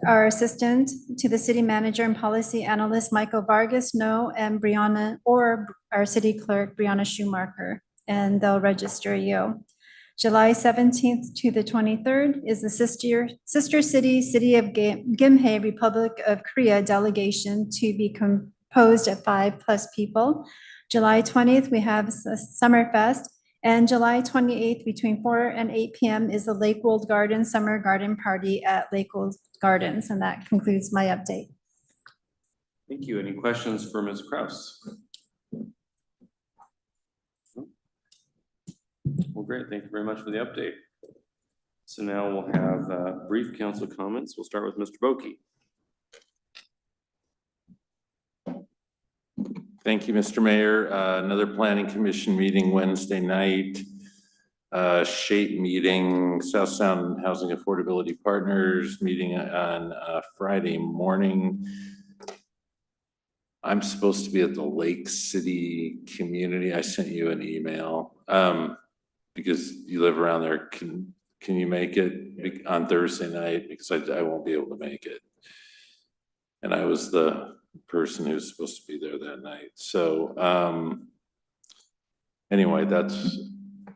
Speaker 2: our assistant to the city manager and policy analyst, Michael Vargas, know, and Brianna, or our city clerk, Brianna Schumacher, and they'll register you. July 17th to the 23rd is the sister city, City of Gimhae, Republic of Korea delegation to be composed of 5+ people. July 20th, we have Summerfest, and July 28th, between 4 and 8 p.m. is the Lakewold Gardens Summer Garden Party at Lakewold Gardens, and that concludes my update.
Speaker 1: Thank you. Any questions for Ms. Kraus? Well, great. Thank you very much for the update. So now we'll have brief council comments. We'll start with Mr. Boki.
Speaker 8: Thank you, Mr. Mayor. Another planning commission meeting Wednesday night. SHAPE meeting, South Sound Housing Affordability Partners meeting on Friday morning. I'm supposed to be at the Lake City community. I sent you an email because you live around there. Can you make it on Thursday night? Because I won't be able to make it. And I was the person who's supposed to be there that night. So anyway, that's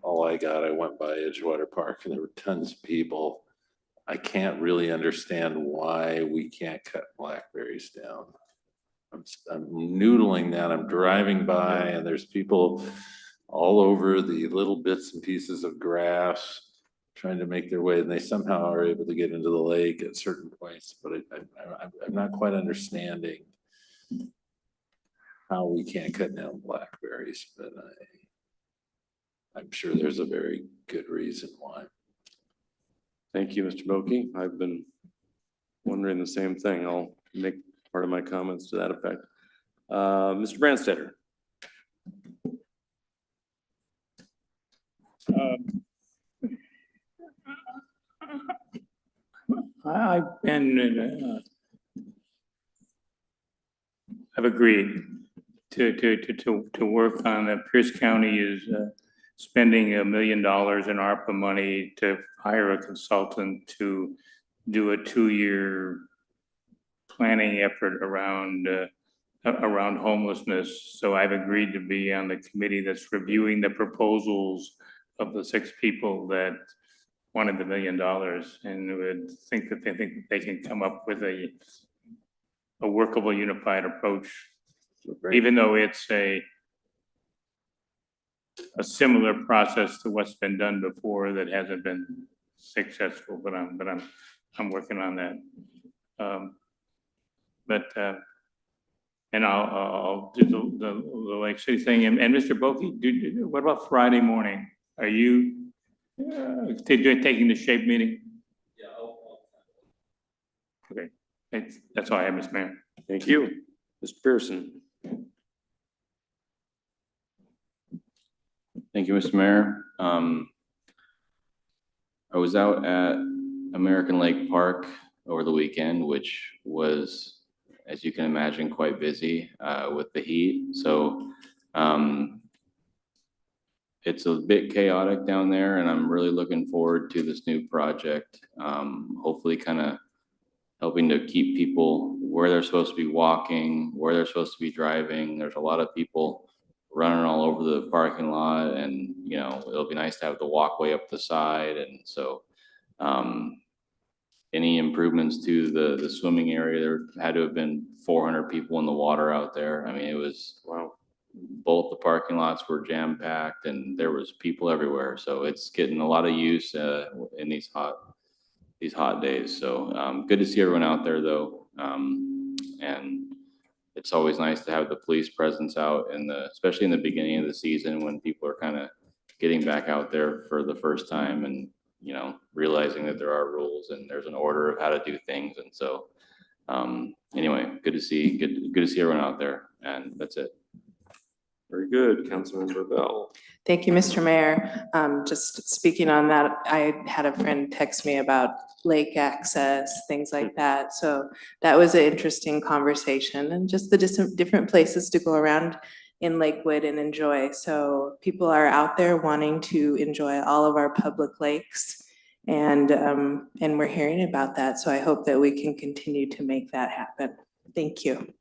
Speaker 8: all I got. I went by Edgewater Park and there were tons of people. I can't really understand why we can't cut blackberries down. I'm noodling that. I'm driving by and there's people all over the little bits and pieces of grass trying to make their way, and they somehow are able to get into the lake at certain points, but I'm not quite understanding how we can't cut down blackberries, but I'm sure there's a very good reason why.
Speaker 1: Thank you, Mr. Boki. I've been wondering the same thing. I'll make part of my comments to that effect. Mr. Brandstetter.
Speaker 3: I've been, I've agreed to work on, Pierce County is spending $1 million in ARPA money to hire a consultant to do a 2-year planning effort around homelessness. So I've agreed to be on the committee that's reviewing the proposals of the 6 people that wanted the $1 million, and would think that they can come up with a workable, unified approach, even though it's a similar process to what's been done before that hasn't been successful. But I'm working on that. And I'll do the Lake City thing. And Mr. Boki, what about Friday morning? Are you taking the SHAPE meeting?
Speaker 8: Yeah.
Speaker 3: Okay, that's all I have, Mr. Mayor.
Speaker 1: Thank you. Mr. Pearson.
Speaker 7: Thank you, Mr. Mayor. I was out at American Lake Park over the weekend, which was, as you can imagine, quite busy with the heat. So it's a bit chaotic down there, and I'm really looking forward to this new project. Hopefully kind of helping to keep people where they're supposed to be walking, where they're supposed to be driving. There's a lot of people running all over the parking lot, and, you know, it'll be nice to have the walkway up the side. And so any improvements to the swimming area, there had to have been 400 people in the water out there. I mean, it was, wow. Both the parking lots were jam packed and there was people everywhere. So it's getting a lot of use in these hot days. So good to see everyone out there though. And it's always nice to have the police presence out especially in the beginning of the season when people are kind of getting back out there for the first time and, you know, realizing that there are rules and there's an order of how to do things. And so anyway, good to see everyone out there, and that's it.
Speaker 1: Very good, Councilmember Bell.
Speaker 11: Thank you, Mr. Mayor. Just speaking on that, I had a friend text me about lake access, things like that. So that was an interesting conversation, and just the different places to go around in Lakewood and enjoy. So people are out there wanting to enjoy all of our public lakes, and we're hearing about that. So I hope that we can continue to make that happen. Thank you.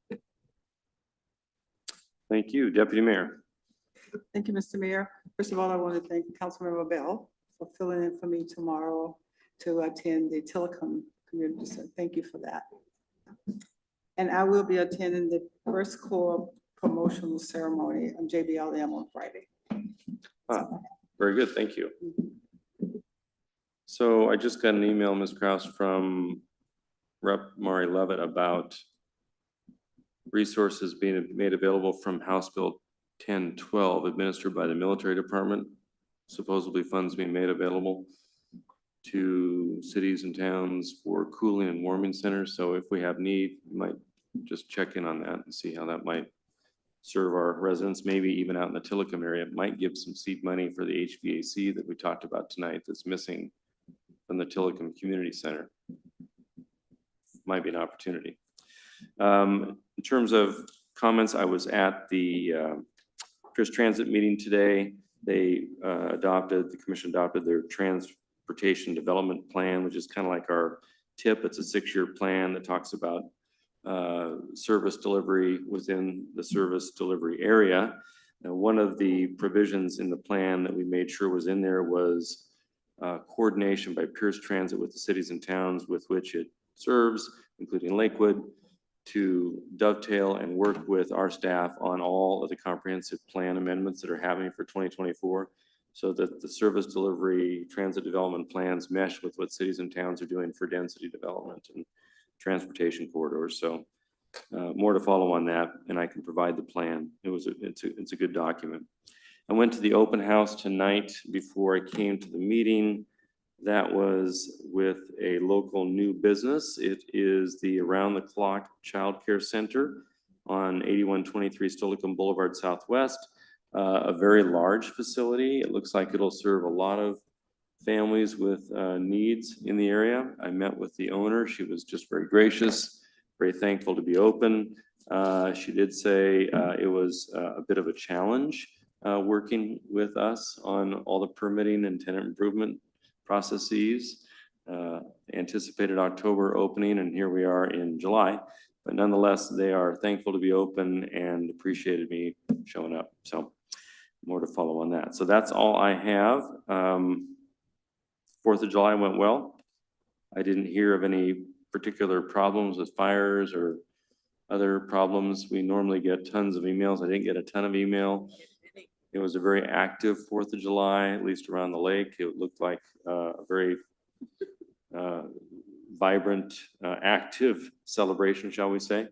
Speaker 1: Thank you, Deputy Mayor.
Speaker 10: Thank you, Mr. Mayor. First of all, I want to thank Councilmember Bell for filling in for me tomorrow to attend the Telecom Community Center. Thank you for that. And I will be attending the first core promotional ceremony on JBLM on Friday.
Speaker 1: Very good, thank you. So I just got an email, Ms. Kraus, from Rep. Mari Levitt about resources being made available from House Bill 1012 administered by the Military Department, supposedly funds being made available to cities and towns for cooling and warming centers. So if we have need, we might just check in on that and see how that might serve our residents, maybe even out in the Tillicum area. It might give some seed money for the HVAC that we talked about tonight that's missing from the Tillicum Community Center. Might be an opportunity. In terms of comments, I was at the Pierce Transit meeting today. They the commission adopted their transportation development plan, which is kind of like our TIP. It's a 6-year plan that talks about service delivery within the service delivery area. Now, one of the provisions in the plan that we made sure was in there was coordination by Pierce Transit with the cities and towns with which it serves, including Lakewood, to dovetail and work with our staff on all of the comprehensive plan amendments that are happening for 2024, so that the service delivery transit development plans mesh with what cities and towns are doing for density development and transportation corridors. So more to follow on that, and I can provide the plan. It's a good document. I went to the open house tonight before I came to the meeting. That was with a local new business. It is the Around the Clock Child Care Center on 8123 Stolikum Boulevard Southwest. A very large facility. It looks like it'll serve a lot of families with needs in the area. I met with the owner. She was just very gracious, very thankful to be open. She did say it was a bit of a challenge working with us on all the permitting and tenant improvement processes. Anticipated October opening, and here we are in July. But nonetheless, they are thankful to be open and appreciated me showing up. So more to follow on that. So that's all I have. 4th of July went well. I didn't hear of any particular problems with fires or other problems. We normally get tons of emails. I didn't get a ton of email. It was a very active 4th of July, at least around the lake. It looked like a very vibrant, active celebration, shall we say.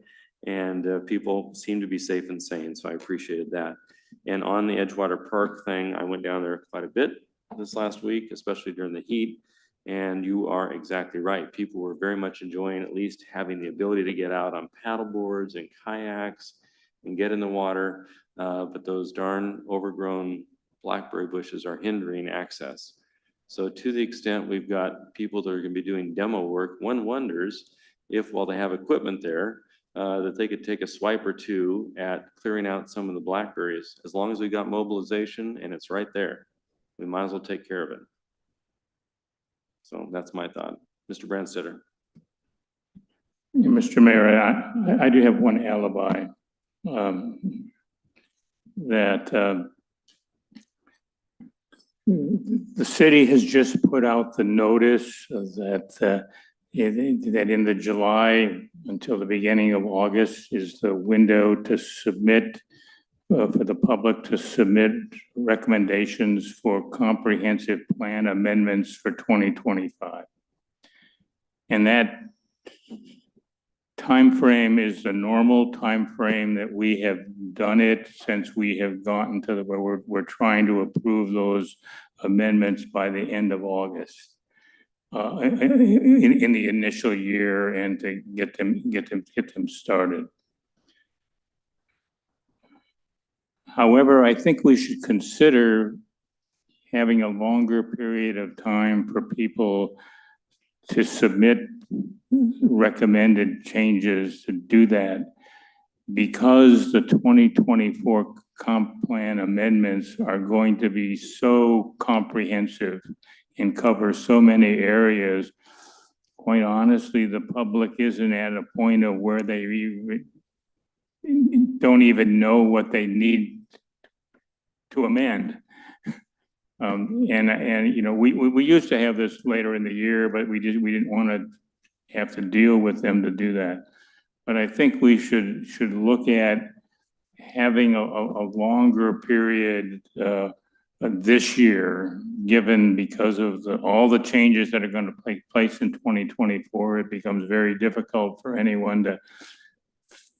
Speaker 1: And people seemed to be safe and sane, so I appreciated that. And on the Edgewater Park thing, I went down there quite a bit this last week, especially during the heat. And you are exactly right. People were very much enjoying at least having the ability to get out on paddle boards and kayaks and get in the water. But those darn overgrown blackberry bushes are hindering access. So to the extent we've got people that are gonna be doing demo work, one wonders if while they have equipment there, that they could take a swipe or two at clearing out some of the blackberries. As long as we got mobilization and it's right there, we might as well take care of it. So that's my thought. Mr. Branstetter.
Speaker 3: Yeah, Mr. Mayor, I do have one alibi. That the city has just put out the notice that in the July until the beginning of August is the window to submit for the public to submit recommendations for comprehensive plan amendments for 2025. And that timeframe is the normal timeframe that we have done it since we have gotten to where we're trying to approve those amendments by the end of August. In the initial year and to get them started. However, I think we should consider having a longer period of time for people to submit recommended changes to do that, because the 2024 comp plan amendments are going to be so comprehensive and cover so many areas. Quite honestly, the public isn't at a point of where they don't even know what they need to amend. And you know, we used to have this later in the year, but we didn't want to have to deal with them to do that. But I think we should look at having a longer period this year, given because of all the changes that are going to take place in 2024, it becomes very difficult for anyone to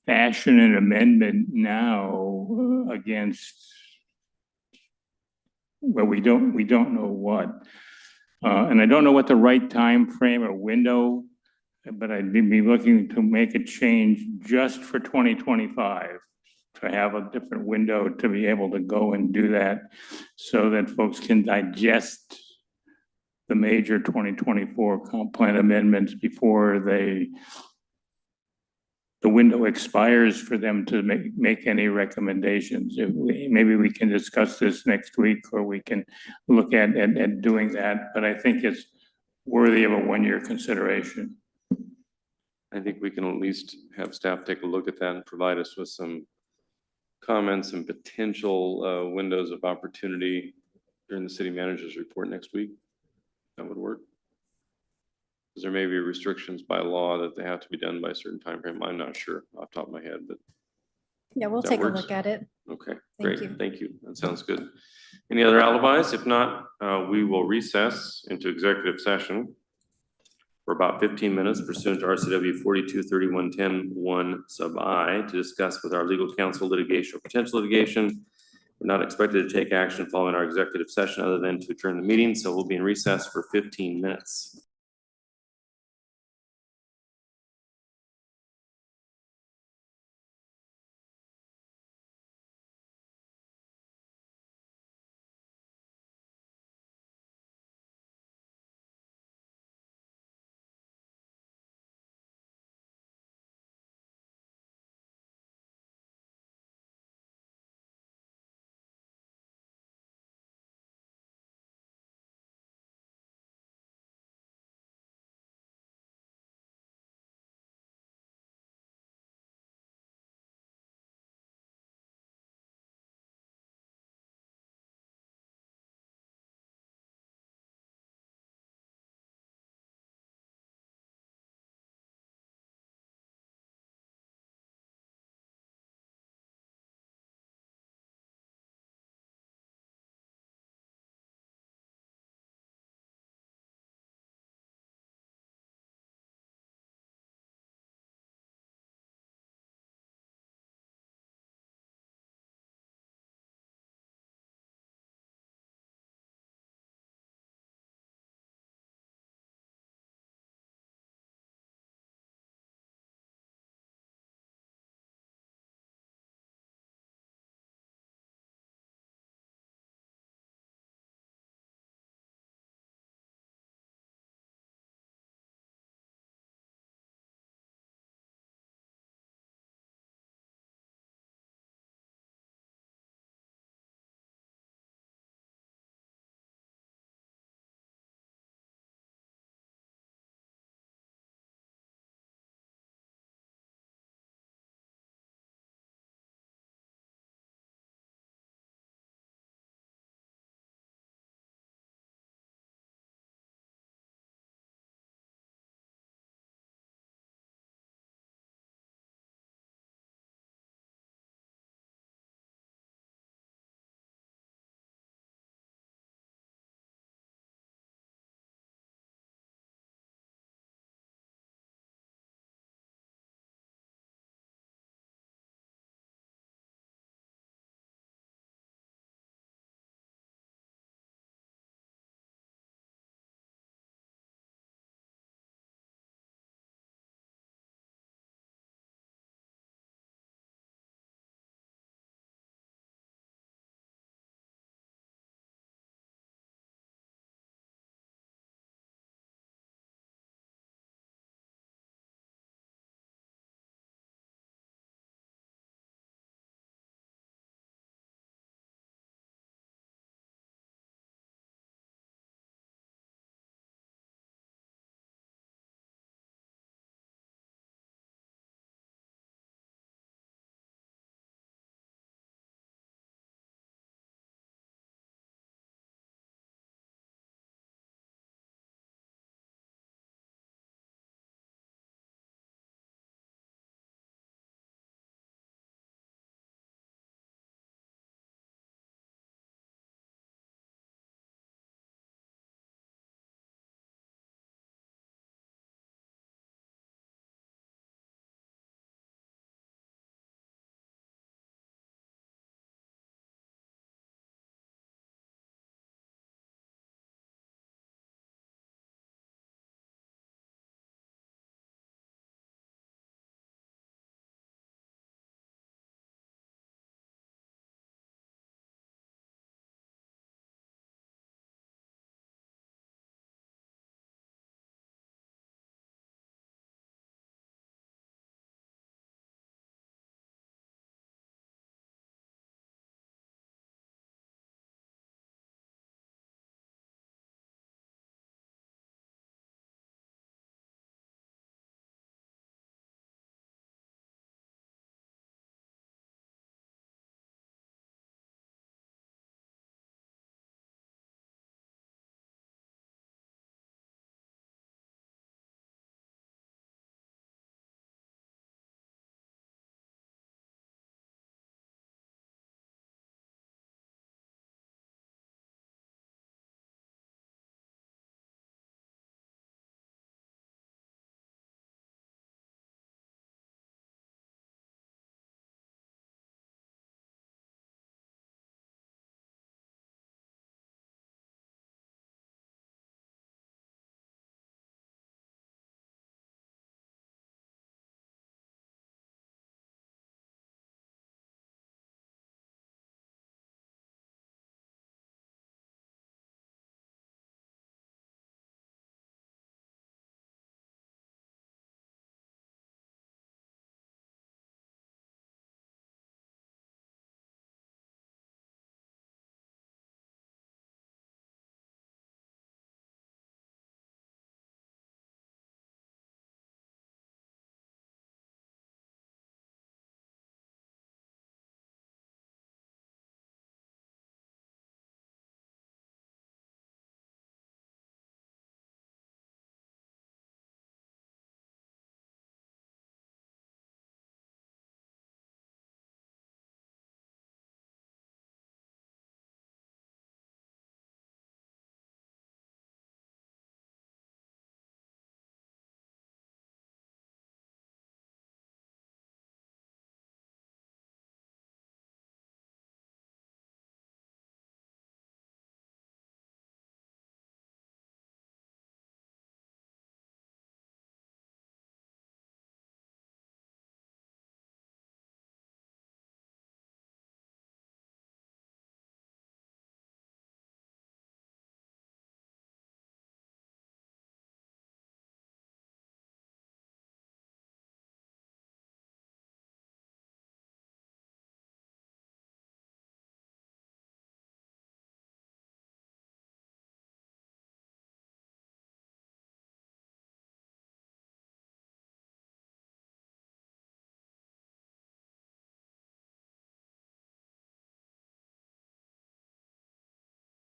Speaker 3: fashion an amendment now against where we don't know what. And I don't know what the right time frame or window, but I'd be looking to make a change just for 2025, to have a different window to be able to go and do that so that folks can digest the major 2024 comp plan amendments before the window expires for them to make any recommendations. Maybe we can discuss this next week, or we can look at doing that, but I think it's worthy of a one-year consideration.
Speaker 1: I think we can at least have staff take a look at that and provide us with some comments and potential windows of opportunity during the city manager's report next week. That would work. Because there may be restrictions by law that they have to be done by a certain time frame. I'm not sure off the top of my head, but
Speaker 2: Yeah, we'll
Speaker 1: That
Speaker 2: take a
Speaker 1: works.
Speaker 2: look at it.
Speaker 1: okay,
Speaker 2: Thank
Speaker 1: great.
Speaker 2: you.
Speaker 1: Thank you. That sounds good. Any other alibis? If not, we will recess into executive session for about 15 minutes pursuant to RCW 423110(1) sub I to discuss with our legal counsel litigation or potential litigation. We're not expected to take action following our executive session other than to adjourn the meeting, so we'll be in recess for 15 minutes.